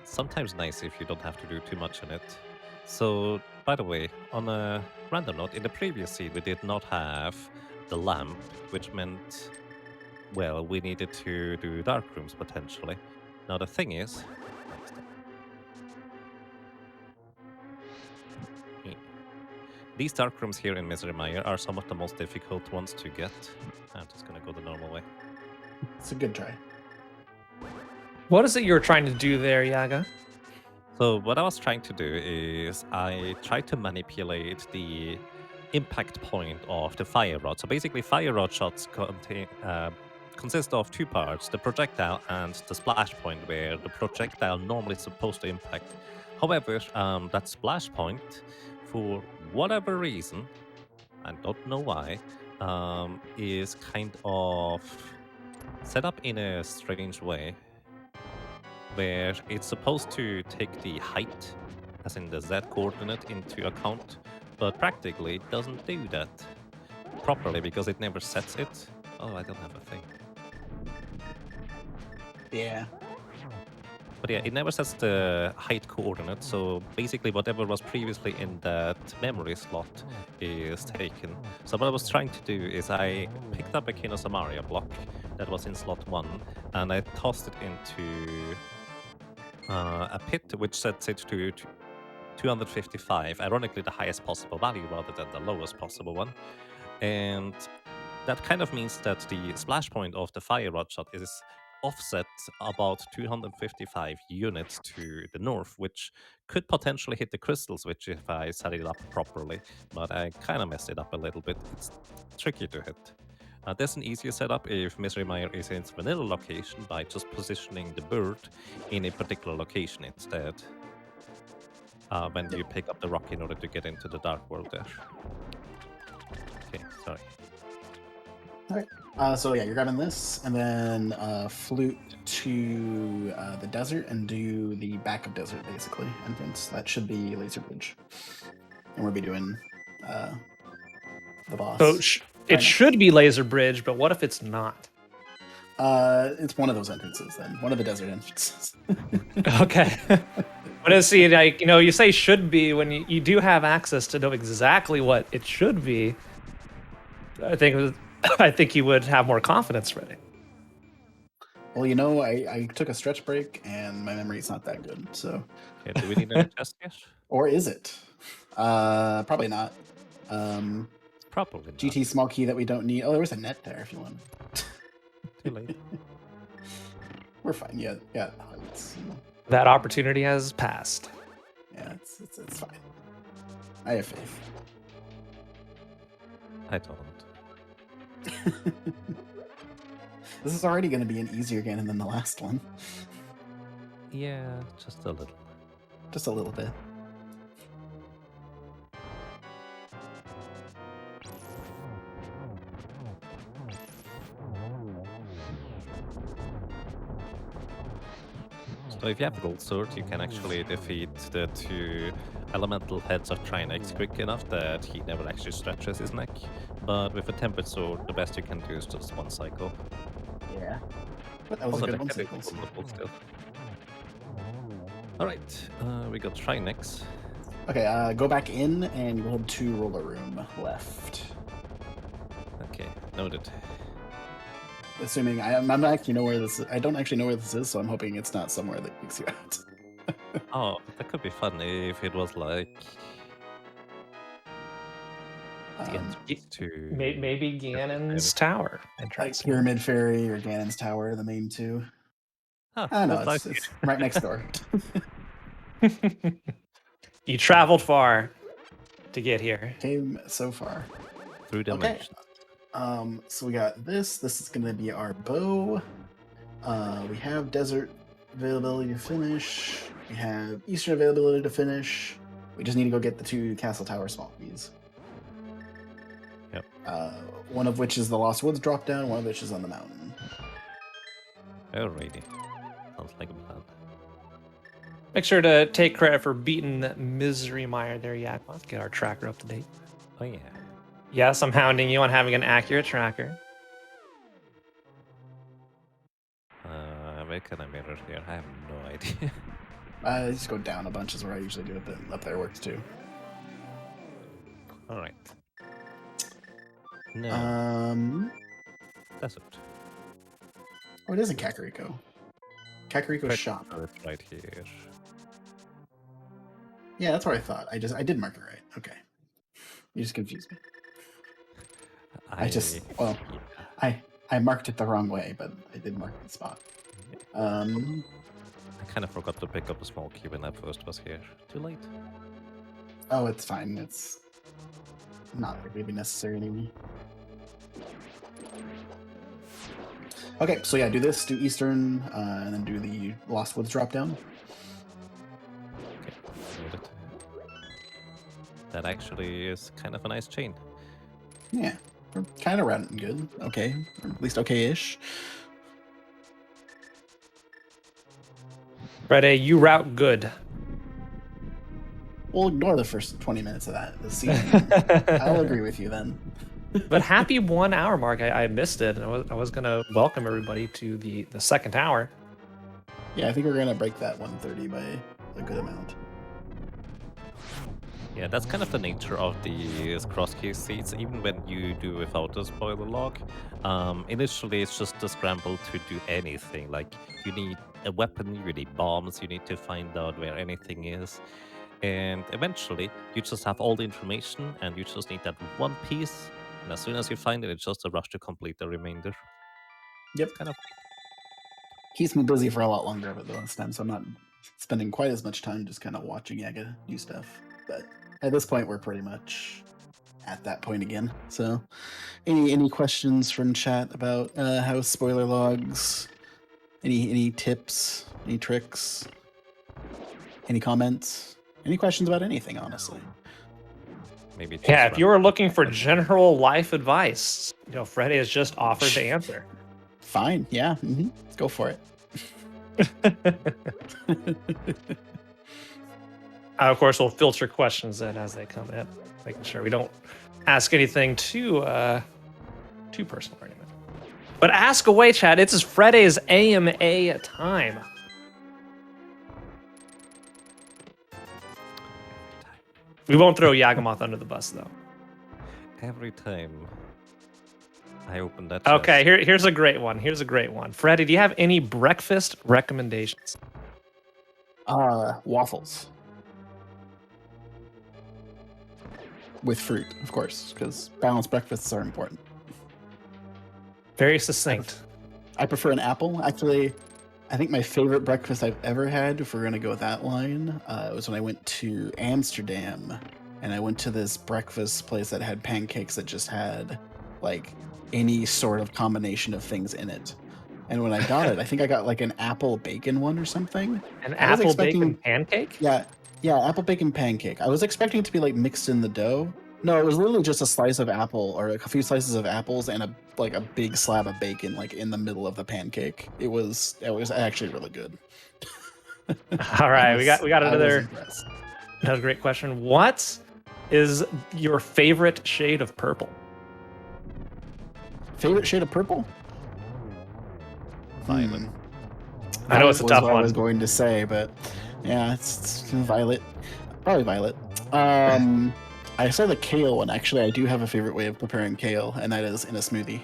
sometimes nice if you don't have to do too much in it. So, by the way, on a random note, in the previous seed we did not have the lamp, which meant, well, we needed to do dark rooms potentially. Now the thing is, these dark rooms here in Misery Mire are some of the most difficult ones to get. I'm just gonna go the normal way. It's a good try. What is it you were trying to do there, Yaga? So what I was trying to do is I tried to manipulate the impact point of the fire rod. So basically, fire rod shots consist of 2 parts: the projectile and the splash point, where the projectile normally is supposed to impact. However, that splash point, for whatever reason, I don't know why, is kind of set up in a strange way, where it's supposed to take the height, as in the Z coordinate, into account, but practically it doesn't do that properly because it never sets it. Oh, I don't have a thing. Yeah. But yeah, it never sets the height coordinate, so basically whatever was previously in that memory slot is taken. So what I was trying to do is I picked up a Kinosamaria block that was in slot 1, and I tossed it into a pit which sets it to 255, ironically the highest possible value rather than the lowest possible one. And that kind of means that the splash point of the fire rod shot is offset about 255 units to the north, which could potentially hit the crystal switch if I set it up properly, but I kind of messed it up a little bit. It's tricky to hit. There's an easier setup if Misery Mire is in its vanilla location by just positioning the bird in a particular location instead. When you pick up the rock in order to get into the dark world there. Okay, sorry. Alright, so yeah, you're grabbing this, and then flute to the desert and do the back of desert, basically, entrance. That should be Laser Bridge. And we'll be doing the boss. So it should be Laser Bridge, but what if it's not? It's one of those entrances then. One of the desert entrances. Okay. But see, like, you say should be when you do have access to know exactly what it should be. I think you would have more confidence, really. Well, I took a stretch break and my memory's not that good, so. Okay, do we need any test yet? Or is it? Probably not. Probably not. GT small key that we don't need. Oh, there was a net there if you want. Too late. We're fine. Yeah. That opportunity has passed. Yeah, it's fine. I have faith. I don't. This is already going to be an easier game than the last one. Yeah, just a little. Just a little bit. So if you have Gold Sword, you can actually defeat the 2 elemental heads of Trinex quick enough that he never actually stretches his neck. But with a Tempered Sword, the best you can do is just 1 cycle. Yeah. But that was a good one. Still. Alright, we got Trinex. Okay, go back in and you'll have 2 roller room left. Okay, noted. Assuming I'm not actually know where this is. I don't actually know where this is, so I'm hoping it's not somewhere that kicks you out. Oh, that could be fun if it was like Maybe Ganon's Tower like entrance. Pyramid Ferry or Ganon's Tower, the main 2. Huh, I know, that's it's right next door. You traveled far to get here. Came so far. through dimensions. So we got this. This is going to be our bow. We have desert availability to finish. We have eastern availability to finish. We just need to go get the 2 castle tower small keys. Yep. One of which is the Lost Woods drop down. One of which is on the mountain. Alrighty. Sounds like a plan. Make sure to take credit for beating Misery Mire there, Yak. Let's get our tracker up to date. Oh yeah. Yes, I'm hounding you on having an accurate tracker. Where can I mirror here? I have no idea. Just go down a bunch is where I usually do it, but up there works too. Alright. No. Desert. Oh, it is in Kakariko. Kakariko shop. Right here. Yeah, that's what I thought. I did mark it right. Okay. You just confused me. I marked it the wrong way, but I did mark the spot. I kind of forgot to pick up a small key when I first was here. Too late. Oh, it's fine. It's not really necessary anymore. Okay, so yeah, do this, do Eastern, and then do the Lost Woods drop down. Okay, noted. That actually is kind of a nice chain. Yeah, we're kind of running good. Okay, or at least okay-ish. Friday, you route good. We'll ignore the first 20 minutes of that. The scene. I'll agree with you then. But happy 1 hour mark. I missed it. I was going to welcome everybody to the second hour. Yeah, I think we're gonna break that 130 by a good amount. Yeah, that's kind of the nature of these cross-key seeds, even when you do without a spoiler log. Initially, it's just a scramble to do anything. Like, you need a weapon, you need bombs, you need to find out where anything is. And eventually, you just have all the information, and you just need that one piece. And as soon as you find it, it's just a rush to complete the remainder. Yep. It's kind of Keeps me busy for a lot longer of it though this time, so I'm not spending quite as much time just kind of watching Yaga do stuff. But at this point, we're pretty much at that point again. So, any questions from chat about how spoiler logs? Any tips? Any tricks? Any comments? Any questions about anything? Honestly, maybe just Yeah, if you run. were looking for general life advice, Freddie has just offered to answer. fine. Yeah, go for it. Of course, we'll filter questions in as they come in, making sure we don't ask anything too personal or anything. But ask away, Chad. It's Friday's AMA time. We won't throw Yagamoth under the bus, though. Every time I open that Okay, chest, here's a great one. Here's a great one. Freddie, do you have any breakfast recommendations? Waffles with fruit, of course, because balanced breakfasts are important. Very succinct. I prefer an apple. Actually, I think my favorite breakfast I've ever had, if we're going to go with that line, was when I went to Amsterdam and I went to this breakfast place that had pancakes that just had like any sort of combination of things in it. And when I got it, I think I got like an apple bacon one or something. An I was apple expecting- bacon pancake? Yeah, apple bacon pancake. I was expecting it to be like mixed in the dough. No, it was literally just a slice of apple or a few slices of apples and a big slab of bacon like in the middle of the pancake. It was actually really good. All right, we got I was another impressed. great question. What is your favorite shade of purple? Favorite shade of purple? violet. I know it's a was tough what I was one. going to say, but yeah, it's violet. Probably violet. I said the kale one. Actually, I do have a favorite way of preparing kale, and that is in a smoothie.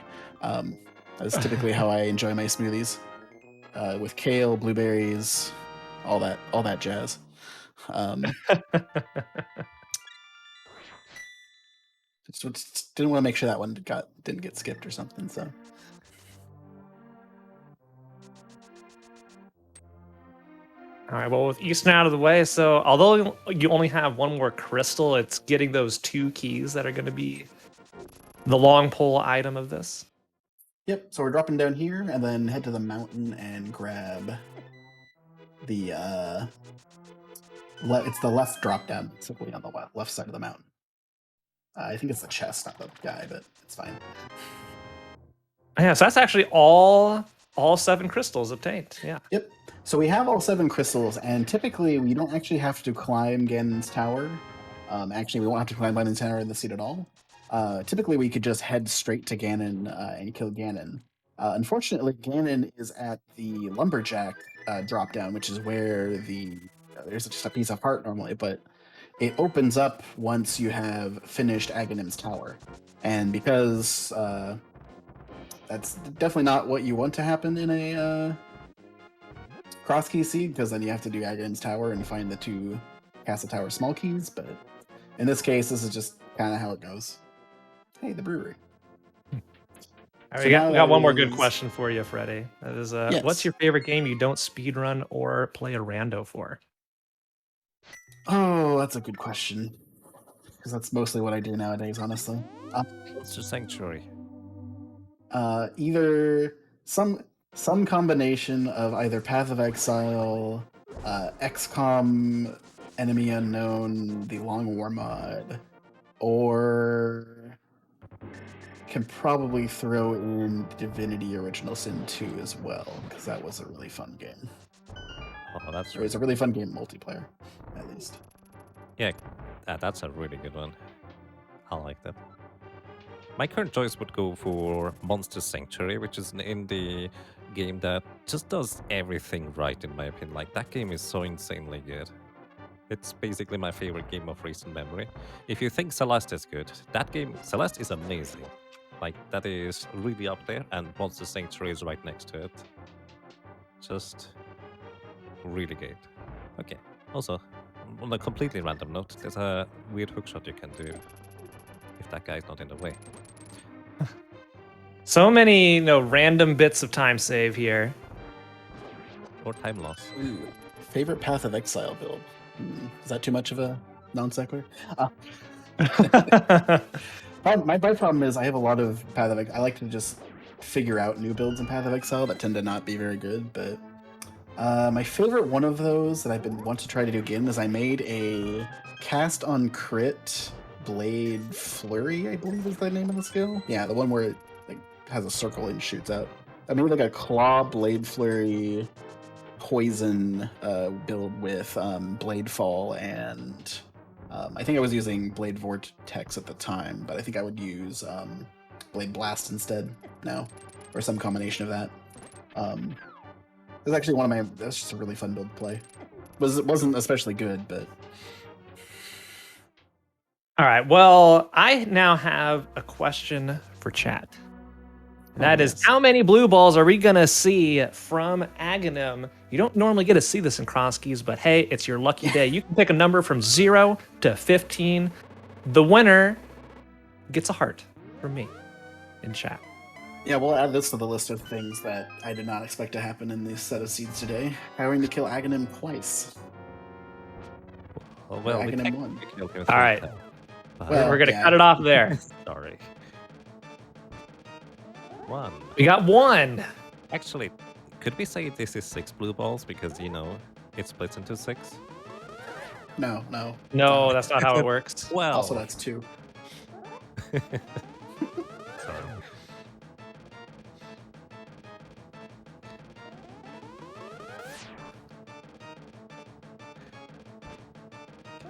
That's typically how I enjoy my smoothies, with kale, blueberries, all that jazz. Just didn't want to make sure that one didn't get skipped or something. So All right, well, with Easton out of the way, so although you only have one more crystal, it's getting those 2 keys that are going to be the long pole item of this. yep. So we're dropping down here, and then head to the mountain and grab the it's the left drop down, simply on the left side of the mountain. I think it's the chest, not the guy, but it's fine. Yeah, so that's actually all 7 crystals obtained. Yeah. Yep. So we have all 7 crystals, and typically we don't actually have to climb Ganon's tower. Actually, we won't have to climb Ganon's tower in the seat at all. Typically, we could just head straight to Ganon and kill Ganon. Unfortunately, Ganon is at the lumberjack drop down, which is where there's just a piece of heart normally, but it opens up once you have finished Aghanim's tower. And because that's definitely not what you want to happen in a cross key seed, because then you have to do Aghanim's tower and find the 2 Castle Tower small keys, but in this case, this is just kind of how it goes. Hey, the brewery. All right, So we got now one more good is- question for you, Freddie. That is, Yes. what's your favorite game you don't speedrun or play a rando for? Oh, that's a good question. Because that's mostly what I do nowadays, honestly. It's just Sanctuary. Either some combination of either Path of Exile, XCOM, Enemy Unknown, the Long War mod, or can probably throw in Divinity Original Sin 2 as well, because that was a really fun game. Oh, that's It was a really fun game multiplayer, at least. yeah, that's a really good one. I like that. My current choice would go for Monster Sanctuary, which is an indie game that just does everything right, in my opinion. Like, that game is so insanely good. It's basically my favorite game of recent memory. If you think Celeste is good, that game, Celeste, is amazing. Like, that is really up there, and Monster Sanctuary is right next to it. Just really great. Okay, also, on a completely random note, there's a weird hookshot you can do if that guy's not in the way. So many, random bits of time save here. Or time loss. Ooh, favorite Path of Exile build. Is that too much of a non sequitur? My problem is I have a lot of Path of Exile. I like to just figure out new builds in Path of Exile that tend to not be very good. But my favorite one of those that I've been want to try to do again is I made a cast on crit Blade Flurry, I believe is the name of the skill. Yeah, the one where it has a circle and shoots out. I made like a Claw Blade Flurry poison build with Blade Fall and I think I was using Blade Vortex at the time, but I think I would use Blade Blast instead now, or some combination of that. It was actually that's just a really fun build to play. It wasn't especially good, but... All right, well, I now have a question for chat. And that is, how many blue balls are we going to see from Aghanim? You don't normally get to see this in cross keys, but hey, it's your lucky day. You can pick a number from 0 to 15. The winner gets a heart from me in chat. Yeah, we'll add this to the list of things that I did not expect to happen in this set of seeds today. Having to kill Aghanim twice. Oh, well, Aghanim won. All right. We're going to cut it off there. Sorry. 1. We got 1. Actually, could we say this is 6 blue balls because, it splits into 6? No. No, that's not how it works. Well, also that's 2. Sorry.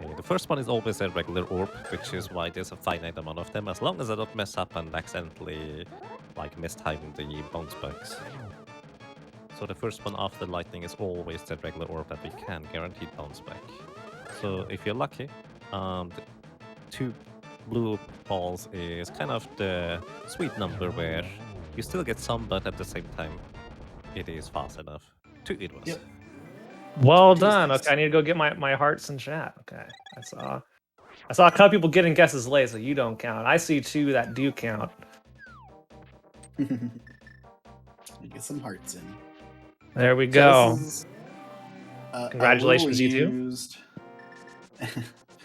Okay, the first one is always a regular orb, which is why there's a finite amount of them, as long as I don't mess up and accidentally mistime the bounce bugs. So the first one after lightning is always the regular orb that we can guarantee bounce back. So if you're lucky, the 2 blue balls is kind of the sweet number where you still get some, but at the same time, it is fast enough. 2 it was. Yep. Well done. Okay, I need to go get my hearts in chat. Okay, I saw a couple people getting guesses late, so you don't count. I see 2 that do count. Get some hearts in. There we go. So Congratulations, you two.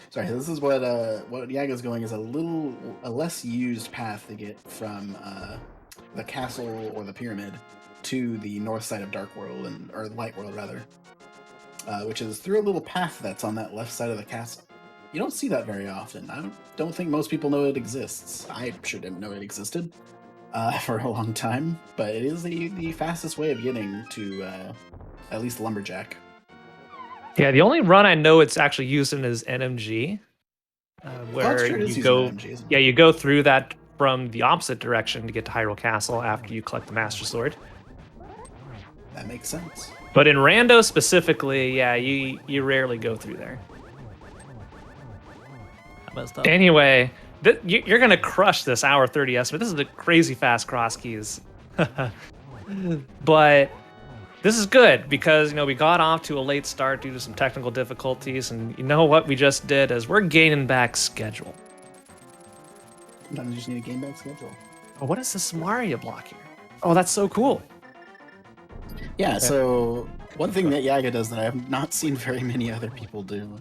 Sorry, this is what Yaga's going is a less used path to get from the castle or the pyramid to the north side of Dark World or Light World rather, which is through a little path that's on that left side of the castle. You don't see that very often. I don't think most people know it exists. I sure didn't know it existed for a long time, but it is the fastest way of getting to at least Lumberjack. Yeah, the only run I know it's actually used in is NMG, where you go. Yeah, you go through that from the opposite direction to get to Hyrule Castle after you collect the Master Sword. That makes sense. But in Rando specifically, yeah, you rarely go through there. Anyway, you're gonna crush this hour 30 estimate. This is a crazy fast cross keys, but this is good because we got off to a late start due to some technical difficulties, and you know what we just did is we're gaining back schedule. Sometimes you just need to gain back schedule. Oh, what is this Mario block here? Oh, that's so cool. Yeah, so one thing that Yaga does that I have not seen very many other people do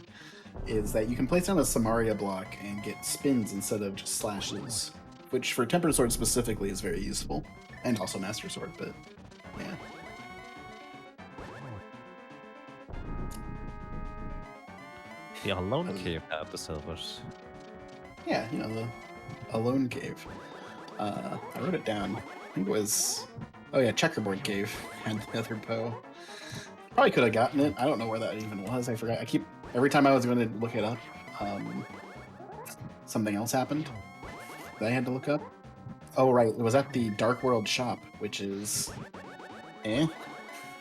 is that you can place down a Samaria block and get spins instead of just slashes, which for Tempered Sword specifically is very useful, and also Master Sword, but yeah. The Alone Cave had the silvers. Yeah, the Alone Cave. I wrote it down. I think it was... Oh yeah, Checkerboard Cave and Nether Bow. Probably could have gotten it. I don't know where that even was. I forgot. Every time I was going to look it up, something else happened that I had to look up. Oh right, it was at the Dark World shop, which is Eh?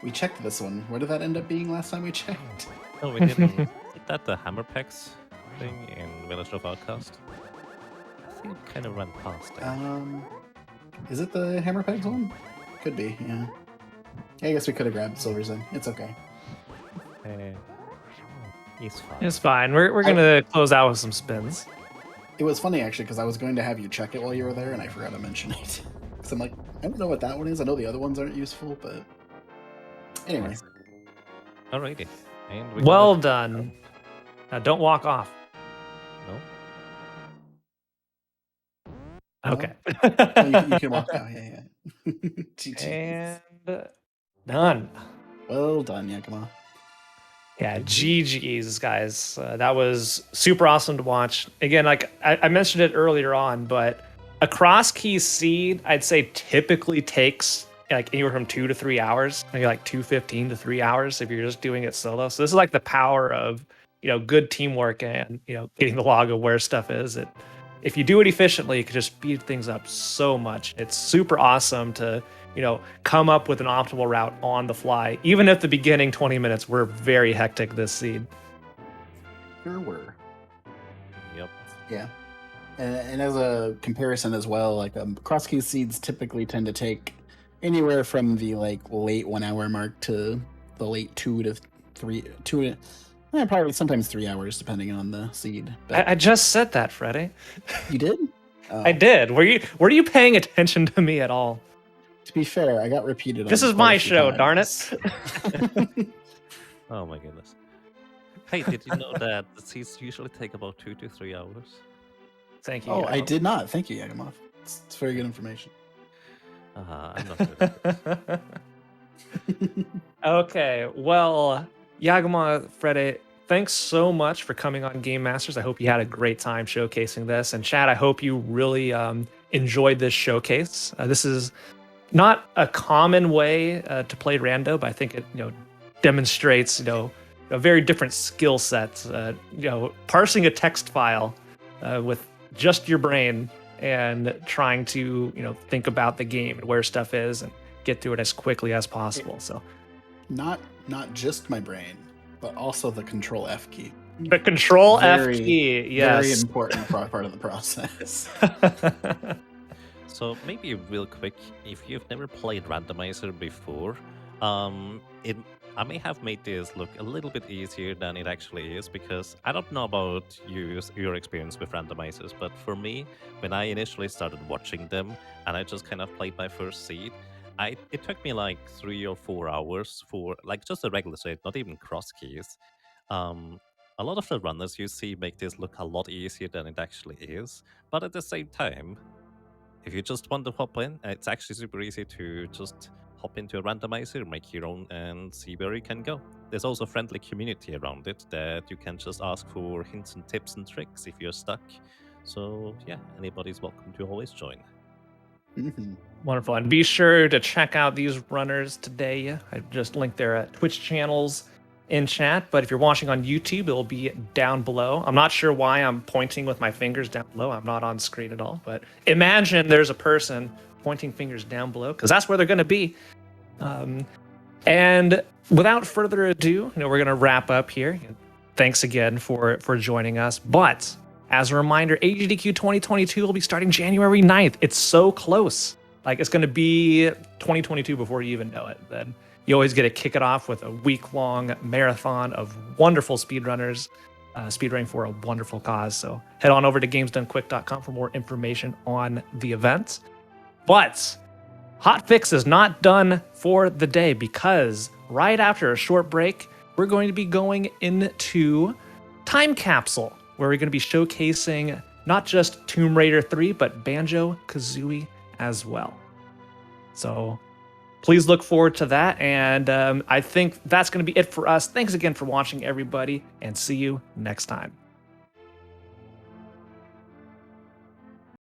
We checked this one. What did that end up being last time we checked? No, we didn't. Is that the Hammer Packs thing in Village of Outcast? I think we kind of ran past it. Is it the Hammer Pegs one? Could be, yeah. I guess we could have grabbed Silver's in. It's okay. He's fine. It's fine. We're gonna close out with some spins. It was funny, actually, because I was going to have you check it while you were there, and I forgot to mention it. Because I'm like, I don't know what that one is. I know the other ones aren't useful, but... Anyway. Alrighty. And we Well done. Now don't walk off. No. Okay. You can walk out, yeah. GG's. And done. Well done, Yakima. Yeah, GG's, guys. That was super awesome to watch. Again, like I mentioned it earlier on, but a cross-key seed, I'd say typically takes like anywhere from 2 to 3 hours, maybe like 2:15 to 3 hours if you're just doing it solo. So this is like the power of, good teamwork and, getting the log of where stuff is. If you do it efficiently, it can just speed things up so much. It's super awesome to, come up with an optimal route on the fly. Even if the beginning 20 minutes were very hectic this seed. Sure were. Yep. Yeah. And as a comparison as well, like cross-key seeds typically tend to take anywhere from the late 1 hour mark to the late 2 to 3, probably sometimes 3 hours depending on the seed. But I just said that, Freddie. you did? Oh. I did. Were you paying attention to me at all? To be fair, I got repeated. This is my show, darn it. Oh my goodness. Hey, did you know that the seeds usually take about 2 to 3 hours? Thank you. Oh, I Yakimov. did not. Thank you, Yakimov. It's very good information. I'm not good at this. Okay, well, Yagama, Freddie, thanks so much for coming on Game Masters. I hope you had a great time showcasing this. And Chad, I hope you really enjoyed this showcase. This is not a common way to play rando, but I think it demonstrates a very different skill set. Parsing a text file with just your brain and trying to think about the game and where stuff is and get through it as quickly as possible. So Not just my brain, but also the Control F key. the Control F Very, key, yes. Very important part of the process. So maybe real quick, if you've never played Randomizer before, I may have made this look a little bit easier than it actually is, because I don't know about your experience with randomizers, but for me, when I initially started watching them and I just kind of played my first seed, it took me like 3 or 4 hours for just a regular seed, not even cross keys. A lot of the runners you see make this look a lot easier than it actually is, but at the same time, if you just want to hop in, it's actually super easy to just hop into a randomizer, make your own, and see where you can go. There's also a friendly community around it that you can just ask for hints and tips and tricks if you're stuck. So yeah, anybody's welcome to always join. Mm-hmm. Wonderful. And be sure to check out these runners today. I just linked their Twitch channels in chat, but if you're watching on YouTube, it'll be down below. I'm not sure why I'm pointing with my fingers down below. I'm not on screen at all, but imagine there's a person pointing fingers down below, because that's where they're going to be. And without further ado, we're going to wrap up here. Thanks again for joining us. But as a reminder, AGDQ 2022 will be starting January 9th. It's so close. It's going to be 2022 before you even know it. Then you always get to kick it off with a week-long marathon of wonderful speedrunners, speedrunning for a wonderful cause. So head on over to gamesdonequick.com for more information on the event. But Hotfix is not done for the day, because right after a short break, we're going to be going into Time Capsule, where we're going to be showcasing not just Tomb Raider 3, but Banjo-Kazooie as well. So please look forward to that. And I think that's going to be it for us. Thanks again for watching, everybody, and see you next time.